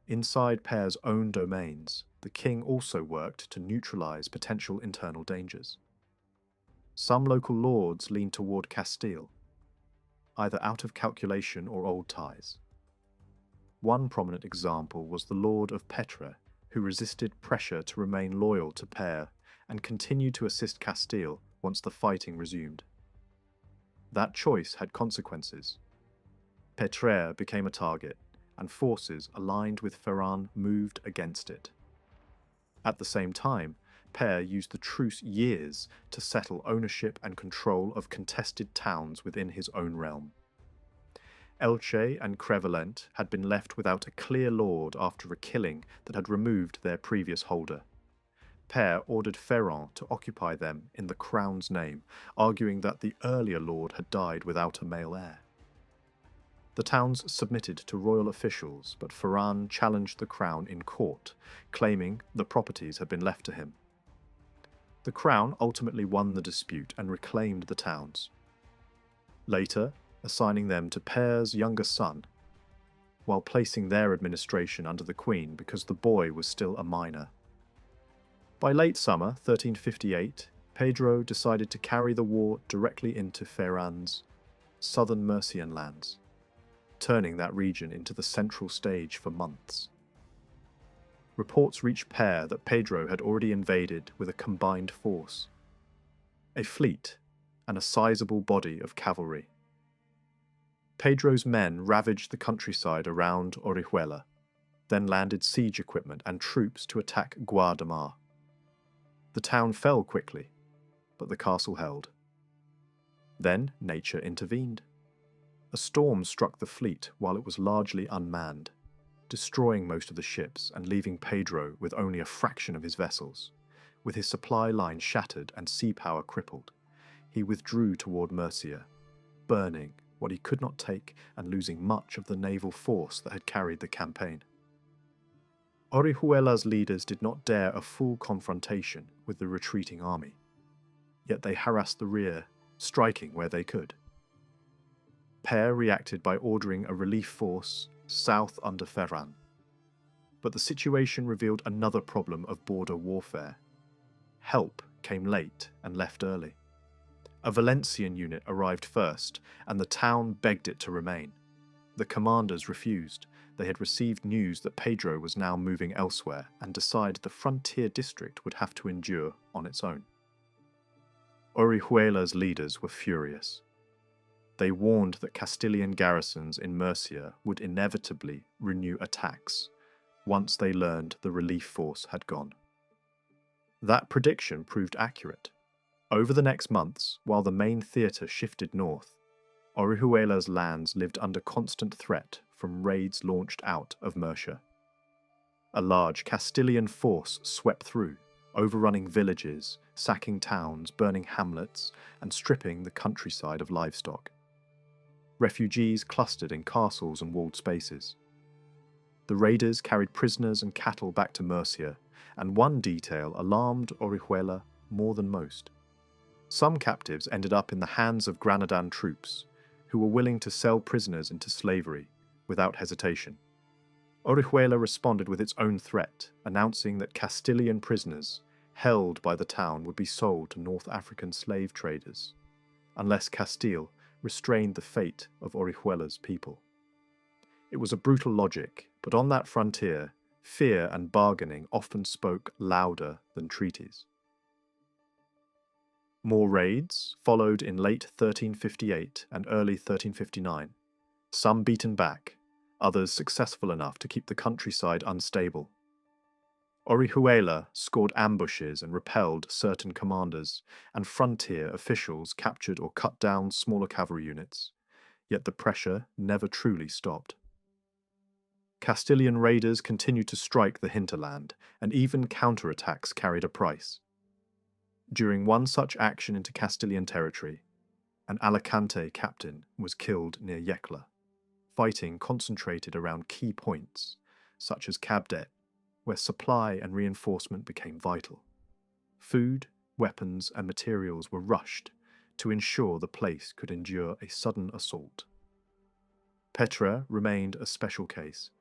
[SPEAKER 1] Inside Pere's own domains, the king also worked to neutralise potential internal dangers. Some local lords leaned toward Castile, either out of calculation or old ties. One prominent example was the Lord of Petre, who resisted pressure to remain loyal to Pere and continued to assist Castile once the fighting resumed. That choice had consequences. Petre became a target, and forces aligned with Ferran moved against it. At the same time, Pere used the truce years to settle ownership and control of contested towns within his own realm. Elche and Crèvillent had been left without a clear lord after a killing that had removed their previous holder. Pere ordered Ferrand to occupy them in the crown's name, arguing that the earlier lord had died without a male heir. The towns submitted to royal officials, but Ferran challenged the crown in court, claiming the properties had been left to him. The crown ultimately won the dispute and reclaimed the towns, later assigning them to Pere's younger son, while placing their administration under the queen because the boy was still a minor. By late summer 1358, Pedro decided to carry the war directly into Ferran's southern Mercian lands, turning that region into the central stage for months. Reports reached Pere that Pedro had already invaded with a combined force, a fleet, and a sizable body of cavalry. Pedro's men ravaged the countryside around Orihuela, then landed siege equipment and troops to attack Guadamar. The town fell quickly, but the castle held. Then nature intervened. A storm struck the fleet while it was largely unmanned, destroying most of the ships and leaving Pedro with only a fraction of his vessels. With his supply line shattered and sea power crippled, he withdrew toward Murcia, burning what he could not take and losing much of the naval force that had carried the campaign. Orihuela's leaders did not dare a full confrontation with the retreating army, yet they harassed the rear, striking where they could. Pere reacted by ordering a relief force south under Ferran, but the situation revealed another problem of border warfare. Help came late and left early. A Valencian unit arrived first, and the town begged it to remain. The commanders refused. They had received news that Pedro was now moving elsewhere and decided the frontier district would have to endure on its own. Orihuela's leaders were furious. They warned that Castilian garrisons in Murcia would inevitably renew attacks once they learned the relief force had gone. That prediction proved accurate. Over the next months, while the main theatre shifted north, Orihuela's lands lived under constant threat from raids launched out of Murcia. A large Castilian force swept through, overrunning villages, sacking towns, burning hamlets, and stripping the countryside of livestock. Refugees clustered in castles and walled spaces. The raiders carried prisoners and cattle back to Murcia, and one detail alarmed Orihuela more than most. Some captives ended up in the hands of Granadan troops, who were willing to sell prisoners into slavery without hesitation. Orihuela responded with its own threat, announcing that Castilian prisoners held by the town would be sold to North African slave traders, unless Castile restrained the fate of Orihuela's people. It was a brutal logic, but on that frontier, fear and bargaining often spoke louder than treaties. More raids followed in late 1358 and early 1359, some beaten back, others successful enough to keep the countryside unstable. Orihuela scored ambushes and repelled certain commanders, and frontier officials captured or cut down smaller cavalry units, yet the pressure never truly stopped. Castilian raiders continued to strike the hinterland, and even counterattacks carried a price. During one such action into Castilian territory, an Alicante captain was killed near Yecla. Fighting concentrated around key points, such as Cabdet, where supply and reinforcement became vital. Food, weapons, and materials were rushed to ensure the place could endure a sudden assault. Petre remained a special case.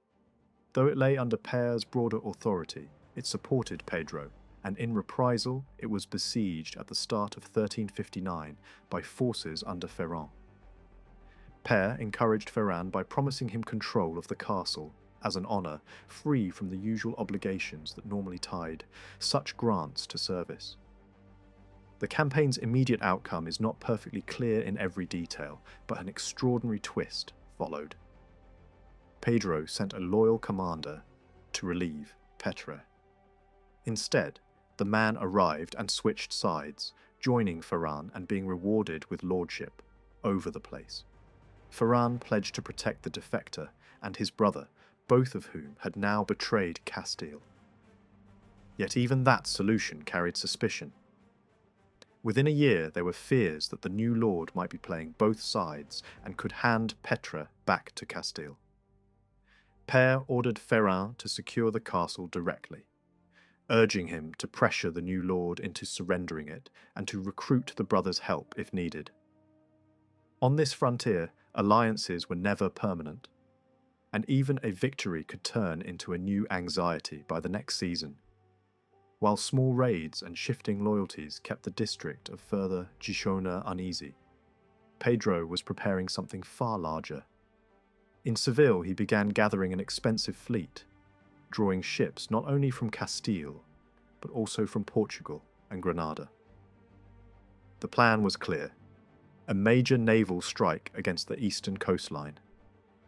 [SPEAKER 1] Though it lay under Pere's broader authority, it supported Pedro and in reprisal it was besieged at the start of 1359 by forces under Ferrand. Père encouraged Ferrand by promising him control of the castle as an honour, free from the usual obligations that normally tied such grants to service. The campaign's immediate outcome is not perfectly clear in every detail, but an extraordinary twist followed. Pedro sent a loyal commander to relieve Petre. Instead, the man arrived and switched sides, joining Ferrand and being rewarded with lordship over the place. Ferrand pledged to protect the defector and his brother, both of whom had now betrayed Castile. Yet even that solution carried suspicion. Within a year there were fears that the new lord might be playing both sides and could hand Petre back to Castile. Père ordered Ferrand to secure the castle directly, urging him to pressure the new lord into surrendering it and to recruit the brothers' help if needed. On this frontier, alliances were never permanent, and even a victory could turn into a new anxiety by the next season. While small raids and shifting loyalties kept the district of further Girona uneasy, Pedro was preparing something far larger. In Seville, he began gathering an expensive fleet, drawing ships not only from Castile, but also from Portugal and Granada. The plan was clear: a major naval strike against the eastern coastline.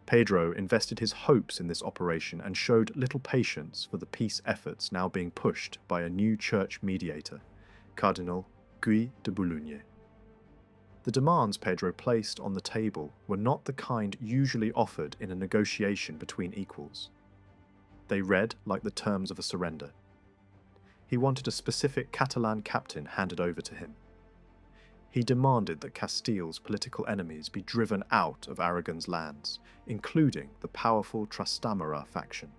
[SPEAKER 1] Pedro invested his hopes in this operation and showed little patience for the peace efforts now being pushed by a new church mediator, Cardinal Guy de Boulogne. The demands Pedro placed on the table were not the kind usually offered in a negotiation between equals. They read like the terms of a surrender. He wanted a specific Catalan captain handed over to him. He demanded that Castile's political enemies be driven out of Aragon's lands, including the powerful Trastamara faction.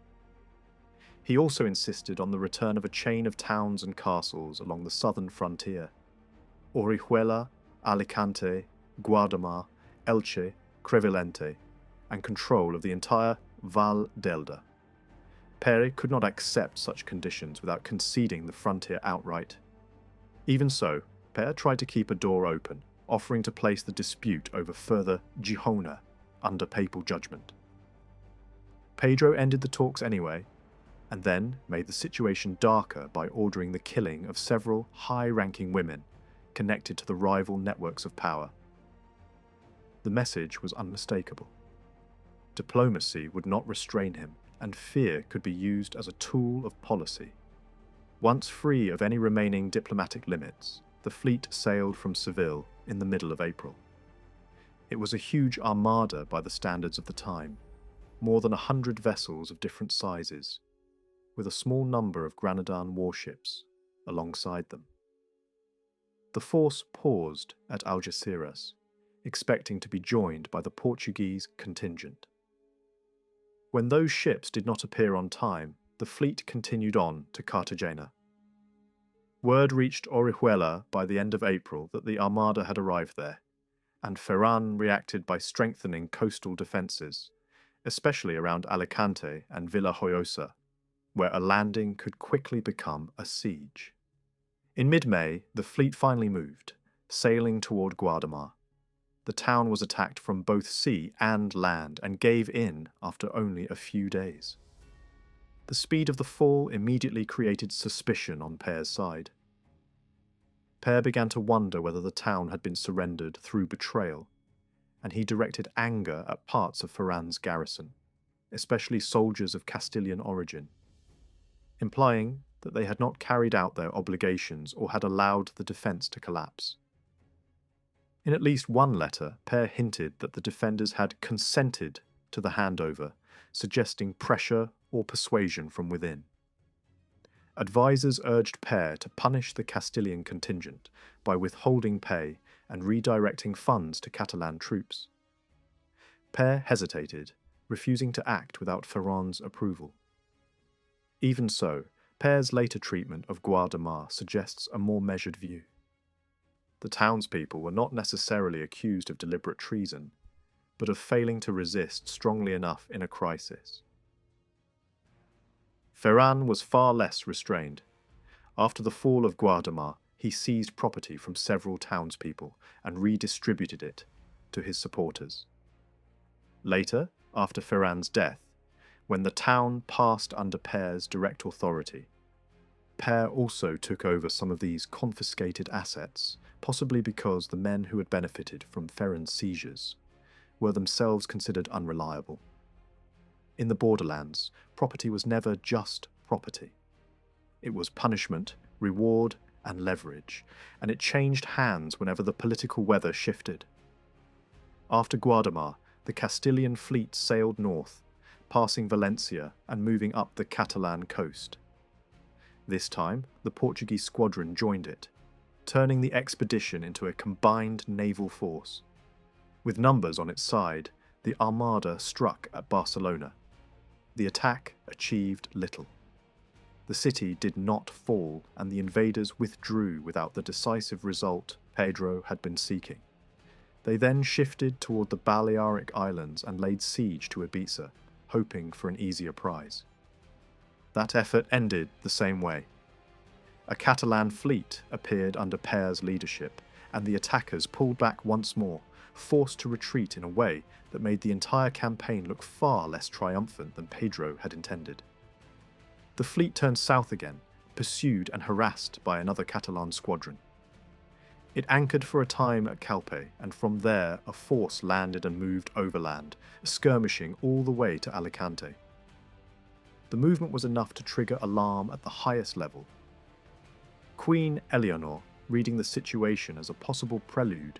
[SPEAKER 1] He also insisted on the return of a chain of towns and castles along the southern frontier: Orihuela, Alicante, Guadamar, Elche, Crevillente, and control of the entire Val d'Elda. Pere could not accept such conditions without conceding the frontier outright. Even so, Pere tried to keep a door open, offering to place the dispute over further Girona under papal judgment. Pedro ended the talks anyway, and then made the situation darker by ordering the killing of several high-ranking women connected to the rival networks of power. The message was unmistakable. Diplomacy would not restrain him, and fear could be used as a tool of policy. Once free of any remaining diplomatic limits, the fleet sailed from Seville in the middle of April. It was a huge armada by the standards of the time, more than 100 vessels of different sizes, with a small number of Granadan warships alongside them. The force paused at Algeciras, expecting to be joined by the Portuguese contingent. When those ships did not appear on time, the fleet continued on to Cartagena. Word reached Orihuela by the end of April that the Armada had arrived there, and Ferrand reacted by strengthening coastal defences, especially around Alicante and Villajoyosa, where a landing could quickly become a siege. In mid-May, the fleet finally moved, sailing toward Guadamar. The town was attacked from both sea and land and gave in after only a few days. The speed of the fall immediately created suspicion on Pére's side. Père began to wonder whether the town had been surrendered through betrayal, and he directed anger at parts of Ferrand's garrison, especially soldiers of Castilian origin, implying that they had not carried out their obligations or had allowed the defence to collapse. In at least one letter, Père hinted that the defenders had consented to the handover, suggesting pressure or persuasion from within. Advisors urged Père to punish the Castilian contingent by withholding pay and redirecting funds to Catalan troops. Père hesitated, refusing to act without Ferrand's approval. Even so, Pére's later treatment of Guadamar suggests a more measured view. The townspeople were not necessarily accused of deliberate treason, but of failing to resist strongly enough in a crisis. Ferrand was far less restrained. After the fall of Guadamar, he seized property from several townspeople and redistributed it to his supporters. Later, after Ferran's death, when the town passed under Pere's direct authority, Pere also took over some of these confiscated assets, possibly because the men who had benefited from Ferran's seizures were themselves considered unreliable. In the borderlands, property was never just property. It was punishment, reward, and leverage, and it changed hands whenever the political weather shifted. After Guadamar, the Castilian fleet sailed north, passing Valencia and moving up the Catalan coast. This time, the Portuguese squadron joined it, turning the expedition into a combined naval force. With numbers on its side, the Armada struck at Barcelona. The attack achieved little. The city did not fall, and the invaders withdrew without the decisive result Pedro had been seeking. They then shifted toward the Balearic Islands and laid siege to Ibiza, hoping for an easier prize. That effort ended the same way. A Catalan fleet appeared under Pere's leadership, and the attackers pulled back once more, forced to retreat in a way that made the entire campaign look far less triumphant than Pedro had intended. The fleet turned south again, pursued and harassed by another Catalan squadron. It anchored for a time at Calpe, and from there a force landed and moved overland, skirmishing all the way to Alicante. The movement was enough to trigger alarm at the highest level. Queen Eleanor, reading the situation as a possible prelude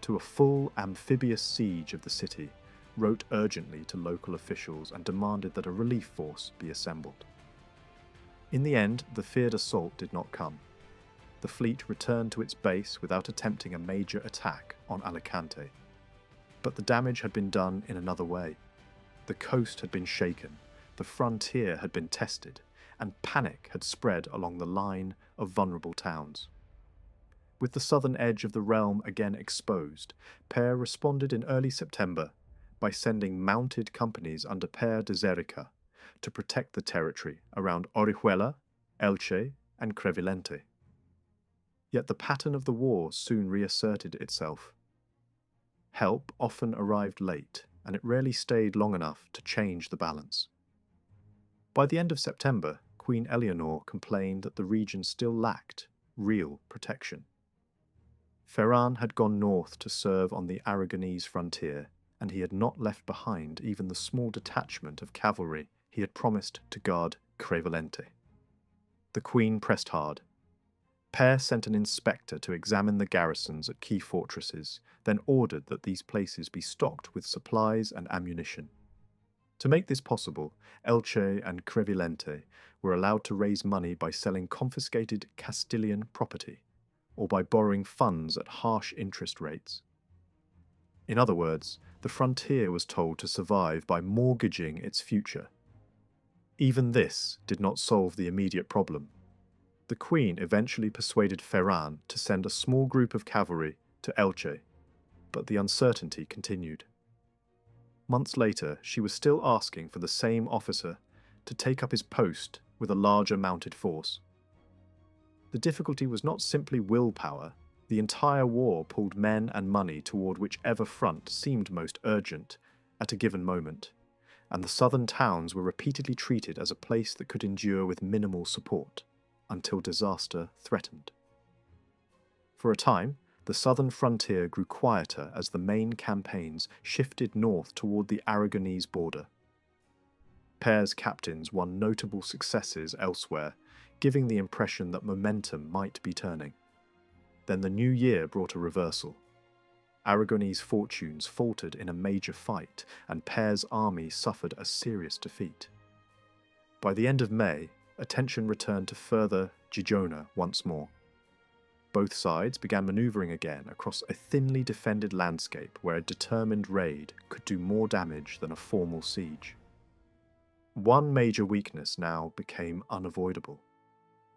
[SPEAKER 1] to a full amphibious siege of the city, wrote urgently to local officials and demanded that a relief force be assembled. In the end, the feared assault did not come. The fleet returned to its base without attempting a major attack on Alicante. But the damage had been done in another way. The coast had been shaken, the frontier had been tested, and panic had spread along the line of vulnerable towns. With the southern edge of the realm again exposed, Pere responded in early September by sending mounted companies under Pere de Zerica to protect the territory around Orihuela, Elche, and Crevillente. Yet the pattern of the war soon reasserted itself. Help often arrived late, and it rarely stayed long enough to change the balance. By the end of September, Queen Eleanor complained that the region still lacked real protection. Ferran had gone north to serve on the Aragonese frontier, and he had not left behind even the small detachment of cavalry he had promised to guard Crevillente. The Queen pressed hard. Pere sent an inspector to examine the garrisons at key fortresses, then ordered that these places be stocked with supplies and ammunition. To make this possible, Elche and Crevillente were allowed to raise money by selling confiscated Castilian property, or by borrowing funds at harsh interest rates. In other words, the frontier was told to survive by mortgaging its future. Even this did not solve the immediate problem. The Queen eventually persuaded Ferran to send a small group of cavalry to Elche, but the uncertainty continued. Months later, she was still asking for the same officer to take up his post with a larger mounted force. The difficulty was not simply willpower. The entire war pulled men and money toward whichever front seemed most urgent at a given moment, and the southern towns were repeatedly treated as a place that could endure with minimal support, until disaster threatened. For a time, the southern frontier grew quieter as the main campaigns shifted north toward the Aragonese border. Pere's captains won notable successes elsewhere, giving the impression that momentum might be turning. Then the new year brought a reversal. Aragonese fortunes faltered in a major fight, and Pere's army suffered a serious defeat. By the end of May, attention returned to further Girona once more. Both sides began manoeuvring again across a thinly defended landscape where a determined raid could do more damage than a formal siege. One major weakness now became unavoidable.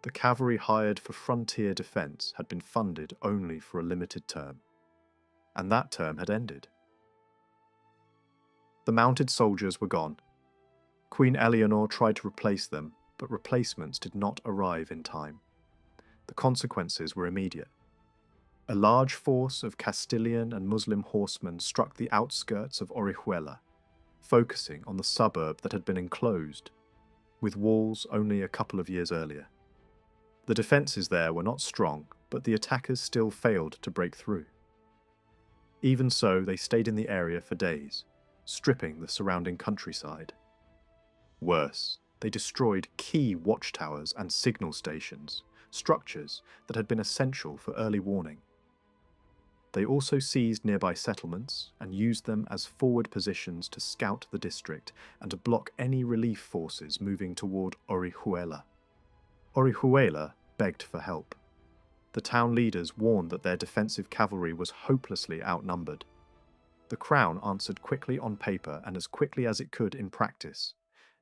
[SPEAKER 1] The cavalry hired for frontier defence had been funded only for a limited term, and that term had ended. The mounted soldiers were gone. Queen Eleanor tried to replace them, but replacements did not arrive in time. the consequences were immediate. A large force of Castilian and Muslim horsemen struck the outskirts of Orihuela, focusing on the suburb that had been enclosed, with walls only a couple of years earlier. The defences there were not strong, but the attackers still failed to break through. Even so, they stayed in the area for days, stripping the surrounding countryside. Worse, they destroyed key watchtowers and signal stations, structures that had been essential for early warning. They also seized nearby settlements and used them as forward positions to scout the district and to block any relief forces moving toward Orihuela. Orihuela begged for help. The town leaders warned that their defensive cavalry was hopelessly outnumbered. The crown answered quickly on paper and as quickly as it could in practice,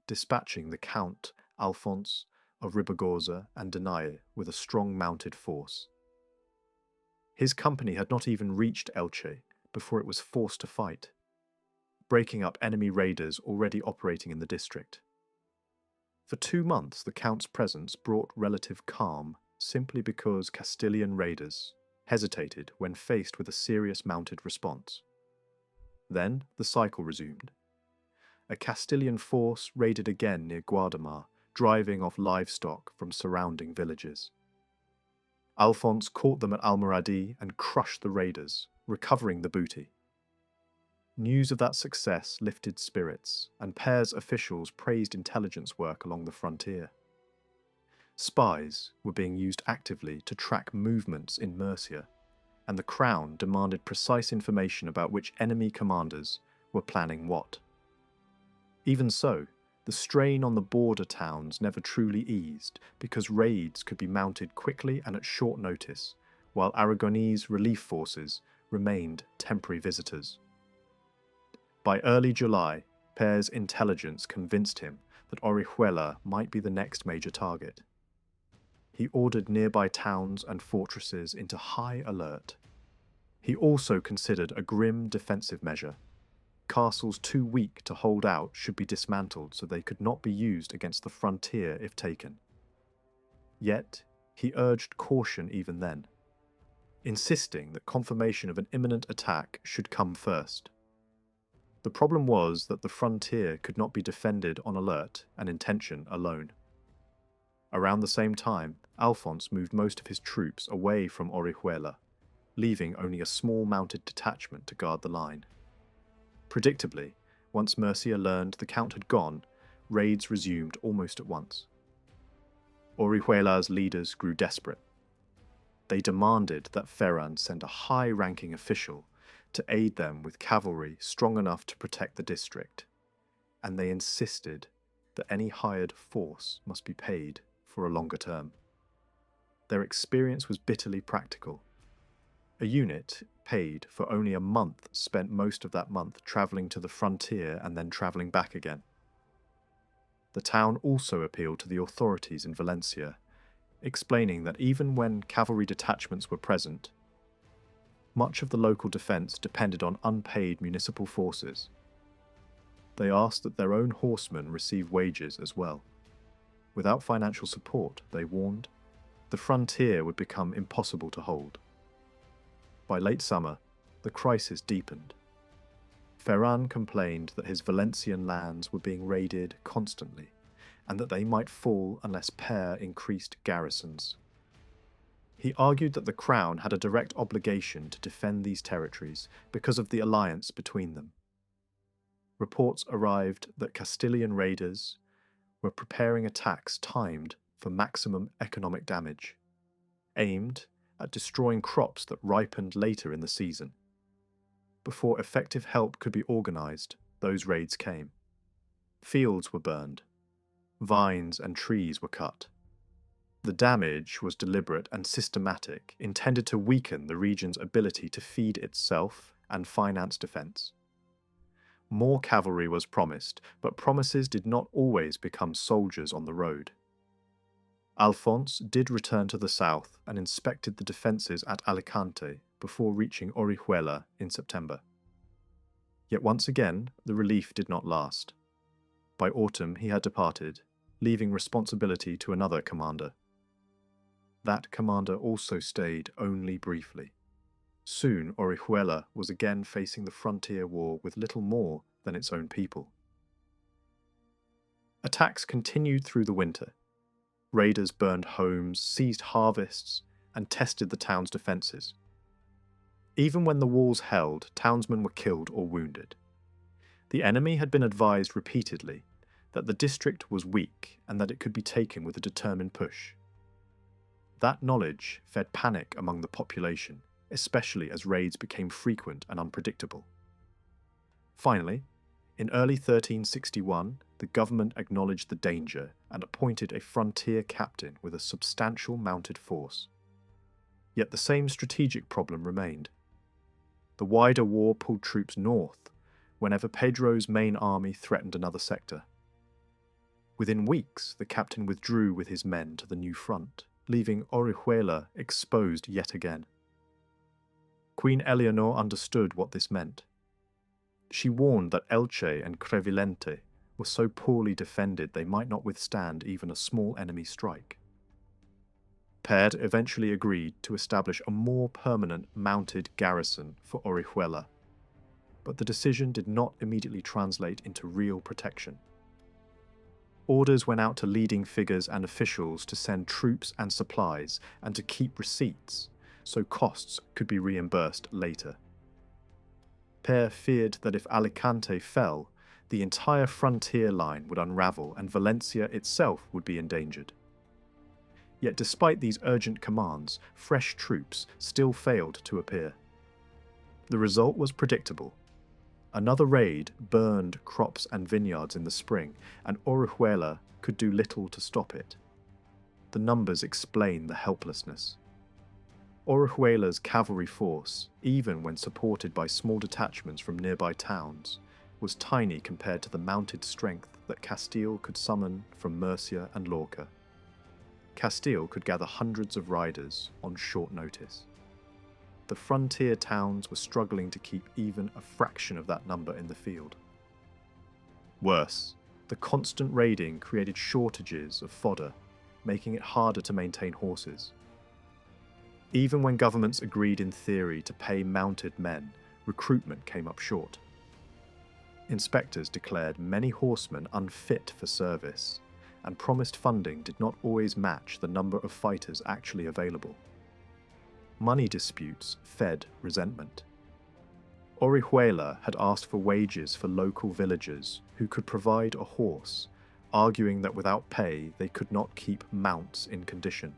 [SPEAKER 1] dispatching the Count Alphonse of Ribagorza and Denaye with a strong mounted force. His company had not even reached Elche before it was forced to fight, breaking up enemy raiders already operating in the district. For 2 months, the Count's presence brought relative calm simply because Castilian raiders hesitated when faced with a serious mounted response. Then the cycle resumed. A Castilian force raided again near Guadamar, driving off livestock from surrounding villages. Alphonse caught them at Almoradí and crushed the raiders, recovering the booty. News of that success lifted spirits, and Pere's officials praised intelligence work along the frontier. Spies were being used actively to track movements in Murcia, and the crown demanded precise information about which enemy commanders were planning what. Even so, the strain on the border towns never truly eased because raids could be mounted quickly and at short notice, while Aragonese relief forces remained temporary visitors. By early July, Pere's intelligence convinced him that Orihuela might be the next major target. He ordered nearby towns and fortresses into high alert. He also considered a grim defensive measure. Castles too weak to hold out should be dismantled so they could not be used against the frontier if taken. Yet, he urged caution even then, insisting that confirmation of an imminent attack should come first. The problem was that the frontier could not be defended on alert and intention alone. Around the same time, Alphonse moved most of his troops away from Orihuela, leaving only a small mounted detachment to guard the line. Predictably, once Murcia learned the Count had gone, raids resumed almost at once. Orihuela's leaders grew desperate. They demanded that Ferran send a high-ranking official to aid them with cavalry strong enough to protect the district, and they insisted that any hired force must be paid for a longer term. Their experience was bitterly practical. A unit paid for only a month spent most of that month travelling to the frontier and then travelling back again. The town also appealed to the authorities in Valencia, explaining that even when cavalry detachments were present, much of the local defence depended on unpaid municipal forces. They asked that their own horsemen receive wages as well. Without financial support, they warned, the frontier would become impossible to hold. By late summer, the crisis deepened. Ferran complained that his Valencian lands were being raided constantly, and that they might fall unless Pere increased garrisons. He argued that the crown had a direct obligation to defend these territories because of the alliance between them. Reports arrived that Castilian raiders were preparing attacks timed for maximum economic damage, aimed at destroying crops that ripened later in the season. Before effective help could be organised, those raids came. Fields were burned. Vines and trees were cut. The damage was deliberate and systematic, intended to weaken the region's ability to feed itself and finance defence. More cavalry was promised, but promises did not always become soldiers on the road. Alphonse did return to the south and inspected the defences at Alicante before reaching Orihuela in September. Yet once again, the relief did not last. By autumn he had departed, leaving responsibility to another commander. That commander also stayed only briefly. Soon, Orihuela was again facing the frontier war with little more than its own people. Attacks continued through the winter. Raiders burned homes, seized harvests, and tested the town's defences. Even when the walls held, townsmen were killed or wounded. The enemy had been advised repeatedly that the district was weak and that it could be taken with a determined push. That knowledge fed panic among the population, especially as raids became frequent and unpredictable. Finally, in early 1361, the government acknowledged the danger and appointed a frontier captain with a substantial mounted force. Yet the same strategic problem remained. The wider war pulled troops north whenever Pedro's main army threatened another sector. Within weeks, the captain withdrew with his men to the new front, leaving Orihuela exposed yet again. Queen Eleanor understood what this meant. She warned that Elche and Crevillente were so poorly defended they might not withstand even a small enemy strike. Pedro eventually agreed to establish a more permanent mounted garrison for Orihuela, but the decision did not immediately translate into real protection. Orders went out to leading figures and officials to send troops and supplies and to keep receipts, so costs could be reimbursed later. Pedro feared that if Alicante fell, the entire frontier line would unravel and Valencia itself would be endangered. Yet despite these urgent commands, fresh troops still failed to appear. The result was predictable. Another raid burned crops and vineyards in the spring, and Orihuela could do little to stop it. The numbers explain the helplessness. Orihuela's cavalry force, even when supported by small detachments from nearby towns, was tiny compared to the mounted strength that Castile could summon from Murcia and Lorca. Castile could gather hundreds of riders on short notice. The frontier towns were struggling to keep even a fraction of that number in the field. Worse, the constant raiding created shortages of fodder, making it harder to maintain horses. Even when governments agreed in theory to pay mounted men, recruitment came up short. Inspectors declared many horsemen unfit for service, and promised funding did not always match the number of fighters actually available. Money disputes fed resentment. Orihuela had asked for wages for local villagers who could provide a horse, arguing that without pay they could not keep mounts in condition.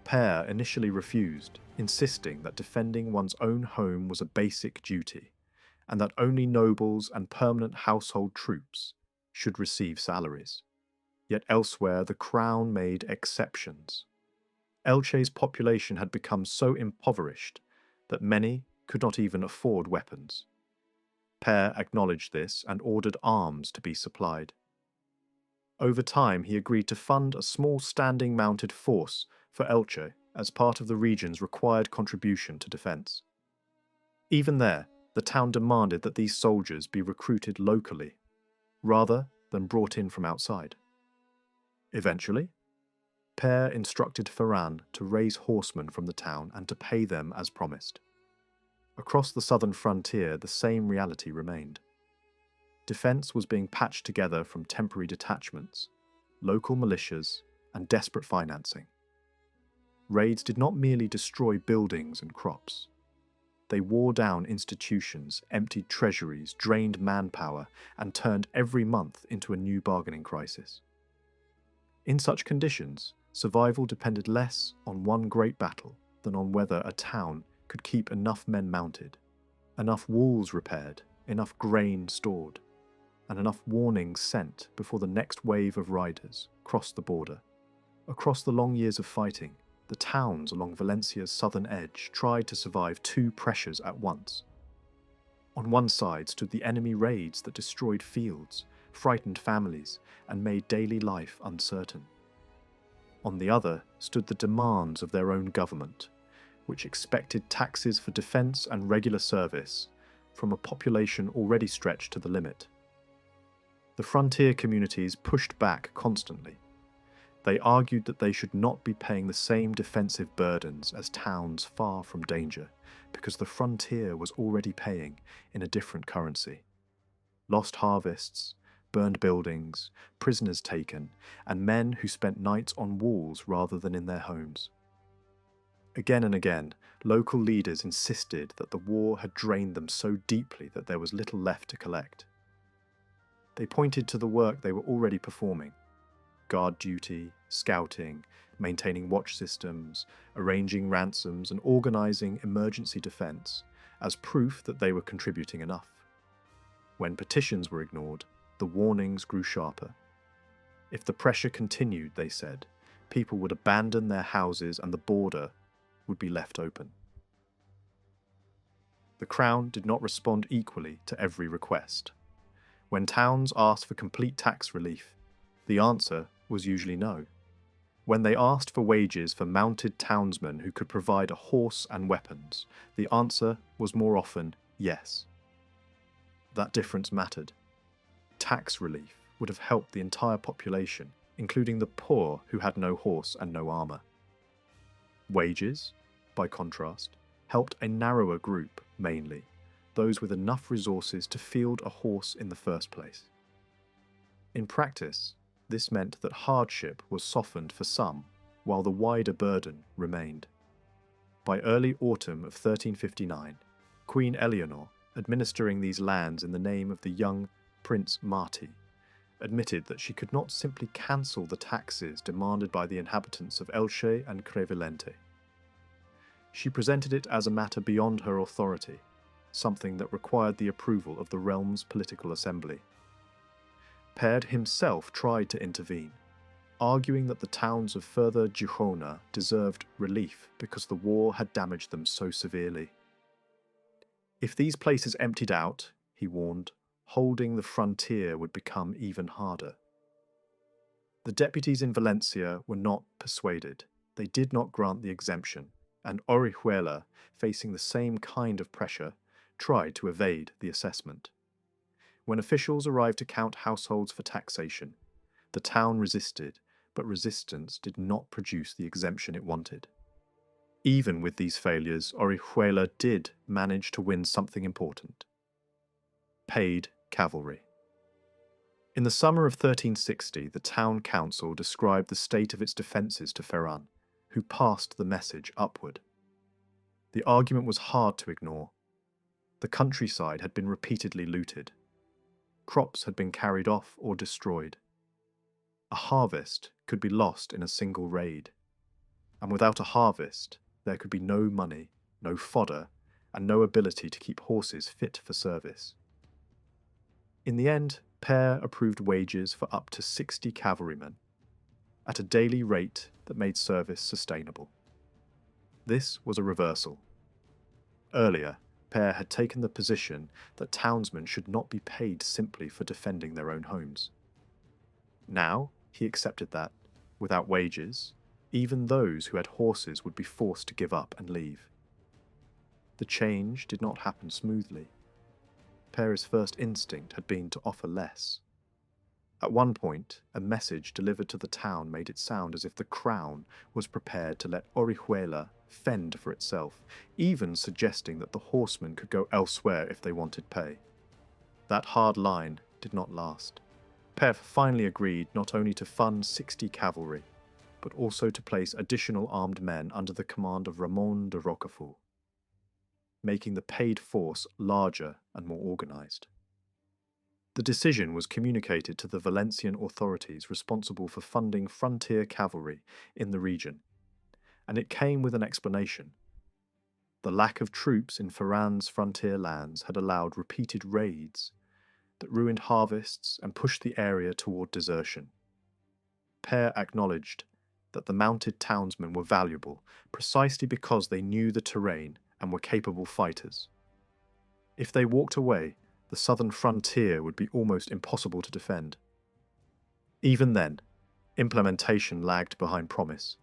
[SPEAKER 1] Pedro initially refused, insisting that defending one's own home was a basic duty, and that only nobles and permanent household troops should receive salaries. Yet elsewhere the crown made exceptions. Elche's population had become so impoverished that many could not even afford weapons. Pedro acknowledged this and ordered arms to be supplied. Over time, he agreed to fund a small standing mounted force for Elche as part of the region's required contribution to defence. Even there, the town demanded that these soldiers be recruited locally, rather than brought in from outside. Eventually, Pedro instructed Ferran to raise horsemen from the town and to pay them as promised. Across the southern frontier, the same reality remained. Defence was being patched together from temporary detachments, local militias, and desperate financing. Raids did not merely destroy buildings and crops. They wore down institutions, emptied treasuries, drained manpower, and turned every month into a new bargaining crisis. In such conditions, survival depended less on one great battle than on whether a town could keep enough men mounted, enough walls repaired, enough grain stored, and enough warnings sent before the next wave of riders crossed the border. Across the long years of fighting, the towns along Valencia's southern edge tried to survive two pressures at once. On one side stood the enemy raids that destroyed fields, frightened families, and made daily life uncertain. On the other stood the demands of their own government, which expected taxes for defence and regular service from a population already stretched to the limit. The frontier communities pushed back constantly. They argued that they should not be paying the same defensive burdens as towns far from danger, because the frontier was already paying in a different currency. Lost harvests, burned buildings, prisoners taken, and men who spent nights on walls rather than in their homes. Again and again, local leaders insisted that the war had drained them so deeply that there was little left to collect. They pointed to the work they were already performing: guard duty, scouting, maintaining watch systems, arranging ransoms, and organising emergency defence as proof that they were contributing enough. When petitions were ignored, the warnings grew sharper. If the pressure continued, they said, people would abandon their houses and the border would be left open. The Crown did not respond equally to every request. When towns asked for complete tax relief, the answer was usually no. When they asked for wages for mounted townsmen who could provide a horse and weapons, the answer was more often yes. That difference mattered. Tax relief would have helped the entire population, including the poor who had no horse and no armour. Wages, by contrast, helped a narrower group mainly, those with enough resources to field a horse in the first place. In practice, this meant that hardship was softened for some, while the wider burden remained. By early autumn of 1359, Queen Eleanor, administering these lands in the name of the young Prince Marti, admitted that she could not simply cancel the taxes demanded by the inhabitants of Elche and Crevillente. She presented it as a matter beyond her authority, something that required the approval of the realm's political assembly. Pedro himself tried to intervene, arguing that the towns of further Girona deserved relief because the war had damaged them so severely. If these places emptied out, he warned, holding the frontier would become even harder. The deputies in Valencia were not persuaded. They did not grant the exemption, and Orihuela, facing the same kind of pressure, tried to evade the assessment. When officials arrived to count households for taxation, the town resisted, but resistance did not produce the exemption it wanted. Even with these failures, Orihuela did manage to win something important: paid cavalry. In the summer of 1360, the town council described the state of its defences to Ferran, who passed the message upward. The argument was hard to ignore. The countryside had been repeatedly looted. Crops had been carried off or destroyed. A harvest could be lost in a single raid. And without a harvest, there could be no money, no fodder, and no ability to keep horses fit for service. In the end, Pedro approved wages for up to 60 cavalrymen, at a daily rate that made service sustainable. This was a reversal. Earlier, Pedro had taken the position that townsmen should not be paid simply for defending their own homes. Now, he accepted that, without wages, even those who had horses would be forced to give up and leave. The change did not happen smoothly. Pedro's first instinct had been to offer less. At one point, a message delivered to the town made it sound as if the crown was prepared to let Orihuela fend for itself, even suggesting that the horsemen could go elsewhere if they wanted pay. That hard line did not last. Pedro finally agreed not only to fund 60 cavalry, but also to place additional armed men under the command of Ramon de Rocafull, making the paid force larger and more organised. The decision was communicated to the Valencian authorities responsible for funding frontier cavalry in the region, and it came with an explanation. The lack of troops in Ferran's frontier lands had allowed repeated raids that ruined harvests and pushed the area toward desertion. Pedro acknowledged that the mounted townsmen were valuable precisely because they knew the terrain and were capable fighters. If they walked away, the southern frontier would be almost impossible to defend. Even then, implementation lagged behind promise.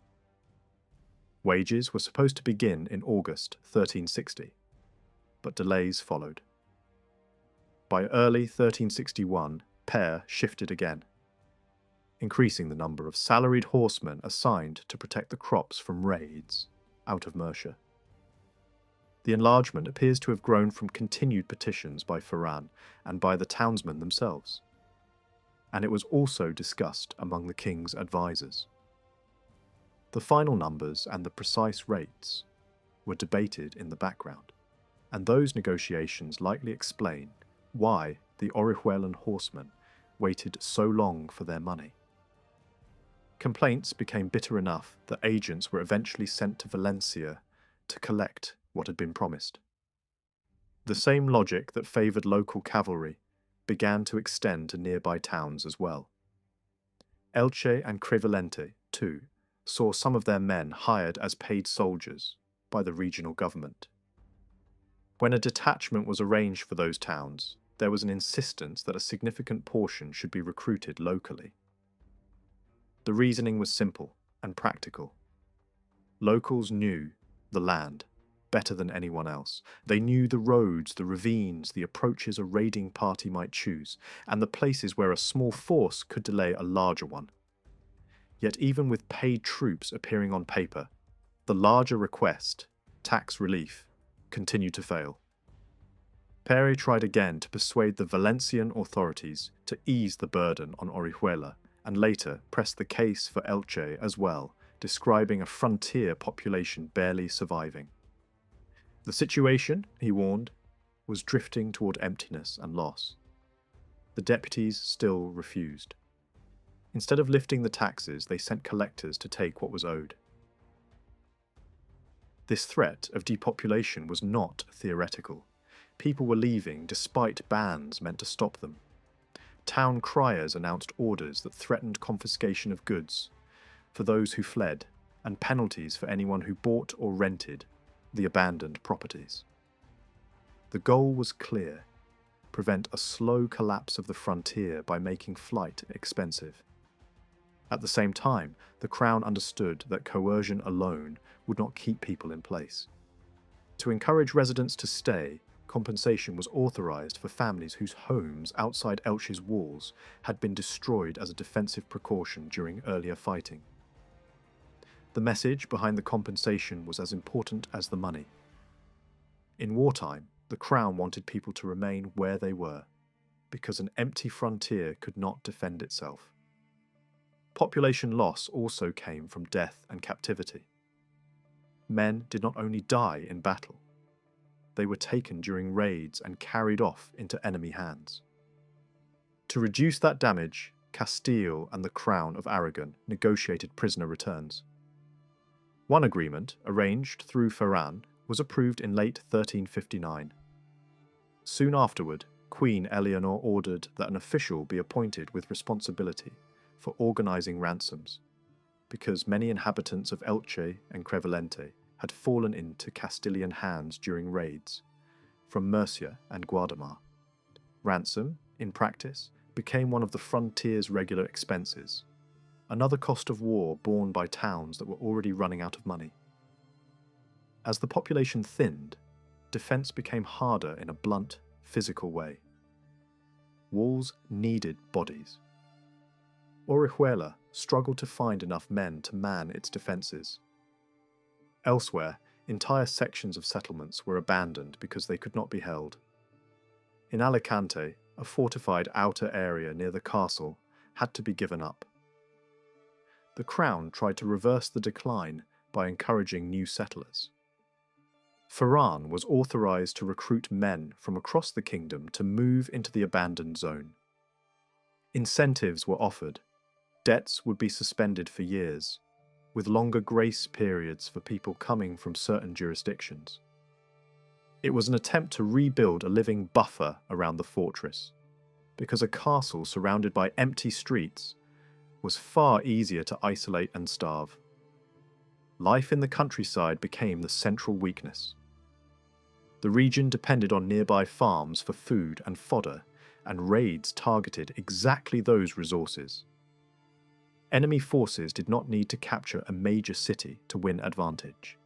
[SPEAKER 1] Wages were supposed to begin in August 1360, but delays followed. By early 1361, Pedro shifted again. increasing the number of salaried horsemen assigned to protect the crops from raids out of Mercia. The enlargement appears to have grown from continued petitions by Ferran and by the townsmen themselves, and it was also discussed among the king's advisors. The final numbers and the precise rates were debated in the background, and those negotiations likely explain why the Orihuelan horsemen waited so long for their money. Complaints became bitter enough that agents were eventually sent to Valencia to collect what had been promised. The same logic that favoured local cavalry began to extend to nearby towns as well. Elche and Crevillente, too, saw some of their men hired as paid soldiers by the regional government. When a detachment was arranged for those towns, there was an insistence that a significant portion should be recruited locally. The reasoning was simple and practical. Locals knew the land better than anyone else. They knew the roads, the ravines, the approaches a raiding party might choose, and the places where a small force could delay a larger one. Yet even with paid troops appearing on paper, the larger request, tax relief, continued to fail. Pere tried again to persuade the Valencian authorities to ease the burden on Orihuela, and later pressed the case for Elche as well, describing a frontier population barely surviving. The situation, he warned, was drifting toward emptiness and loss. The deputies still refused. Instead of lifting the taxes, they sent collectors to take what was owed. This threat of depopulation was not theoretical. People were leaving despite bans meant to stop them. Town criers announced orders that threatened confiscation of goods for those who fled and penalties for anyone who bought or rented the abandoned properties. The goal was clear: prevent a slow collapse of the frontier by making flight expensive. At the same time, the Crown understood that coercion alone would not keep people in place. To encourage residents to stay, compensation was authorised for families whose homes outside Elche's walls had been destroyed as a defensive precaution during earlier fighting. The message behind the compensation was as important as the money. In wartime, the Crown wanted people to remain where they were, because an empty frontier could not defend itself. Population loss also came from death and captivity. Men did not only die in battle, they were taken during raids and carried off into enemy hands. To reduce that damage, Castile and the Crown of Aragon negotiated prisoner returns. One agreement, arranged through Ferran, was approved in late 1359. Soon afterward, Queen Eleanor ordered that an official be appointed with responsibility for organising ransoms, because many inhabitants of Elche and Crevillente had fallen into Castilian hands during raids from Murcia and Guadamar. Ransom, in practice, became one of the frontier's regular expenses, another cost of war borne by towns that were already running out of money. As the population thinned, defence became harder in a blunt, physical way. Walls needed bodies. Orihuela struggled to find enough men to man its defences. Elsewhere, entire sections of settlements were abandoned because they could not be held. In Alicante, a fortified outer area near the castle had to be given up. The Crown tried to reverse the decline by encouraging new settlers. Ferran was authorised to recruit men from across the kingdom to move into the abandoned zone. Incentives were offered. Debts would be suspended for years, with longer grace periods for people coming from certain jurisdictions. It was an attempt to rebuild a living buffer around the fortress, because a castle surrounded by empty streets was far easier to isolate and starve. Life in the countryside became the central weakness. The region depended on nearby farms for food and fodder, and raids targeted exactly those resources. Enemy forces did not need to capture a major city to win advantage.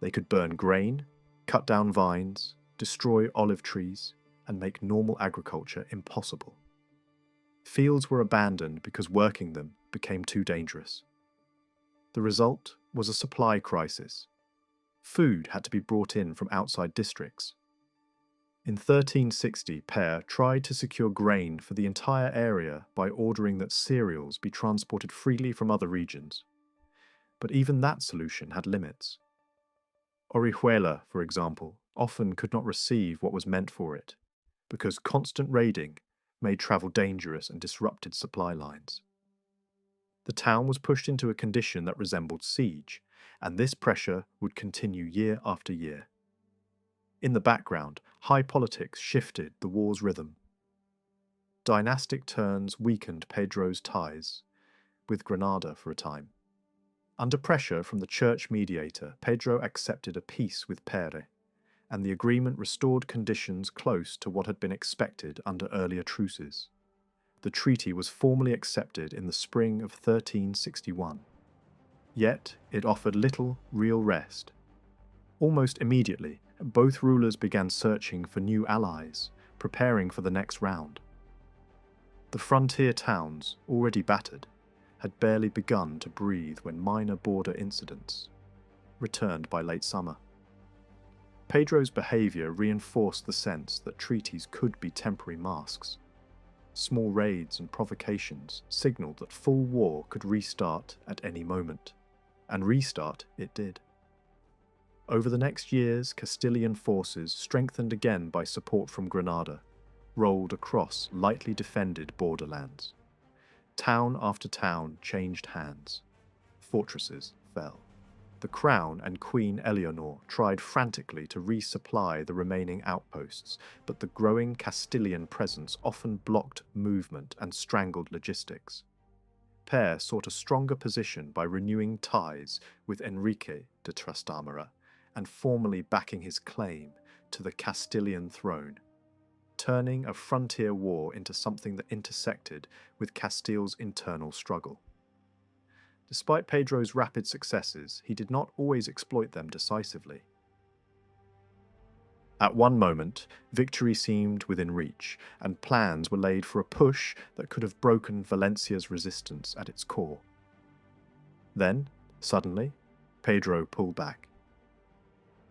[SPEAKER 1] They could burn grain, cut down vines, destroy olive trees, and make normal agriculture impossible. Fields were abandoned because working them became too dangerous. The result was a supply crisis. Food had to be brought in from outside districts. In 1360, Pedro tried to secure grain for the entire area by ordering that cereals be transported freely from other regions. But even that solution had limits. Orihuela, for example, often could not receive what was meant for it, because constant raiding made travel dangerous and disrupted supply lines. The town was pushed into a condition that resembled siege, and this pressure would continue year after year. In the background, high politics shifted the war's rhythm. Dynastic turns weakened Pedro's ties with Granada for a time. Under pressure from the church mediator, Pedro accepted a peace with Pere, and the agreement restored conditions close to what had been expected under earlier truces. The treaty was formally accepted in the spring of 1361. Yet it offered little real rest. Almost immediately, both rulers began searching for new allies, preparing for the next round. The frontier towns, already battered, had barely begun to breathe when minor border incidents returned by late summer. Pedro's behaviour reinforced the sense that treaties could be temporary masks. Small raids and provocations signalled that full war could restart at any moment, and restart it did. Over the next years, Castilian forces, strengthened again by support from Granada, rolled across lightly defended borderlands. Town after town changed hands. Fortresses fell. The Crown and Queen Eleanor tried frantically to resupply the remaining outposts, but the growing Castilian presence often blocked movement and strangled logistics. Pedro sought a stronger position by renewing ties with Enrique de Trastamara and formally backing his claim to the Castilian throne, turning a frontier war into something that intersected with Castile's internal struggle. Despite Pedro's rapid successes, he did not always exploit them decisively. At one moment, victory seemed within reach, and plans were laid for a push that could have broken Valencia's resistance at its core. Then, suddenly, Pedro pulled back.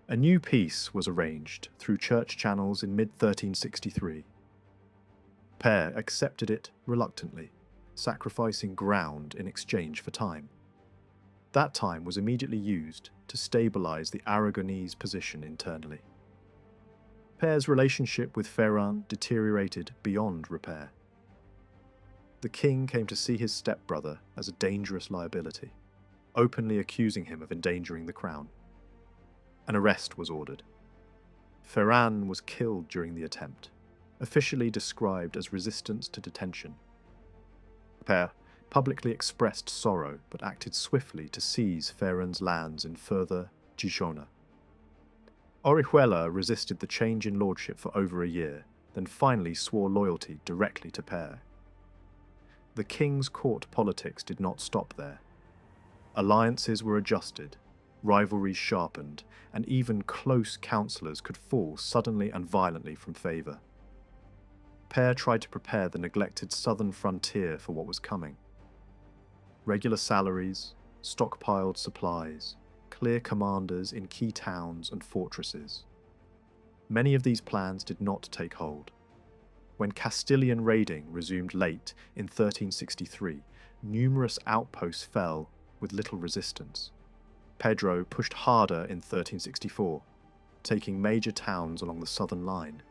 [SPEAKER 1] A new peace was arranged through church channels in mid-1363. Pedro accepted it reluctantly, sacrificing ground in exchange for time. That time was immediately used to stabilize the Aragonese position internally. Pedro's relationship with Ferran deteriorated beyond repair. The king came to see his stepbrother as a dangerous liability, openly accusing him of endangering the crown. An arrest was ordered. Ferran was killed during the attempt, officially described as resistance to detention. Pedro publicly expressed sorrow but acted swiftly to seize Ferran's lands in further Girona. Orihuela resisted the change in lordship for over a year, then finally swore loyalty directly to Pedro. The king's court politics did not stop there. Alliances were adjusted, rivalries sharpened, and even close councillors could fall suddenly and violently from favour. Pedro tried to prepare the neglected southern frontier for what was coming. Regular salaries, stockpiled supplies, clear commanders in key towns and fortresses. Many of these plans did not take hold. When Castilian raiding resumed late in 1363, numerous outposts fell with little resistance. Pedro pushed harder in 1364, taking major towns along the southern line.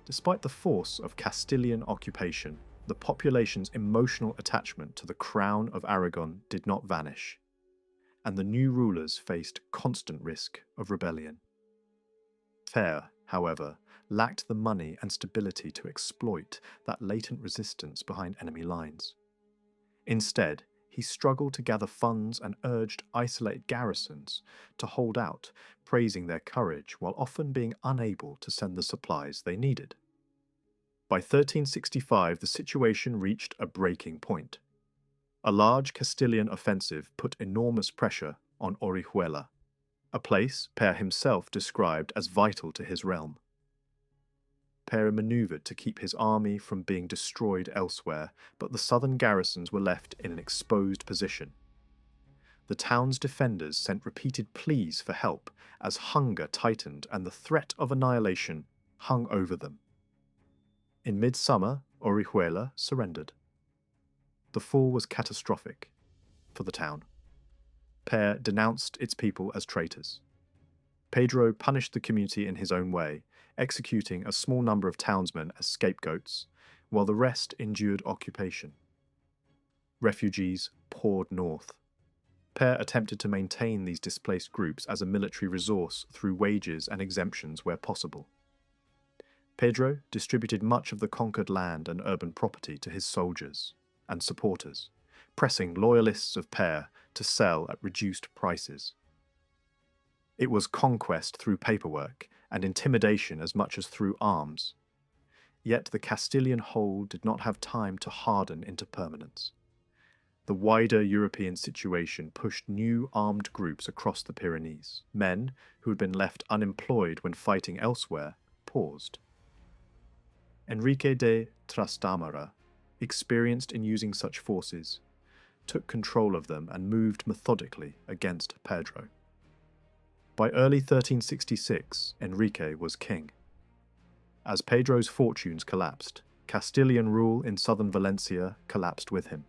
[SPEAKER 1] Despite the force of Castilian occupation, the population's emotional attachment to the Crown of Aragon did not vanish, and the new rulers faced constant risk of rebellion. Pedro, however, lacked the money and stability to exploit that latent resistance behind enemy lines. Instead, he struggled to gather funds and urged isolated garrisons to hold out, praising their courage while often being unable to send the supplies they needed. By 1365, the situation reached a breaking point. A large Castilian offensive put enormous pressure on Orihuela, a place Pedro himself described as vital to his realm. Pedro maneuvered to keep his army from being destroyed elsewhere, but the southern garrisons were left in an exposed position. The town's defenders sent repeated pleas for help as hunger tightened and the threat of annihilation hung over them. In midsummer, Orihuela surrendered. The fall was catastrophic for the town. Pedro denounced its people as traitors. Pedro punished the community in his own way, executing a small number of townsmen as scapegoats, while the rest endured occupation. Refugees poured north. Pedro attempted to maintain these displaced groups as a military resource through wages and exemptions where possible. Pedro distributed much of the conquered land and urban property to his soldiers and supporters, pressing loyalists of Pedro to sell at reduced prices. It was conquest through paperwork and intimidation as much as through arms. Yet the Castilian hold did not have time to harden into permanence. The wider European situation pushed new armed groups across the Pyrenees. Men who had been left unemployed when fighting elsewhere paused. Enrique de Trastamara, experienced in using such forces, took control of them and moved methodically against Pedro. By early 1366, Enrique was king. As Pedro's fortunes collapsed, Castilian rule in southern Valencia collapsed with him.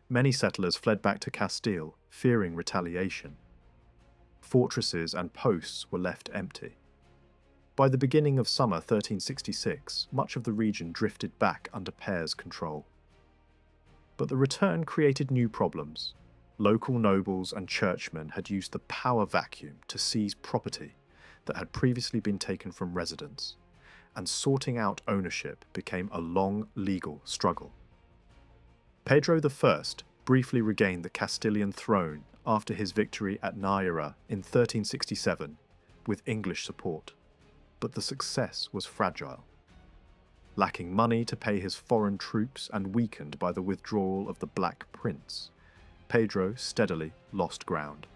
[SPEAKER 1] Many settlers fled back to Castile, fearing retaliation. Fortresses and posts were left empty. By the beginning of summer 1366, much of the region drifted back under Pedro's control. But the return created new problems. Local nobles and churchmen had used the power vacuum to seize property that had previously been taken from residents, and sorting out ownership became a long legal struggle. Pedro I briefly regained the Castilian throne after his victory at Najera in 1367 with English support, but the success was fragile. Lacking money to pay his foreign troops and weakened by the withdrawal of the Black Prince, Pedro steadily lost ground.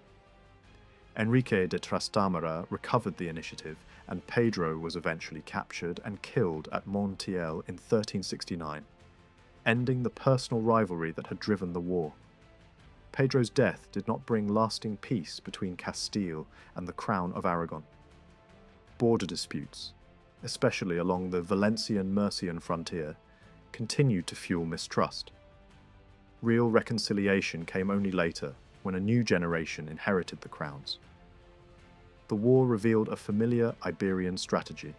[SPEAKER 1] Enrique de Trastamara recovered the initiative, and Pedro was eventually captured and killed at Montiel in 1369, ending the personal rivalry that had driven the war. Pedro's death did not bring lasting peace between Castile and the Crown of Aragon. Border disputes, especially along the Valencian-Murcian frontier, continued to fuel mistrust. Real reconciliation came only later, when a new generation inherited the crowns. The war revealed a familiar Iberian strategy: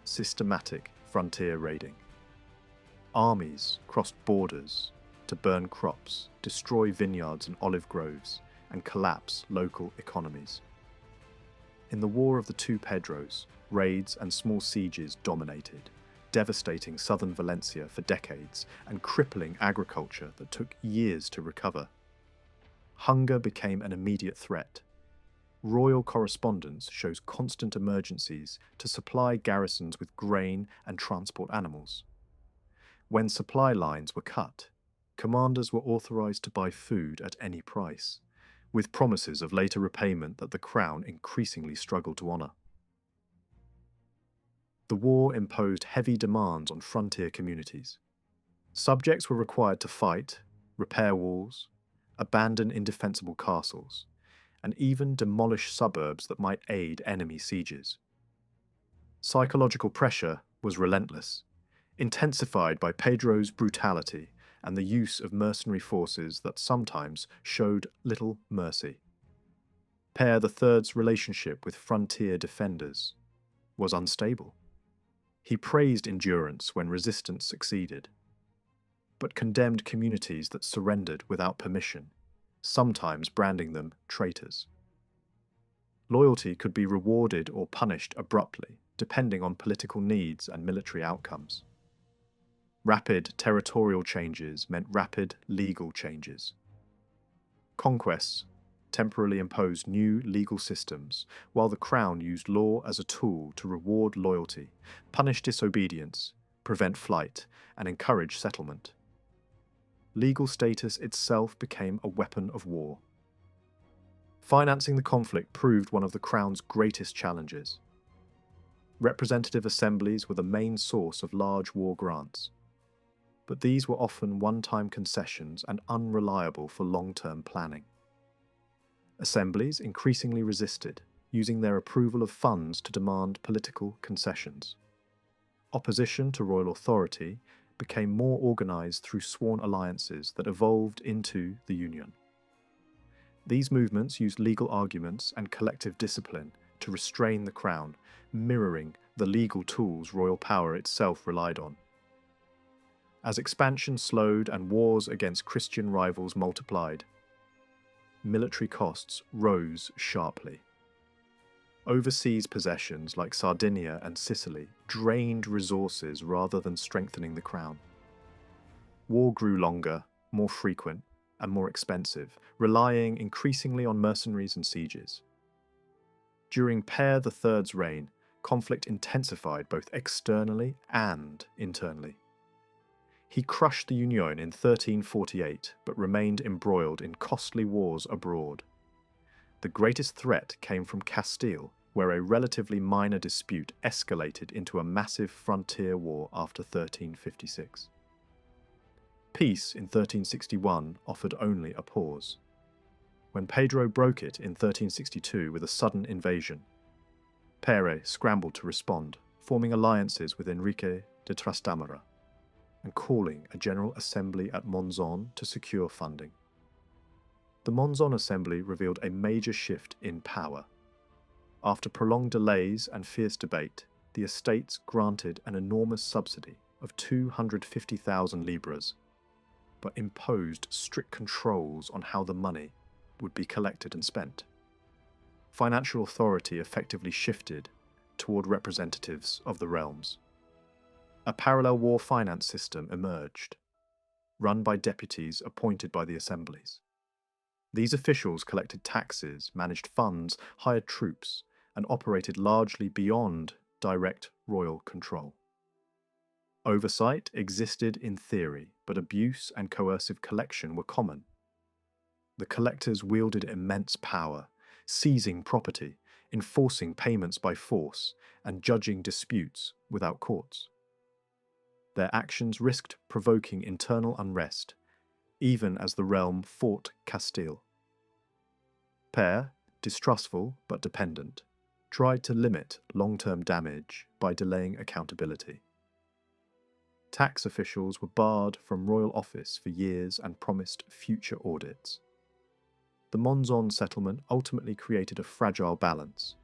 [SPEAKER 1] systematic frontier raiding. Armies crossed borders to burn crops, destroy vineyards and olive groves, and collapse local economies. In the War of the Two Pedros, raids and small sieges dominated, devastating southern Valencia for decades and crippling agriculture that took years to recover. Hunger became an immediate threat. Royal correspondence shows constant emergencies to supply garrisons with grain and transport animals. When supply lines were cut, commanders were authorized to buy food at any price, with promises of later repayment that the crown increasingly struggled to honor. The war imposed heavy demands on frontier communities. Subjects were required to fight, repair walls, abandon indefensible castles, and even demolish suburbs that might aid enemy sieges. Psychological pressure was relentless, intensified by Pedro's brutality and the use of mercenary forces that sometimes showed little mercy. Pedro III's relationship with frontier defenders was unstable. He praised endurance when resistance succeeded, but condemned communities that surrendered without permission, sometimes branding them traitors. Loyalty could be rewarded or punished abruptly, depending on political needs and military outcomes. Rapid territorial changes meant rapid legal changes. Conquests temporarily imposed new legal systems, while the crown used law as a tool to reward loyalty, punish disobedience, prevent flight, and encourage settlement. Legal status itself became a weapon of war. Financing the conflict proved one of the crown's greatest challenges. Representative assemblies were the main source of large war grants, but these were often one-time concessions and unreliable for long-term planning. Assemblies increasingly resisted, using their approval of funds to demand political concessions. Opposition to royal authority became more organized through sworn alliances that evolved into the Union. These movements used legal arguments and collective discipline to restrain the crown, mirroring the legal tools royal power itself relied on. As expansion slowed and wars against Christian rivals multiplied, military costs rose sharply. Overseas possessions like Sardinia and Sicily drained resources rather than strengthening the crown. War grew longer, more frequent, and more expensive, relying increasingly on mercenaries and sieges. During Pedro III's reign, conflict intensified both externally and internally. He crushed the Union in 1348, but remained embroiled in costly wars abroad. The greatest threat came from Castile, where a relatively minor dispute escalated into a massive frontier war after 1356. Peace in 1361 offered only a pause. When Pedro broke it in 1362 with a sudden invasion, Pedro scrambled to respond, forming alliances with Enrique de Trastamara and calling a general assembly at Monzon to secure funding. The Monzon Assembly revealed a major shift in power. After prolonged delays and fierce debate, the estates granted an enormous subsidy of 250,000 libras, but imposed strict controls on how the money would be collected and spent. Financial authority effectively shifted toward representatives of the realms. A parallel war finance system emerged, run by deputies appointed by the assemblies. These officials collected taxes, managed funds, hired troops, and operated largely beyond direct royal control. Oversight existed in theory, but abuse and coercive collection were common. The collectors wielded immense power, seizing property, enforcing payments by force, and judging disputes without courts. Their actions risked provoking internal unrest, even as the realm fought Castile. Pedro, distrustful but dependent, tried to limit long-term damage by delaying accountability. Tax officials were barred from royal office for years and promised future audits. The Monzon settlement ultimately created a fragile balance: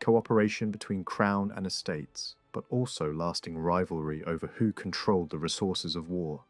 [SPEAKER 1] cooperation between crown and estates, but also lasting rivalry over who controlled the resources of war.